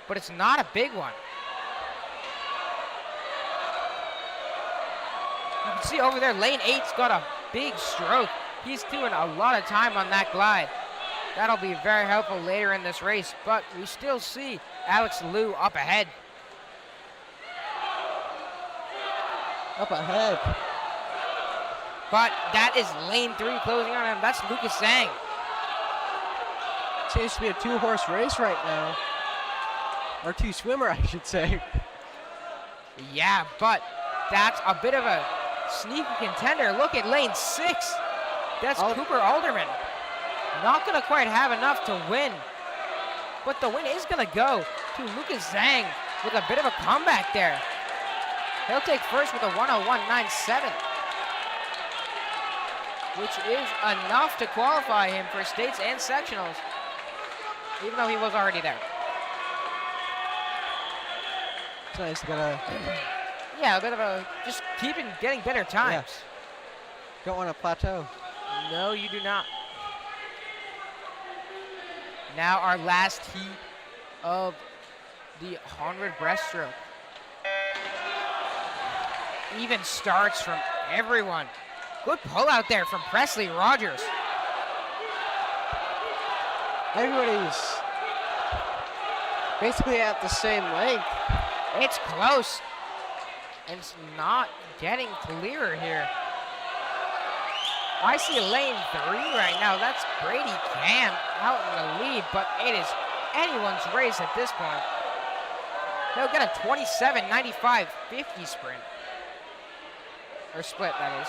but it's not a big one. You can see over there, lane 8's got a big stroke. He's doing a lot of time on that glide. That'll be very helpful later in this race, but we still see Alex Liu up ahead. Up ahead. But that is lane 3 closing on him. That's Lucas Zhang. Seems to be a 2-horse race right now. Or 2-swimmer, I should say. Yeah, but that's a bit of a sneaky contender. Look at lane 6. That's Cooper Alderman. Not going to quite have enough to win. But the win is going to go to Lucas Zhang with a bit of a comeback there. He'll take first with a 1:01.97, which is enough to qualify him for states and sectionals, even though he was already there. It's nice to get a... Yeah, a bit of a, just getting better times. Yeah. Don't want to plateau. No, you do not. Now our last heat of the 100 breaststroke. Even starts from everyone. Good pull out there from Presley Rogers. Everybody's basically at the same length. It's close. And it's not getting clearer here. I see lane 3 right now. That's Brady Cam out in the lead, but it is anyone's race at this point. He'll get a 27.95 50 sprint. Or split, that is.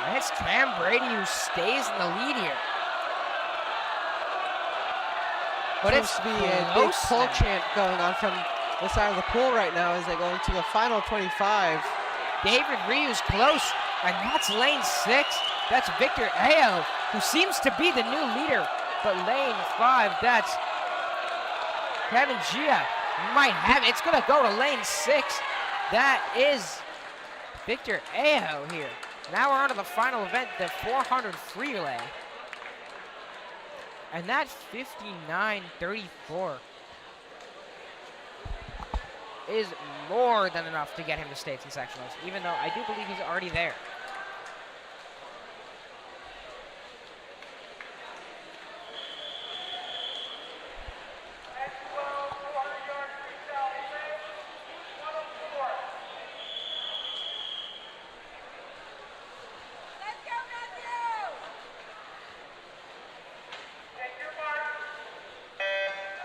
And it's Cam Brady who stays in the lead here. But Seems it's to be a big pull chant going on from the side of the pool right now as they go into the final 25. David Ryu's close, and that's lane 6. That's Victor Ayo, who seems to be the new leader. But lane 5, that's Kevin Gia. Might have it. It's going to go to lane 6. That is Victor Ayo here. Now we're on to the final event, the 400 free relay. And that 59.34 is more than enough to get him to states and sectionals, even though I do believe he's already there.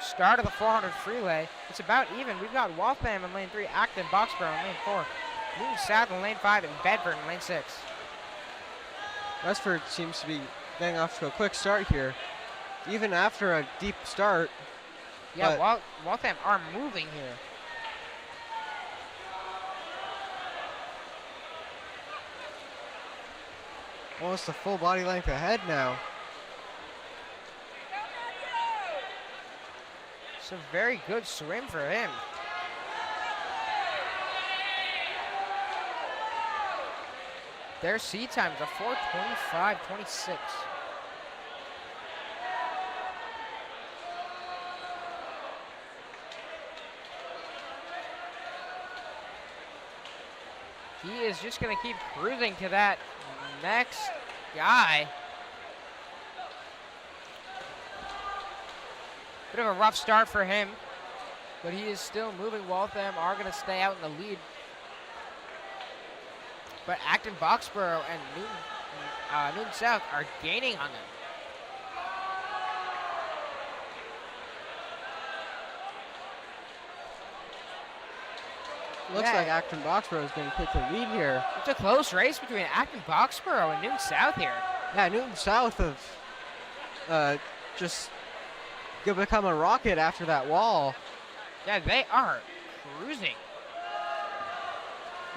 Start of the 400 freeway. It's about even. We've got Waltham in lane 3, Acton, Boxborough in lane 4, Newton South in lane 5, and Bedford in lane 6. Westford seems to be getting off to a quick start here, even after a deep start. Yeah, Waltham are moving here. Almost a full body length ahead now. It's a very good swim for him. Their seat times are 4:25.26. He is just going to keep cruising to that next guy. Bit of a rough start for him, but he is still moving. Waltham are going to stay out in the lead. But Acton, Boxborough, and Newton South are gaining on them. Looks like Acton Boxborough is going to take the lead here. It's a close race between Acton, Boxborough, and Newton South here. Yeah, Newton South have just become a rocket after that wall. Yeah, they are cruising.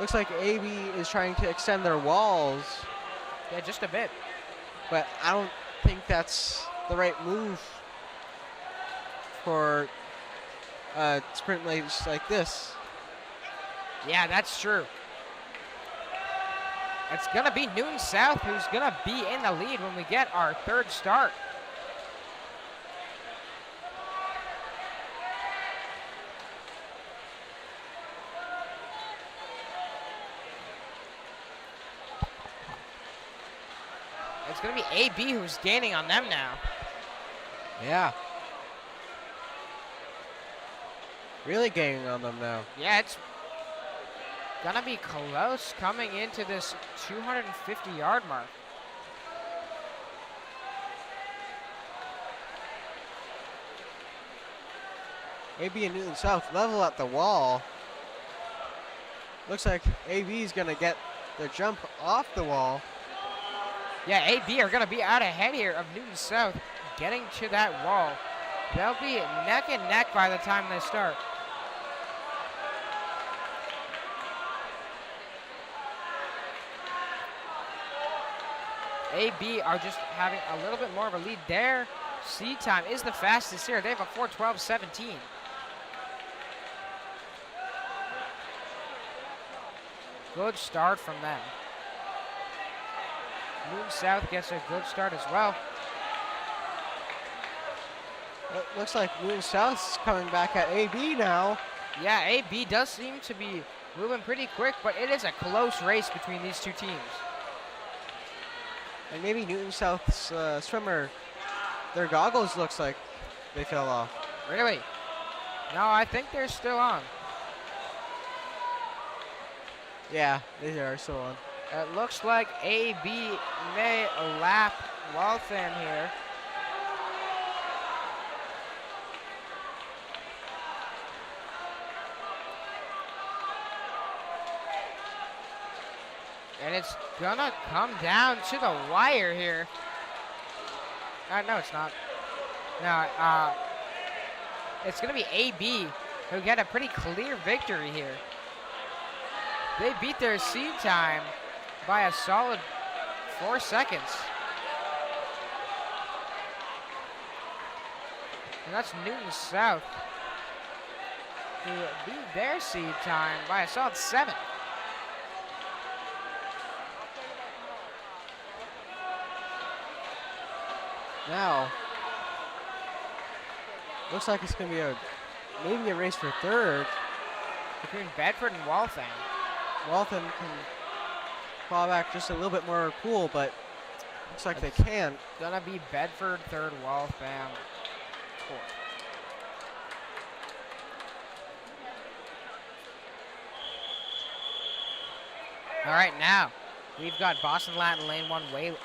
Looks like AB is trying to extend their walls. Yeah, just a bit. But I don't think that's the right move for sprint lanes like this. Yeah, that's true. It's going to be Newton South who's going to be in the lead when we get our third start. It's going to be AB who's gaining on them now. Yeah. Really gaining on them now. Yeah, it's going to be close coming into this 250-yard mark. AB and Newton South level at the wall. Looks like AB is going to get the jump off the wall. Yeah, AB are going to be out ahead here of Newton South getting to that wall. They'll be neck and neck by the time they start. AB are just having a little bit more of a lead there. Seed time is the fastest here. They have a 4:12.17. Good start from them. Newton South gets a good start as well. It looks like Newton South's coming back at AB now. Yeah, AB does seem to be moving pretty quick, but it is a close race between these two teams. And maybe Newton South's swimmer, their goggles looks like they fell off. Really? No, I think they're still on. Yeah, they are still on. It looks like AB may lap Waltham here. And it's gonna come down to the wire here. No, it's not. No, it's gonna be AB who get a pretty clear victory here. They beat their seed time by a solid 4 seconds. And that's Newton South, who beat their seed time by a solid 7. Now, looks like it's going to be maybe a race for third. Between Bedford and Waltham. Waltham can fall back just a little bit more cool, but looks like they can't. Gonna be Bedford third, Waltham fourth. All right, now we've got Boston Latin lane 1, Wayland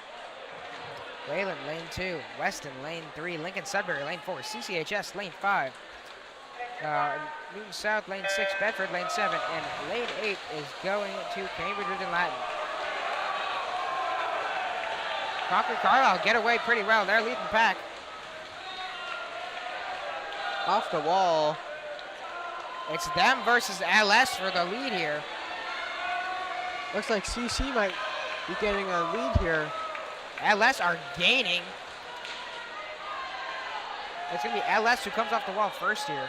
lane 2, Weston lane 3, Lincoln Sudbury lane 4, CCHS lane 5, Newton South lane 6, Bedford lane 7, and lane 8 is going to Cambridge Region Latin. Concord Carlisle get away pretty well. They're leading the pack. Off the wall. It's them versus LS for the lead here. Looks like CC might be getting a lead here. LS are gaining. It's going to be LS who comes off the wall first here.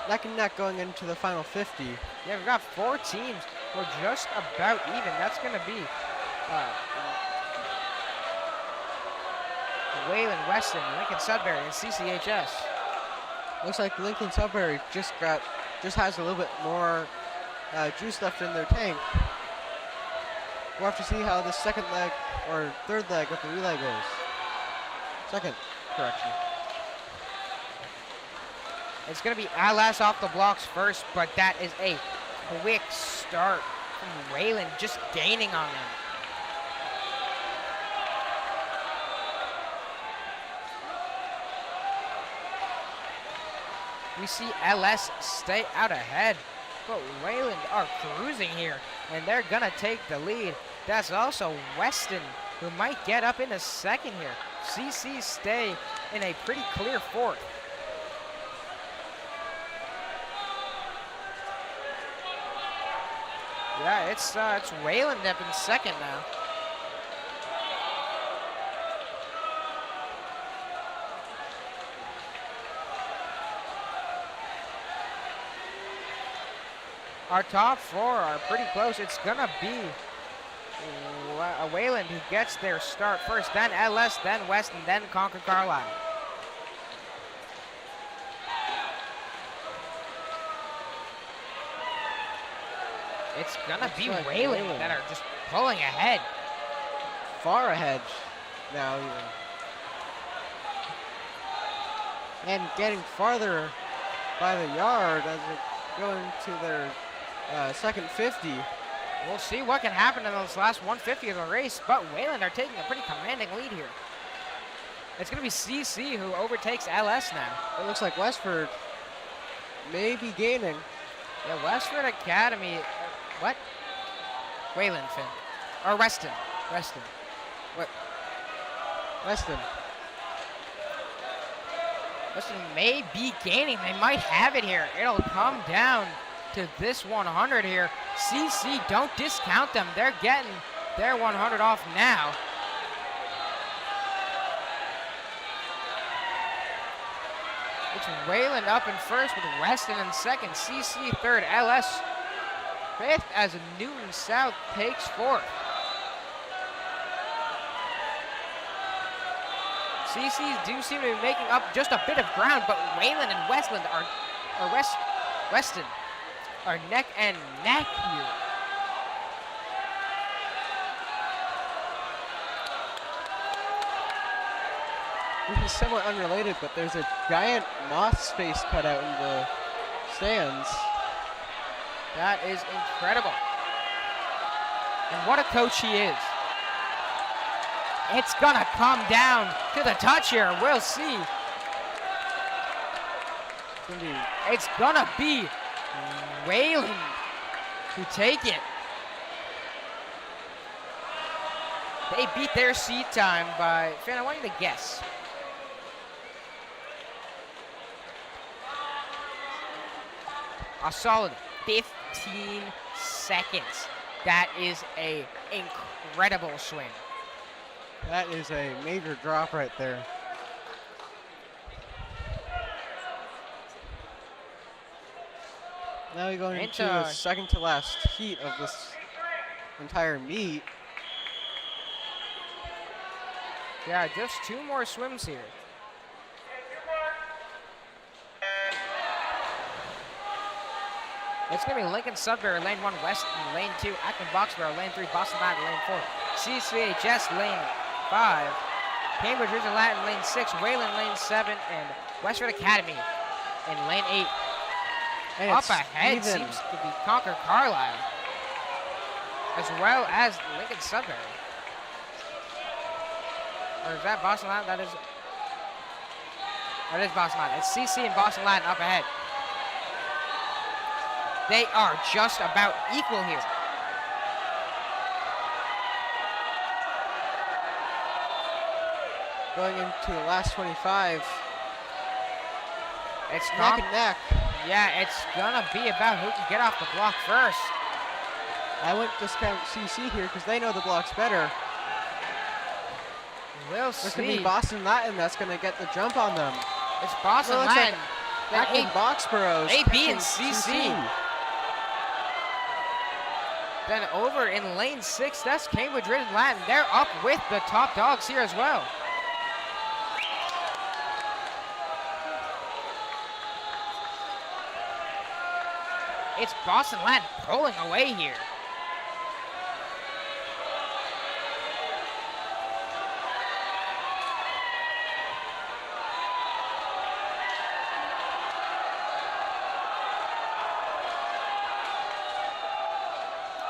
Neck and neck going into the final 50. Yeah, we've got 4 teams. We're just about even. That's going to be Wayland, Weston, Lincoln Sudbury, and CCHS. Looks like Lincoln Sudbury just has a little bit more juice left in their tank. We'll have to see how the second leg or third leg of the relay goes. Second, correction. It's going to be LS off the blocks first, but that is a quick start from Wayland, just gaining on them. We see LS stay out ahead, but Wayland are cruising here, and they're going to take the lead. That's also Weston, who might get up in a second here. CC stay in a pretty clear fourth. Yeah, it's Wayland up in second now. Our top 4 are pretty close. It's gonna be Wayland who gets their start first, then LS, then West, and then Concord Carlisle. It's gonna be like Wayland that are just pulling ahead. Far ahead now even. And getting farther by the yard as they go into their second 50. We'll see what can happen in this last 150 of the race, but Wayland are taking a pretty commanding lead here. It's gonna be CC who overtakes LS now. It looks like Westford may be gaining. Yeah, Westford Academy, what? Wayland, Finn. Or Weston. What? Weston. Weston may be gaining. They might have it here. It'll come down to this 100 here. CC, don't discount them. They're getting their 100 off now. It's Wayland up in first with Weston in second. CC third. LS fifth as Newton South takes fourth. CCs do seem to be making up just a bit of ground, but Wayland and Weston are neck and neck here. This is somewhat unrelated, but there's a giant moss face cut out in the stands. That is incredible. And what a coach he is. It's gonna come down to the touch here. We'll see. It's gonna be Wayland to take it. They beat their seat time by, Finn, I want you to guess. A solid 15 seconds. That is a incredible swing. That is a major drop right there. Now we go into the second to last heat of this entire meet. Yeah, just two more swims here. It's going to be Lincoln Sudbury, lane 1, West in lane 2, Acton Boxborough, lane 3, Boston Latin, lane 4, CCHS, lane 5, Cambridge Ridge and Latin, lane 6, Wayland, lane 7, and Westford Academy in lane 8. And up ahead seems to be Concord Carlisle, as well as Lincoln Sudbury. Or is that Boston Latin? That is Boston Latin. It's CC and Boston Latin up ahead. They are just about equal here. Going into the last 25. It's neck and neck. Yeah, it's gonna be about who can get off the block first. I wouldn't discount CC here because they know the blocks better. We'll see. It's gonna be Boston Latin that's gonna get the jump on them. It's Boston Latin. Acton Boxborough's AB and CC. Then over in lane 6, that's Cambridge Ridge and Latin. They're up with the top dogs here as well. It's Boston Latin pulling away here.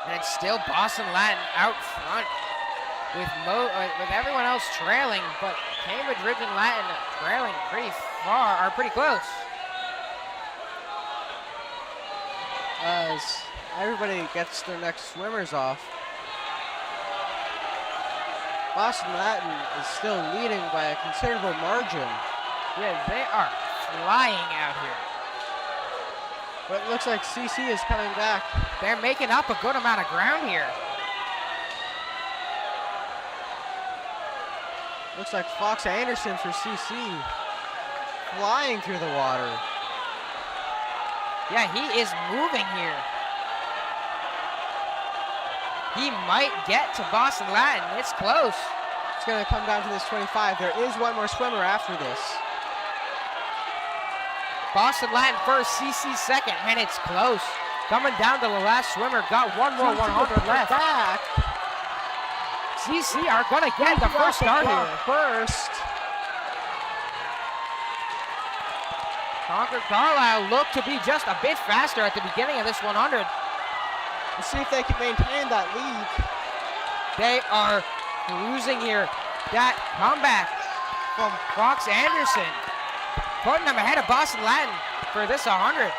And it's still Boston Latin out front with everyone else trailing, but Cambridge Ridge and Latin trailing pretty close. As everybody gets their next swimmers off, Boston Latin is still leading by a considerable margin. Yeah, they are flying out here. But it looks like CC is coming back. They're making up a good amount of ground here. Looks like Fox Anderson for CC flying through the water. Yeah, he is moving here. He might get to Boston Latin. It's close. It's going to come down to this 25. There is one more swimmer after this. Boston Latin first, CC second, and it's close. Coming down to the last swimmer. Got one more 100 left. Back. CC are going to get the first start here. First. Concord Carlisle looked to be just a bit faster at the beginning of this 100. Let's see if they can maintain that lead. They are cruising here. That comeback from Fox Anderson, putting them ahead of Boston Latin for this 100.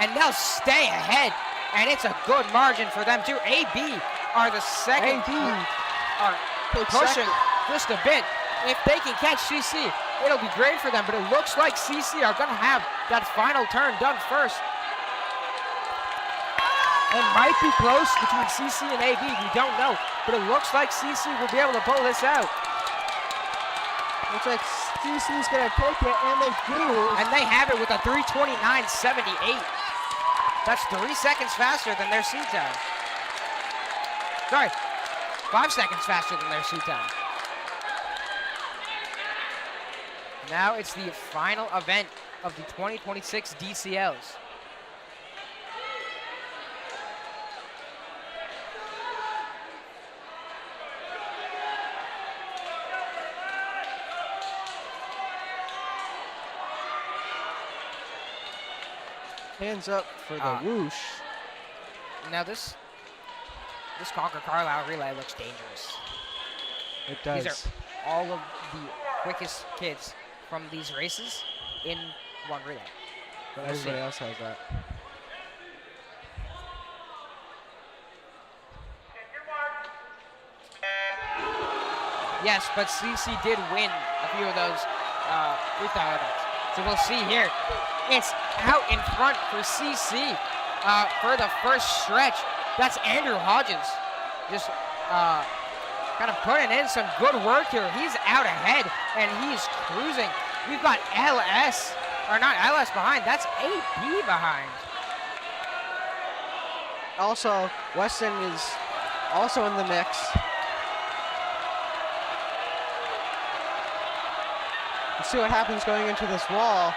And they'll stay ahead, and it's a good margin for them too. AB are the second. AB are pushing just a bit. If they can catch CC, it'll be great for them, but it looks like CC are gonna have that final turn done first. It might be close between CC and AB, we don't know, but it looks like CC will be able to pull this out. Looks like CC's gonna take it, and they do. And they have it with a 3:29.78. That's 3 seconds faster than their seat time. Sorry, 5 seconds faster than their seat time. Now it's the final event of the 2026 DCLs. Hands up for the whoosh. Now this Concord Carlisle relay looks dangerous. It does. These are all of the quickest kids from these races in one relay. But everybody else has that. Yes, but CC did win a few of those freestyle events. So we'll see here. It's out in front for CC for the first stretch. That's Andrew Hodges. Just kind of putting in some good work here. He's out ahead and he's cruising. We've got LS, or not LS behind, that's AP behind. Also, Weston is also in the mix. Let's see what happens going into this wall.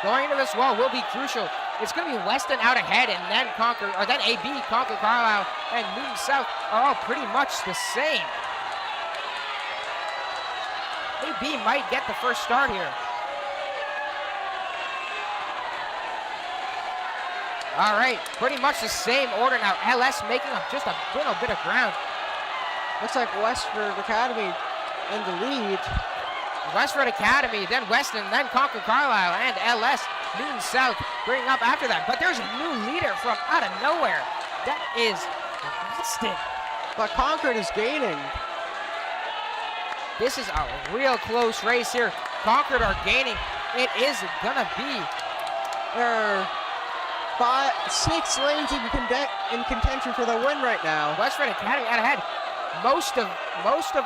Going into this wall will be crucial. It's going to be Weston out ahead, and then Concord, or then AB, Concord Carlisle, and Newton South are all pretty much the same. AB might get the first start here. All right, pretty much the same order now. LS making up just a little bit of ground. Looks like Westford Academy in the lead. Westford Academy, then Weston, then Concord Carlisle, and LS Newton South bringing up after that. But there's a new leader from out of nowhere. That is Weston. But Concord is gaining. This is a real close race here. Concord are gaining. It is gonna be. There are 6 lanes in contention for the win right now. Westford Academy out ahead. Most of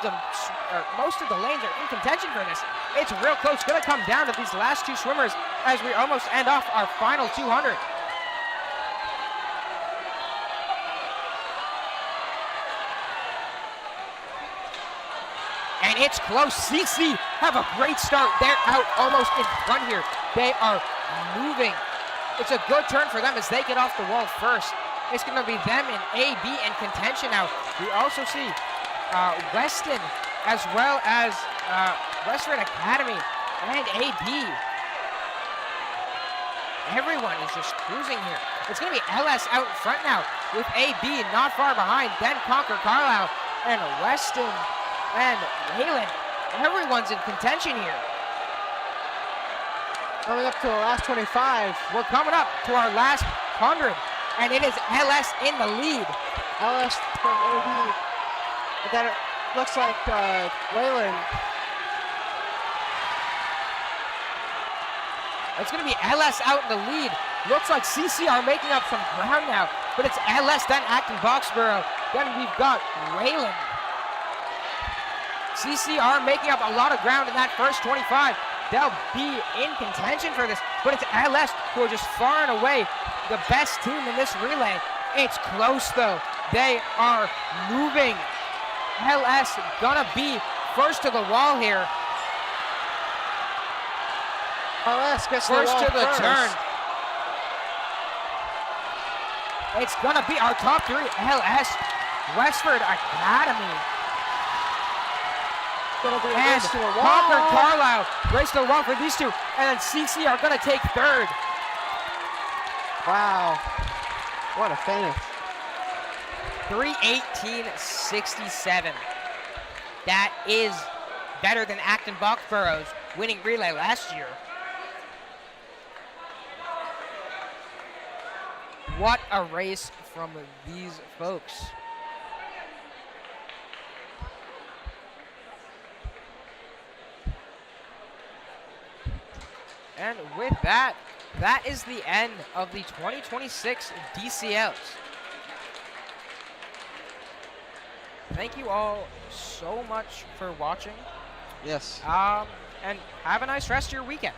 the lanes are in contention for this. It's real close. It's gonna come down to these last 2 swimmers as we almost end off our final 200. And it's close. CC have a great start. They're out almost in front here. They are moving. It's a good turn for them as they get off the wall first. It's going to be them and AB in contention now. We also see Weston as well as Westford Academy and AB. Everyone is just cruising here. It's going to be LS out in front now with AB not far behind. Then Concord Carlisle and Weston and Wayland. Everyone's in contention here. Coming up to our last 25. We're coming up to our last 100. And it is LS in the lead. LS from AB. But then it looks like Wayland. It's going to be LS out in the lead. Looks like CC are making up some ground now. But it's LS, then Acton Boxborough. Then we've got Wayland. CC are making up a lot of ground in that first 25. They'll be in contention for this. But it's LS who are just far and away the best team in this relay. It's close though. They are moving. LS gonna be first to the wall here. LS gets First the to the wall turn. It's gonna be our top three. LS, Westford Academy. Gonna be a And race to the wall. Concord Carlisle race to the wall for these two. And then CC are gonna take third. Wow. What a finish. 3:18.67. That is better than Acton Boxborough's winning relay last year. What a race from these folks. And with that, that is the end of the 2026 DCLs. Thank you all so much for watching. Yes. And have a nice rest of your weekend.